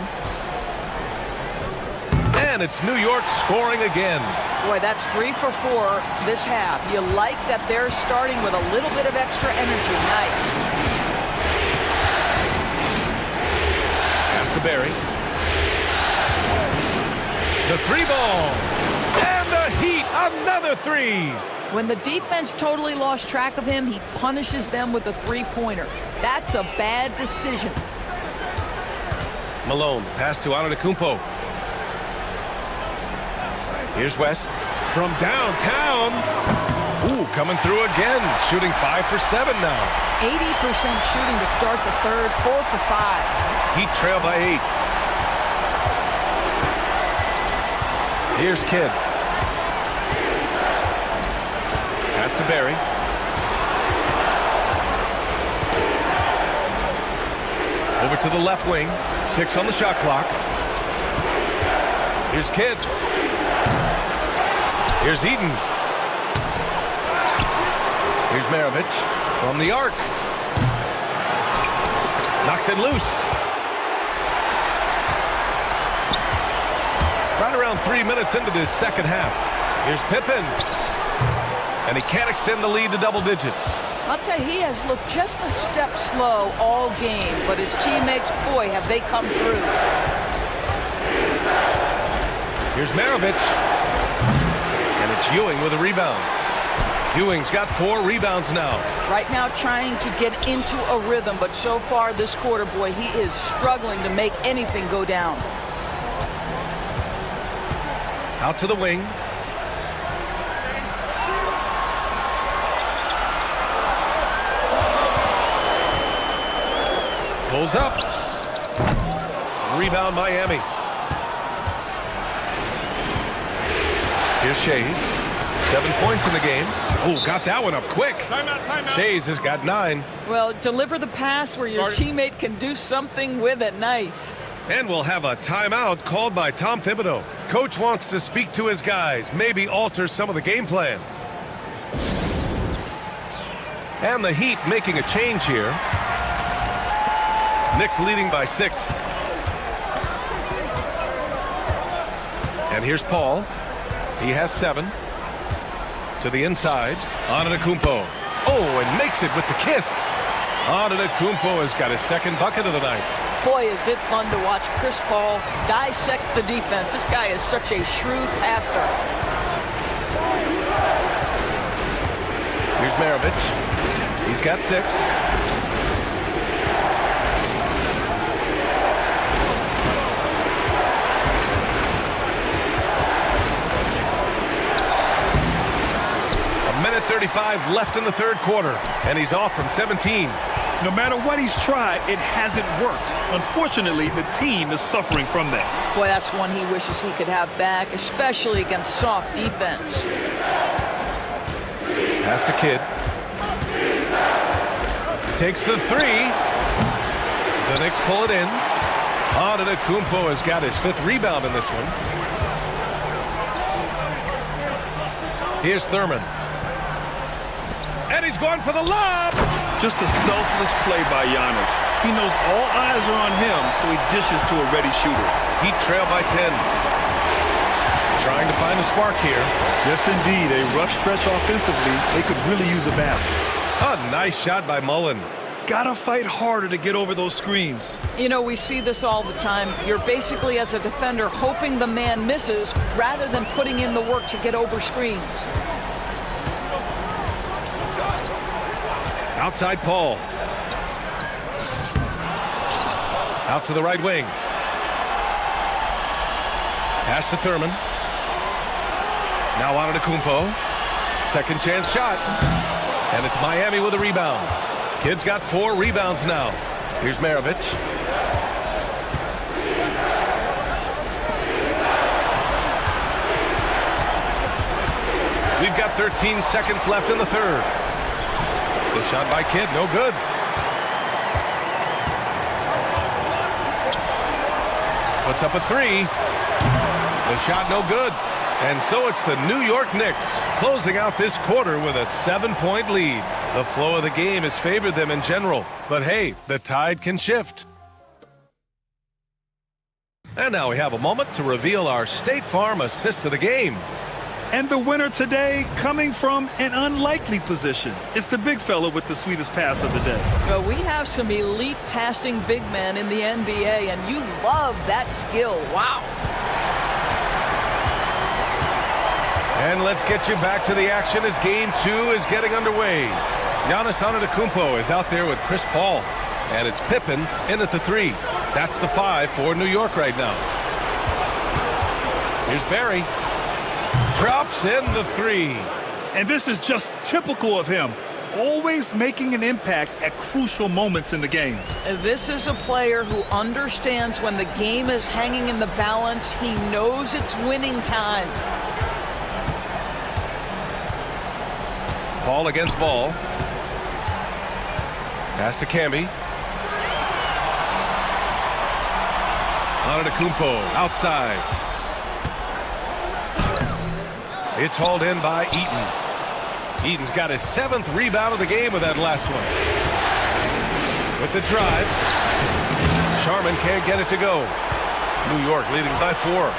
And it's New York scoring again. Boy, that's 3 for 4 this half. You like that they're starting with a little bit of extra energy. Nice. Pass to Barry. The 3 ball. And the Heat, another 3. When the defense totally lost track of him, he punishes them with a 3-pointer. That's a bad decision. Malone, pass to Antetokounmpo. Here's West from downtown. Ooh, coming through again. Shooting 5 for 7 now. 80% shooting to start the third, 4 for 5. Heat trail by 8. Here's Kidd. Pass to Barry. Over to the left wing. 6 on the shot clock. Here's Kidd. Here's Eaton. Here's Maravich from the arc. Knocks it loose. Right around 3 minutes into this second half. Here's Pippen. And he can't extend the lead to double digits. I'll tell you, he has looked just a step slow all game, but his teammates, boy, have they come through. Here's Maravich. And it's Ewing with a rebound. Ewing's got 4 rebounds now. Right now trying to get into a rhythm, but so far this quarter, boy, he is struggling to make anything go down. Out to the wing. Pulls up. Rebound Miami. Here's Shays. 7 points in the game. Oh, got that one up quick. Timeout. Shays has got 9. Well, deliver the pass where your teammate can do something with it. Nice. And we'll have a timeout called by Tom Thibodeau. Coach wants to speak to his guys, maybe alter some of the game plan. And the Heat making a change here. Knicks leading by 6. And here's Paul. He has 7. To the inside. Antetokounmpo. Oh, and makes it with the kiss. Antetokounmpo has got his second bucket of the night. Boy, is it fun to watch Chris Paul dissect the defense. This guy is such a shrewd passer. Here's Maravich. He's got 6. A minute 35 left in the third quarter, and he's off from 17. No matter what he's tried, it hasn't worked. Unfortunately, the team is suffering from that. Boy, that's one he wishes he could have back, especially against soft defense. Pass to Kidd. Takes the 3. The Knicks pull it in. Antetokounmpo has got his 5th rebound in this one. Here's Thurman. And he's going for the lob. Just a selfless play by Giannis. He knows all eyes are on him, so he dishes to a ready shooter. Heat trail by 10. Trying to find a spark here. Yes, indeed. A rough stretch offensively. They could really use a basket. A nice shot by Mullen. Gotta fight harder to get over those screens. You know, we see this all the time. You're basically, as a defender, hoping the man misses rather than putting in the work to get over screens. Outside Paul. Out to the right wing. Pass to Thurman. Now Antetokounmpo. Second chance shot. And it's Miami with a rebound. Kidd's got 4 rebounds now. Here's Maravich. We've got 13 seconds left in the third. The shot by Kidd, no good. Puts up a 3. The shot no good. And so it's the New York Knicks closing out this quarter with a 7-point lead. The flow of the game has favored them in general. But hey, the tide can shift. And now we have a moment to reveal our State Farm assist of the game. And the winner today coming from an unlikely position. It's the big fella with the sweetest pass of the day. Well, we have some elite passing big men in the NBA, and you love that skill. Wow. And let's get you back to the action as Game 2 is getting underway. Giannis Antetokounmpo is out there with Chris Paul. And it's Pippen in at the 3. That's the 5 for New York right now. Here's Barry. Drops in the 3. And this is just typical of him. Always making an impact at crucial moments in the game. This is a player who understands when the game is hanging in the balance. He knows it's winning time. Paul against Ball. Pass to Camby. Antetokounmpo outside. It's hauled in by Eaton. Eden's got his 7th rebound of the game with that last one. With the drive, Sharman can't get it to go. New York leading by 4.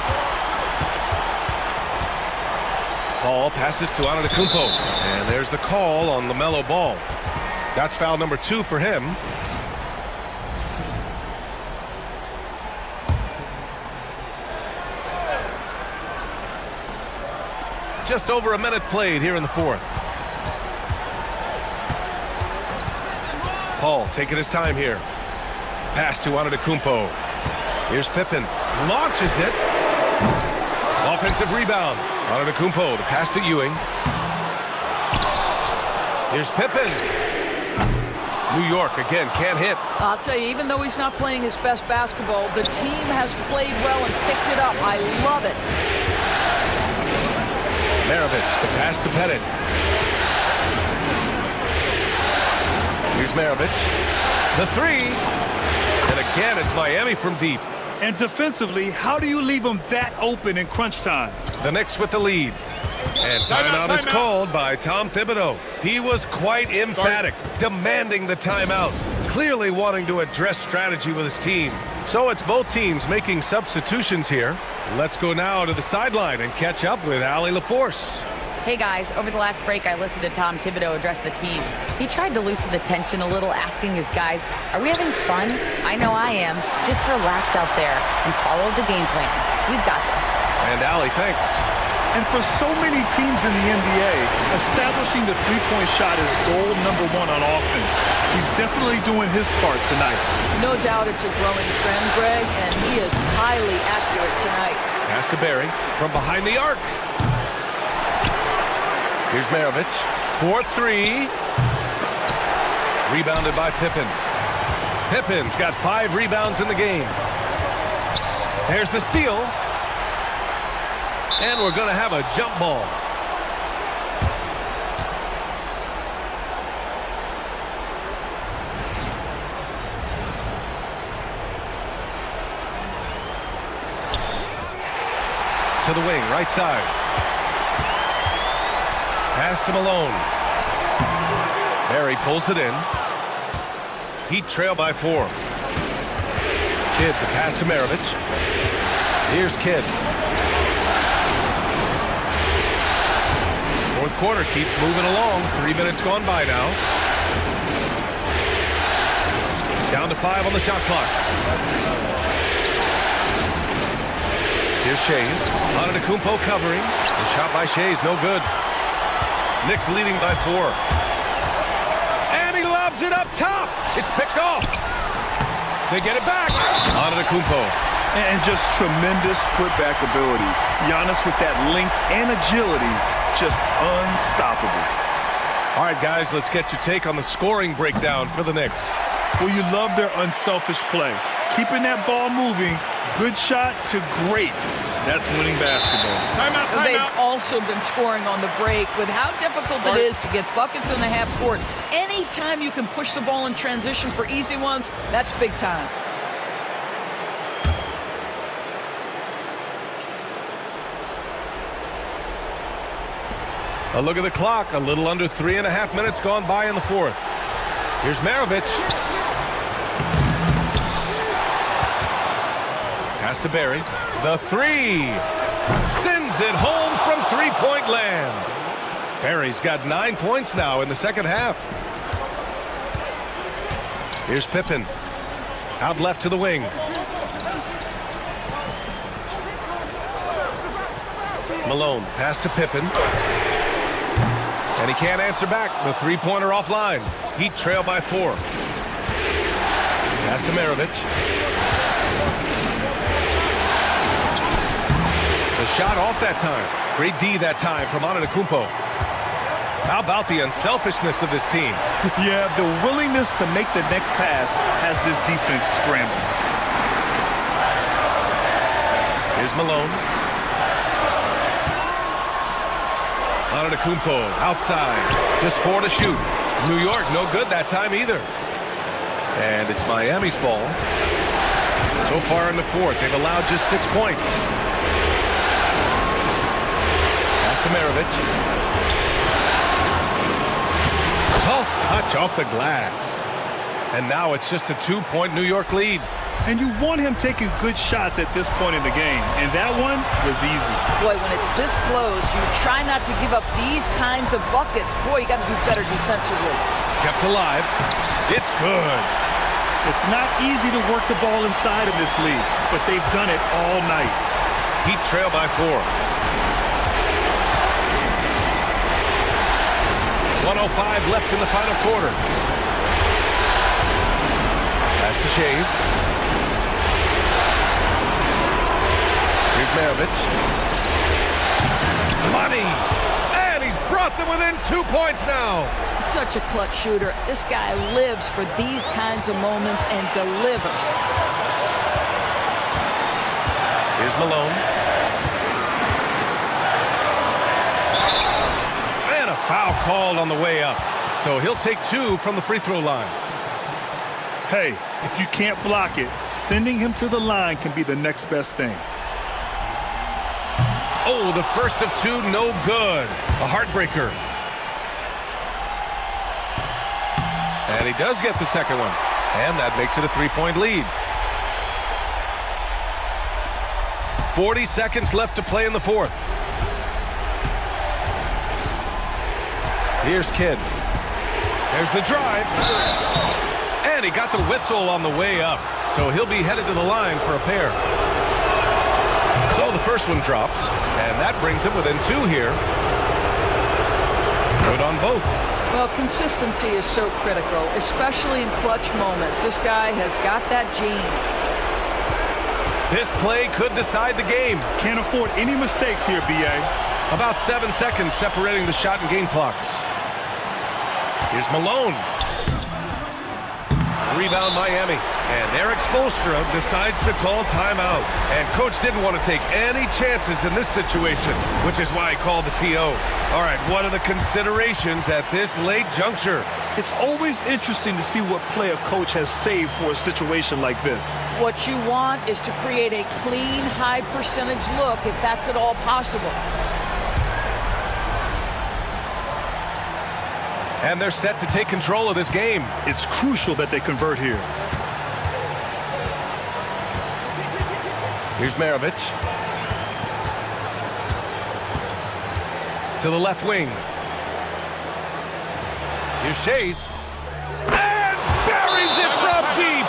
Paul passes to Antetokounmpo, and there's the call on LaMelo Ball. That's foul number 2 for him. Just over a minute played here in the 4th. Paul taking his time here. Pass to Antetokounmpo. Here's Pippen. Launches it. Offensive rebound. Antetokounmpo, the pass to Ewing. Here's Pippen. New York again can't hit. I'll tell you, even though he's not playing his best basketball, the team has played well and picked it up. I love it. Maravich, the pass to Pettit. Here's Maravich. The 3. And again, it's Miami from deep. And defensively, how do you leave them that open in crunch time? The Knicks with the lead. And timeout is called by Tom Thibodeau. He was quite emphatic, demanding the timeout, clearly wanting to address strategy with his team. So it's both teams making substitutions here. Let's go now to the sideline and catch up with Allie LaForce. Hey guys, over the last break I listened to Tom Thibodeau address the team. He tried to loosen the tension a little, asking his guys, are we having fun? I know I am. Just relax out there and follow the game plan. We've got this. And Allie, thanks. And for so many teams in the NBA, establishing the three-point shot is goal number 1 on offense. He's definitely doing his part tonight. No doubt it's a growing trend, Greg, and he is highly accurate tonight. Pass to Barry from behind the arc. Here's Maravich. 4-3. Rebounded by Pippen. Pippen's got 5 rebounds in the game. There's the steal. And we're going to have a jump ball. To the wing, right side. Pass to Malone. Barry pulls it in. Heat trail by 4. Kidd, the pass to Maravich. Here's Kidd. Fourth quarter keeps moving along. 3 minutes gone by now. Down to 5 on the shot clock. Here's Shays. Antetokounmpo covering. The shot by Shays, no good. Knicks leading by 4. And he lobs it up top. It's picked off. They get it back. Antetokounmpo. And just tremendous putback ability. Giannis with that length and agility, just unstoppable. All right, guys, let's get your take on the scoring breakdown for the Knicks. Well, you love their unselfish play. Keeping that ball moving, good shot to great. That's winning basketball. Timeout. They've also been scoring on the break with how difficult it is to get buckets in the half court. Anytime you can push the ball in transition for easy ones, that's big time. A look at the clock. A little under 3.5 minutes gone by in the 4th. Here's Maravich. Pass to Barry. The 3. Sends it home from three-point land. Barry's got 9 points now in the second half. Here's Pippen. Out left to the wing. Malone. Pass to Pippen. And he can't answer back. The three-pointer offline. Heat trail by 4. Pass to Maravich. The shot off that time. Great D that time from Antetokounmpo. How about the unselfishness of this team? Yeah, the willingness to make the next pass has this defense scrambling. Here's Malone. Antetokounmpo outside. Just 4 to shoot. New York no good that time either. And it's Miami's ball. So far in the 4th, they've allowed just 6 points. Pass to Maravich. Soft touch off the glass. And now it's just a 2-point New York lead. And you want him taking good shots at this point in the game. And that one was easy. Boy, when it's this close, you try not to give up these kinds of buckets. Boy, you got to do better defensively. Kept alive. It's good. It's not easy to work the ball inside in this league, but they've done it all night. Heat trail by 4. 1:05 left in the final quarter. Pass to Shays. Here's Maravich. Money! And he's brought them within 2 points now. Such a clutch shooter. This guy lives for these kinds of moments and delivers. Here's Malone. And a foul called on the way up. So he'll take 2 from the free throw line. Hey, if you can't block it, sending him to the line can be the next best thing. Oh, the first of 2, no good. A heartbreaker. And he does get the second one. And that makes it a 3-point lead. 40 seconds left to play in the fourth. Here's Kidd. There's the drive. And he got the whistle on the way up. So he'll be headed to the line for a pair. So the first one drops, and that brings him within 2 here. Good on both. Well, consistency is so critical, especially in clutch moments. This guy has got that gene. This play could decide the game. Can't afford any mistakes here, B.A. About 7 seconds separating the shot and game clocks. Here's Malone. Rebound Miami. And Eric Spoelstra decides to call timeout. And coach didn't want to take any chances in this situation, which is why he called the TO. All right, what are the considerations at this late juncture? It's always interesting to see what play a coach has saved for a situation like this. What you want is to create a clean, high percentage look, if that's at all possible. And they're set to take control of this game. It's crucial that they convert here. Here's Maravich. To the left wing. Here's Shays. And buries it from deep.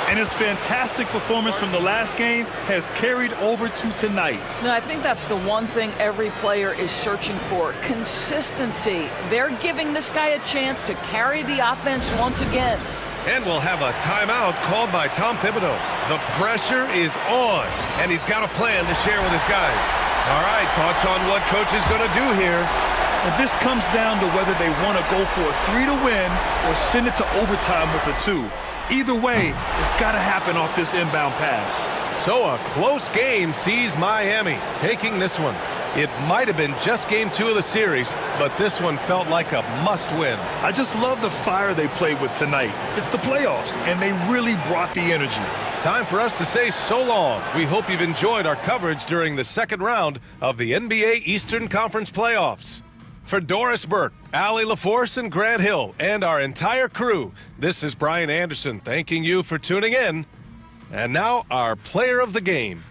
And his fantastic performance from the last game has carried over to tonight. No, I think that's the one thing every player is searching for. Consistency. They're giving this guy a chance to carry the offense once again. And we'll have a timeout called by Tom Thibodeau. The pressure is on, and he's got a plan to share with his guys. All right, thoughts on what coach is going to do here? And this comes down to whether they want to go for a 3 to win or send it to overtime with a 2. Either way, it's got to happen off this inbound pass. So a close game sees Miami taking this one. It might have been just game 2 of the series, but this one felt like a must-win. I just love the fire they played with tonight. It's the playoffs, and they really brought the energy. Time for us to say so long. We hope you've enjoyed our coverage during the second round of the NBA Eastern Conference Playoffs. For Doris Burke, Allie LaForce, and Grant Hill, and our entire crew, this is Brian Anderson thanking you for tuning in. And now, our player of the game.